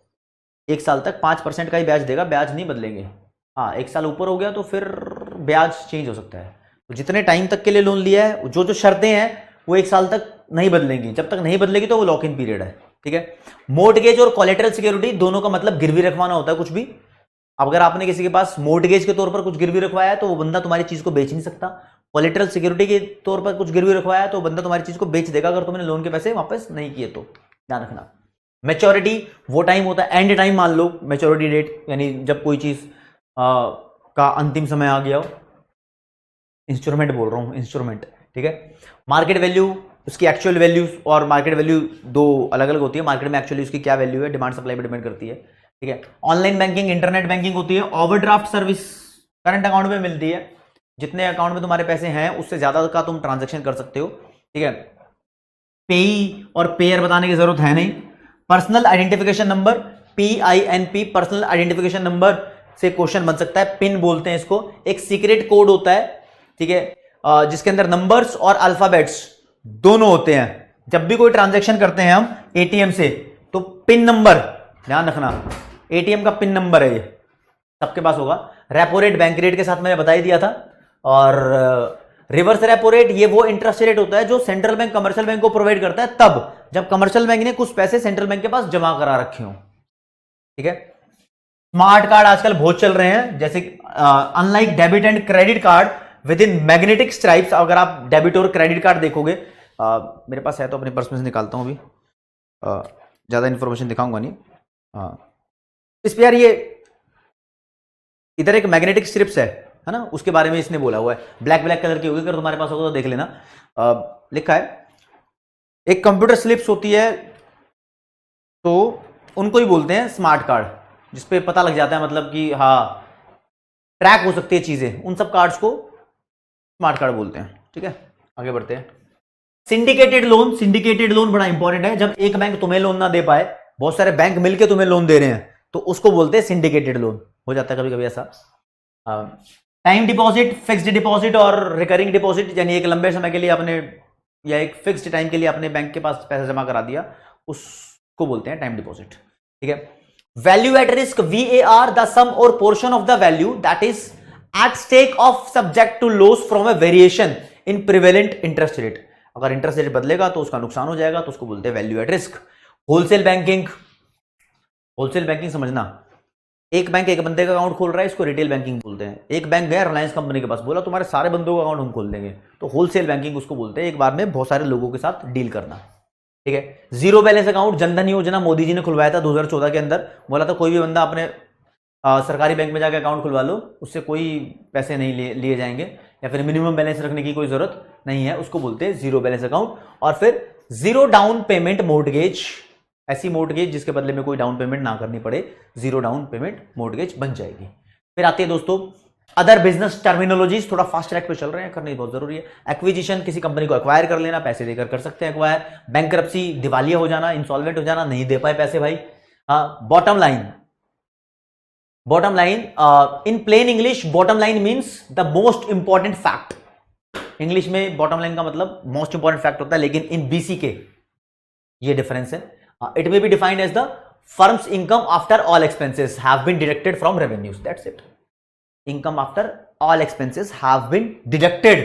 Speaker 1: 1 साल तक 5% का ही ब्याज देगा, ब्याज नहीं बदलेंगे। हाँ 1 साल ऊपर हो गया तो फिर ब्याज चेंज हो सकता है। तो जितने टाइम तक के लिए लोन लिया है, जो जो शर्तें हैं वो 1 साल तक नहीं बदलेंगी, जब तक नहीं बदलेगी तो वो लॉक इन पीरियड है। ठीक है। मोर्टगेज और कोलेटरल सिक्योरिटी दोनों का मतलब गिरवी रखवाना होता है कुछ भी। अब अगर आपने किसी के पास मोर्टगेज के तौर पर कुछ गिरवी रखवाया है तो वो बंदा तुम्हारी चीज को बेच नहीं सकता। कोलेटरल सिक्योरिटी के तौर पर कुछ गिरवी रखवाया है तो बंदा तुम्हारी चीज को बेच देगा अगर तुमने लोन के पैसे वापस नहीं किए तो। ध्यान रखना। मैच्योरिटी वो टाइम होता है, एंड टाइम मान लो मैच्योरिटी डेट, यानी जब कोई चीज का अंतिम समय आ गया हो। इंस्ट्रूमेंट बोल रहा हूं, इंस्ट्रूमेंट। ठीक है। मार्केट वैल्यू, उसकी एक्चुअल वैल्यू और मार्केट वैल्यू दो अलग अलग होती है। मार्केट में एक्चुअली उसकी क्या वैल्यू है, डिमांड सप्लाई पर डिपेंड करती है। ठीक है। ऑनलाइन बैंकिंग, इंटरनेट बैंकिंग होती है। ओवरड्राफ्ट सर्विस करंट अकाउंट में मिलती है, जितने अकाउंट में तुम्हारे पैसे हैं उससे ज्यादा का तुम ट्रांजैक्शन कर सकते हो। ठीक है। पेई और पेयर बताने की जरूरत है नहीं। Personal identification number, PINP, personal identification number से क्वेश्चन बन सकता है, पिन बोलते हैं इसको। एक सीक्रेट कोड होता है, ठीक है, जिसके अंदर नंबर्स और अल्फाबेट्स दोनों होते हैं। जब भी कोई ट्रांजैक्शन करते हैं हम एटीएम से तो पिन नंबर ध्यान रखना, एटीएम का पिन नंबर है ये, सबके पास होगा। रेपो रेट बैंक रेट के साथ मैंने बता ही दिया था। और रिवर्स रेपो रेट ये वो इंटरेस्ट रेट होता है जो सेंट्रल बैंक कमर्शियल बैंक को प्रोवाइड करता है तब जब कमर्शियल बैंक ने कुछ पैसे सेंट्रल बैंक के पास जमा करा रखे हो। ठीक है। स्मार्ट कार्ड आजकल बहुत चल रहे हैं, जैसे unlike debit and credit card with in magnetic stripes. अगर आप डेबिट और क्रेडिट कार्ड देखोगे, मेरे पास है तो अपने पर्स में से निकालता हूं अभी, ज्यादा इंफॉर्मेशन दिखाऊंगा नहीं। इस पे यार ये इधर एक मैग्नेटिक स्ट्रिप्स है ना, उसके बारे में इसने बोला हुआ है। ब्लैक ब्लैक कलर की होगी, अगर तुम्हारे पास होगा तो देख लेना। लिखा है एक कंप्यूटर स्लिप्स होती है तो उनको ही बोलते हैं स्मार्ट कार्ड, जिसपे पता लग जाता है, मतलब कि हाँ ट्रैक हो सकती है चीजें, उन सब कार्ड्स को स्मार्ट कार्ड बोलते हैं। ठीक है। आगे बढ़ते हैं। सिंडिकेटेड लोन, सिंडिकेटेड लोन बड़ा इंपॉर्टेंट है। जब एक बैंक तुम्हें लोन ना दे पाए, बहुत सारे बैंक मिलकर तुम्हें लोन दे रहे हैं, तो उसको बोलते हैं सिंडिकेटेड लोन। हो जाता है कभी कभी ऐसा। टाइम डिपॉजिट, फिक्स्ड डिपॉजिट और रिकरिंग डिपॉजिट, यानी एक लंबे समय के लिए आपने या एक फिक्स्ड टाइम के लिए अपने बैंक के पास पैसा जमा करा दिया, उसको बोलते हैं टाइम डिपॉजिट। ठीक है। Value at risk, VAR, the sum और portion of the value that is at stake of subject to loss from a variation in prevalent interest rate. अगर इंटरेस्ट रेट बदलेगा तो उसका नुकसान हो जाएगा, तो उसको बोलते हैं value at risk. Wholesale banking, wholesale banking समझना, एक बैंक एक बंदे का अकाउंट खोल रहा है, इसको रिटेल बैंकिंग बोलते हैं। एक बैंक गया रिलायंस कंपनी के पास, बोला तुम्हारे सारे बंदों का अकाउंट हम खोल देंगे, तो होलसेल बैंकिंग उसको बोलते हैं, एक बार में बहुत सारे लोगों के साथ डील करना। ठीक है। जीरो बैलेंस अकाउंट, जनधन योजना मोदी जी ने खुलवाया था 2014 के अंदर। बोला था कोई भी बंदा अपने सरकारी बैंक में जाकर अकाउंट खुलवा लो, उससे कोई पैसे नहीं लिए जाएंगे, या फिर मिनिमम बैलेंस रखने की कोई जरूरत नहीं है, उसको बोलते हैं जीरो बैलेंस अकाउंट। और फिर जीरो डाउन पेमेंट मोर्टगेज, ऐसी मोर्टगेज जिसके बदले में कोई डाउन पेमेंट ना करनी पड़े, जीरो डाउन पेमेंट मोर्टगेज बन जाएगी। फिर आती है दोस्तों अदर बिजनेस टर्मिनोलॉजीज, थोड़ा फास्ट ट्रैक पे चल रहे हैं, करनी बहुत जरूरी है। एक्विजिशन, किसी कंपनी को एक्वायर कर लेना, पैसे देकर कर सकते हैं एक्वायर। बैंकरप्सी, दिवालिया हो जाना, इंसॉल्वेंट हो जाना, नहीं दे पाए पैसे भाई। Bottom line, bottom line in plain English bottom line means the most important fact. English में बॉटम लाइन का मतलब मोस्ट इंपॉर्टेंट फैक्ट होता है, लेकिन इन बीसी के ये डिफरेंस है। It may be defined as the firm's income after all expenses have been deducted from revenues, that's it. Income after all expenses have been deducted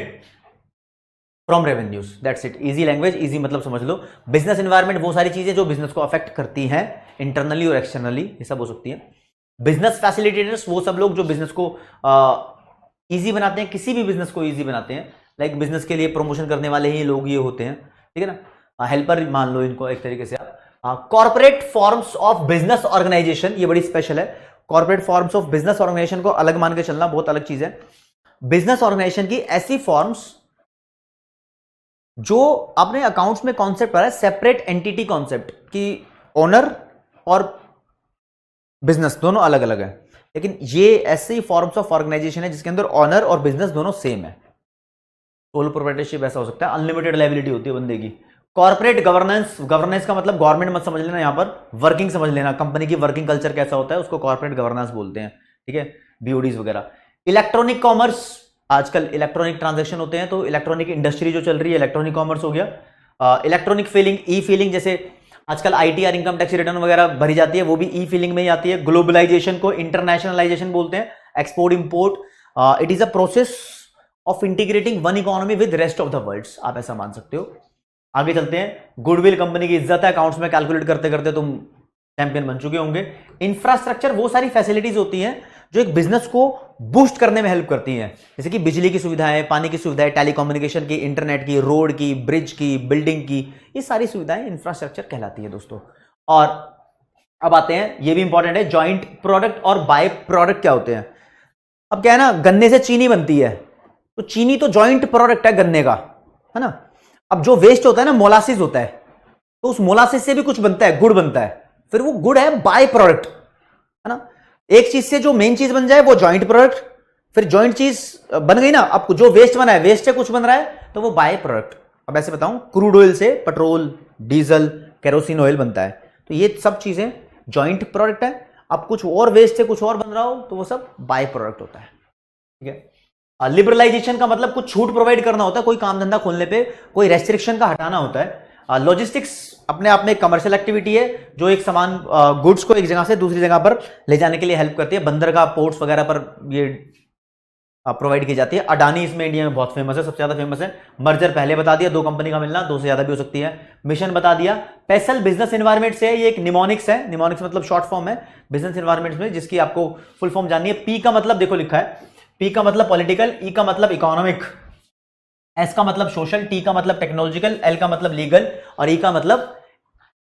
Speaker 1: from revenues, that's it. Easy language, easy मतलब समझ लो। Business environment वो सारी चीजें जो business को affect करती हैं internally और एक्सटर्नली, ये सब हो सकती है। बिजनेस फैसिलिटेटर्स, वो सब लोग जो बिजनेस को इजी बनाते हैं, किसी भी बिजनेस को इजी बनाते हैं। लाइक बिजनेस के लिए प्रमोशन करने वाले ही लोग ये होते हैं, ठीक है ना, हेल्पर मान लो इनको एक तरीके से आप। Corporate forms of business organisation, ये बड़ी स्पेशल है। Corporate forms of business organisation को अलग मान के चलना बहुत अलग चीज है। बिजनेस ऑर्गेनाइजेशन की ऐसी फॉर्म्स जो आपने अकाउंट्स में कॉन्सेप्ट पढ़ा है, सेपरेट एंटिटी कॉन्सेप्ट, कि ओनर और बिजनेस दोनों अलग अलग है, लेकिन ये ऐसी फॉर्म्स ऑफ ऑर्गेनाइजेशन है जिसके अंदर ऑनर और बिजनेस दोनों सेम है। सोलो प्रोप्राइटरशिप ऐसा हो सकता है, अनलिमिटेड लायबिलिटी होती है बंदे की। कॉर्पोरेट गवर्नेंस, गवर्नेंस का मतलब गवर्नमेंट मत समझ लेना, यहां पर वर्किंग समझ लेना, कंपनी की वर्किंग कल्चर कैसा होता है उसको कॉर्पोरेट गवर्नेंस बोलते हैं, ठीक है, बीओडीज वगैरह। इलेक्ट्रॉनिक कॉमर्स, आजकल इलेक्ट्रॉनिक ट्रांजैक्शन होते हैं, तो इलेक्ट्रॉनिक इंडस्ट्री जो चल रही है इलेक्ट्रॉनिक कॉमर्स हो गया। इलेक्ट्रॉनिक फीलिंग, ई फीलिंग, जैसे आजकल आईटीआर इनकम टैक्स रिटर्न वगैरह भरी जाती है, वो भी ई फीलिंग में ही आती है। ग्लोबलाइजेशन को इंटरनेशनलाइजेशन बोलते हैं, export import. It is a process of integrating one economy with rest of the world, आप ऐसा मान सकते हो। आगे चलते हैं। गुडविल, कंपनी की इज्जत है, अकाउंट्स में कैलकुलेट करते करते तुम चैंपियन बन चुके होंगे। इंफ्रास्ट्रक्चर, वो सारी फैसिलिटीज होती हैं जो एक बिजनेस को बूस्ट करने में हेल्प करती हैं, जैसे कि बिजली की सुविधाएं, पानी की सुविधाएं, टेलीकम्युनिकेशन की, इंटरनेट की, रोड की, ब्रिज की, बिल्डिंग की, ये सारी सुविधाएं इंफ्रास्ट्रक्चर कहलाती है दोस्तों। और अब आते हैं, ये भी इंपॉर्टेंट है, ज्वाइंट प्रोडक्ट और बाय प्रोडक्ट क्या होते हैं। अब क्या है ना, गन्ने से चीनी बनती है, तो चीनी तो ज्वाइंट प्रोडक्ट है गन्ने का, है ना। अब जो वेस्ट होता है ना, मोलासिस होता है, तो उस मोलासिस से भी कुछ बनता है, गुड़ बनता है, फिर वो गुड़ है बाय प्रोडक्ट, है ना। एक चीज से जो मेन चीज बन जाए वो ज्वाइंट प्रोडक्ट, फिर ज्वाइंट चीज बन गई ना, अब जो वेस्ट बना है, वेस्ट से कुछ बन रहा है, तो वो बाय प्रोडक्ट। अब ऐसे बताऊं, क्रूड ऑयल से पेट्रोल, डीजल, केरोसिन ऑयल बनता है, तो ये सब चीजें ज्वाइंट प्रोडक्ट है। अब कुछ और वेस्ट से कुछ और बन रहा हो तो वो सब बाय प्रोडक्ट होता है, ठीक है। लिबरलाइजेशन का मतलब कुछ छूट प्रोवाइड करना होता है, कोई काम धंधा खोलने पे कोई रेस्ट्रिक्शन का हटाना होता है। लॉजिस्टिक्स अपने आप में एक कमर्शियल एक्टिविटी है जो एक सामान, गुड्स को एक जगह से दूसरी जगह पर ले जाने के लिए हेल्प करती है। बंदरगाह, पोर्ट्स वगैरह पर ये प्रोवाइड की जाती है। अडानी इसमें इंडिया में बहुत फेमस है, सबसे ज्यादा फेमस है। मर्जर पहले बता दिया, दो कंपनी का मिलना, दो से ज्यादा भी हो सकती है। मिशन बता दिया। पेसल बिजनेस एनवायरमेंट से, ये एक निमोनिक्स है, निमोनिक्स मतलब शॉर्ट फॉर्म है बिजनेस एनवायरमेंट में, जिसकी आपको फुल फॉर्म जाननी है। पी का मतलब देखो लिखा है, पी का मतलब पॉलिटिकल, ई का मतलब इकोनॉमिक, एस का मतलब सोशल, टी का मतलब टेक्नोलॉजिकल, एल का मतलब लीगल, और ई का मतलब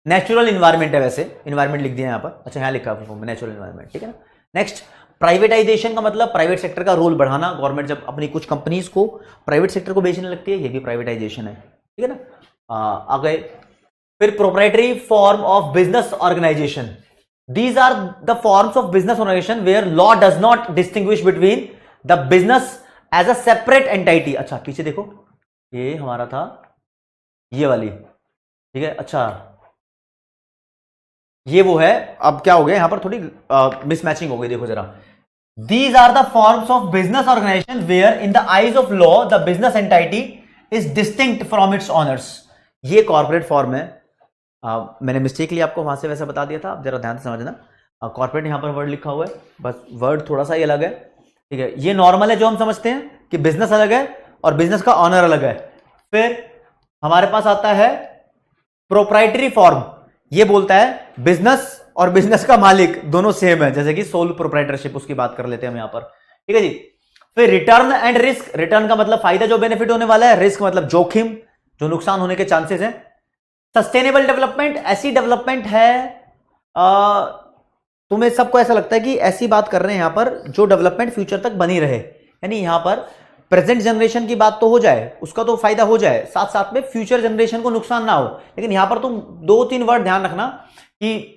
Speaker 1: नेचुरल इन्वायरमेंट है। वैसे इन्वायरमेंट लिख दिया यहां पर, अच्छा यहां लिखा है नेचुरल इन्वायरमेंट, ठीक है ना। नेक्स्ट, प्राइवेटाइजेशन का मतलब प्राइवेट सेक्टर का रोल बढ़ाना। गवर्नमेंट जब अपनी कुछ कंपनीज को प्राइवेट सेक्टर को बेचने लगती है, ये भी प्राइवेटाइजेशन है, ठीक है ना। आगे फिर proprietary form of business organisation. These are the forms of business organization where law does not distinguish between the business as a separate entity। अच्छा पीछे देखो, ये हमारा था ये वाली, ठीक है। अच्छा ये वो है, अब क्या हो गया यहां पर थोड़ी मिसमैचिंग हो गई, देखो जरा। These are the forms of business organization where in the eyes of law the business entity is distinct from its owners। ये कॉर्पोरेट फॉर्म है। मैंने मिस्टेकली आपको वहां से वैसा बता दिया था, आप जरा ध्यान से समझना। कॉर्पोरेट यहां पर वर्ड लिखा हुआ है, बस वर्ड थोड़ा सा ही अलग है, ठीक है। ये नॉर्मल है जो हम समझते हैं कि बिजनेस अलग है और बिजनेस का ऑनर अलग है। फिर हमारे पास आता है प्रोप्राइटरी फॉर्म, ये बोलता है बिजनेस और बिजनेस का मालिक दोनों सेम है, जैसे कि सोल प्रोप्राइटरशिप, उसकी बात कर लेते हैं हम यहां पर, ठीक है जी। फिर रिटर्न एंड रिस्क, रिटर्न का मतलब फायदा जो बेनिफिट होने वाला है, रिस्क मतलब जोखिम जो नुकसान होने के चांसेस हैं। सस्टेनेबल डेवलपमेंट, ऐसी डेवलपमेंट है, तुम्हें सबको ऐसा लगता है कि ऐसी बात कर रहे हैं यहां पर जो डेवलपमेंट फ्यूचर तक बनी रहे, यानी यहां पर प्रेजेंट जनरेशन की बात तो हो जाए, उसका तो फायदा हो जाए, साथ साथ में फ्यूचर जनरेशन को नुकसान ना हो। लेकिन यहां पर तुम दो तीन वर्ड ध्यान रखना कि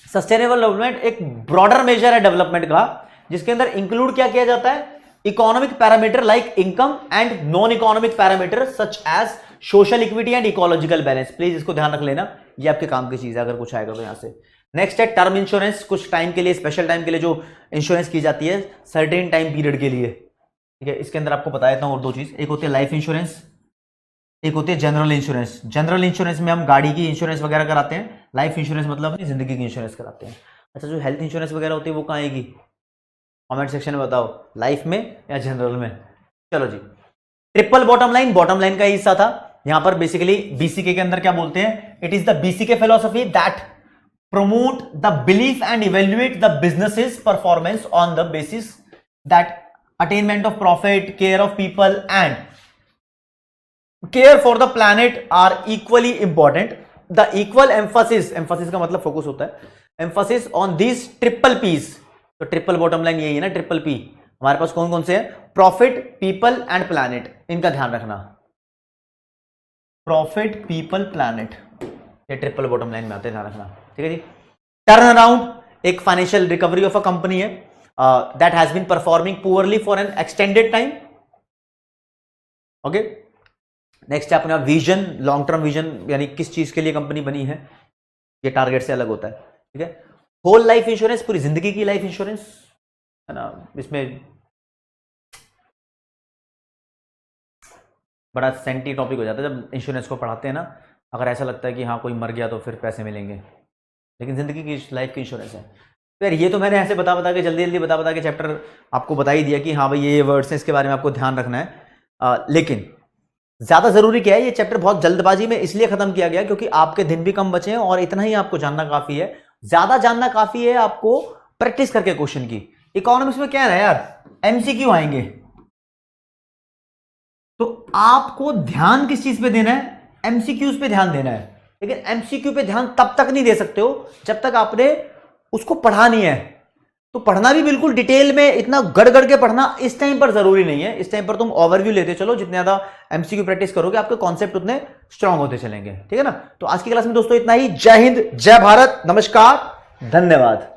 Speaker 1: सस्टेनेबल डेवलपमेंट एक ब्रॉडर मेजर है डेवलपमेंट का, जिसके अंदर इंक्लूड क्या किया जाता है, economic parameter like income and non economic parameter such as social equity and ecological balance. Please इसको ध्यान रख लेना, ये आपके काम की चीज है अगर कुछ आएगा तो यहां से। नेक्स्ट है टर्म इंश्योरेंस, कुछ टाइम के लिए, स्पेशल टाइम के लिए जो इंश्योरेंस की जाती है सर्टेन टाइम पीरियड के लिए, ठीक है। इसके अंदर आपको बता देता हूं और दो चीज, एक होती है लाइफ इंश्योरेंस, एक होती है जनरल इंश्योरेंस। जनरल इंश्योरेंस में हम गाड़ी की इंश्योरेंस वगैरह कराते हैं, लाइफ इंश्योरेंस मतलब अपनी जिंदगी की इंश्योरेंस कराते हैं। अच्छा, जो हेल्थ इंश्योरेंस वगैरह होती है वो कहाँ आएगी, कमेंट सेक्शन में बताओ, लाइफ में या जनरल में। चलो जी, triple bottom line, bottom line का हिस्सा था। यहां पर बेसिकली बीसीके के अंदर क्या बोलते हैं, it is the BCK philosophy that promote the belief and evaluate the business's performance on the basis that attainment of profit, care of people and care for the planet are equally important. The equal emphasis का मतलब focus होता है, emphasis on these triple P's। तो triple bottom line यही है ना, triple P. हमारे पास कौन कौन से हैं, प्रॉफिट, पीपल एंड प्लैनेट, इनका ध्यान रखना। प्रॉफिट, पीपल, प्लैनेट, ये ट्रिपल बॉटम लाइन में आते हैं, ध्यान रखना, ठीक है जी। टर्न अराउंड एक financial recovery of a company है that has been performing poorly for an extended time. Okay, next है अपना विजन, लॉन्ग टर्म विजन, यानी किस चीज के लिए कंपनी बनी है, ये टारगेट से अलग होता है, ठीक है। होल लाइफ इंश्योरेंस, पूरी जिंदगी की लाइफ इंश्योरेंस है ना, इसमें बड़ा सेंटी टॉपिक हो जाता है जब इंश्योरेंस को पढ़ाते हैं ना। अगर ऐसा लगता है कि हाँ कोई मर गया तो फिर पैसे मिलेंगे, लेकिन जिंदगी की लाइफ की इंश्योरेंस है। तो यार ये तो मैंने ऐसे बता के जल्दी बता के चैप्टर आपको बता ही दिया कि हाँ भाई ये वर्ड्स हैं, इसके बारे में आपको ध्यान रखना है। लेकिन ज्यादा जरूरी क्या है, ये चैप्टर बहुत जल्दबाजी में इसलिए खत्म किया गया क्योंकि आपके दिन भी कम बचे हैं और इतना ही आपको जानना काफी है। ज्यादा जानना काफी है आपको प्रैक्टिस करके क्वेश्चन की। इकोनॉमिक्स में क्या है यार, एमसीक्यू आएंगे, तो आपको ध्यान किस चीज पे देना है, एमसीक्यूज पे ध्यान देना है। लेकिन एमसीक्यू पे ध्यान तब तक नहीं दे सकते हो जब तक आपने उसको पढ़ा नहीं है। तो पढ़ना भी बिल्कुल डिटेल में इतना गड़ के पढ़ना इस टाइम पर जरूरी नहीं है। इस टाइम पर तुम ओवरव्यू लेते चलो, जितने ज्यादा एमसीक्यू प्रैक्टिस करोगे आपके कॉन्सेप्ट उतने स्ट्रांग होते चलेंगे, ठीक है ना। तो आज की क्लास में दोस्तों इतना ही। जय हिंद, जय भारत, नमस्कार, धन्यवाद।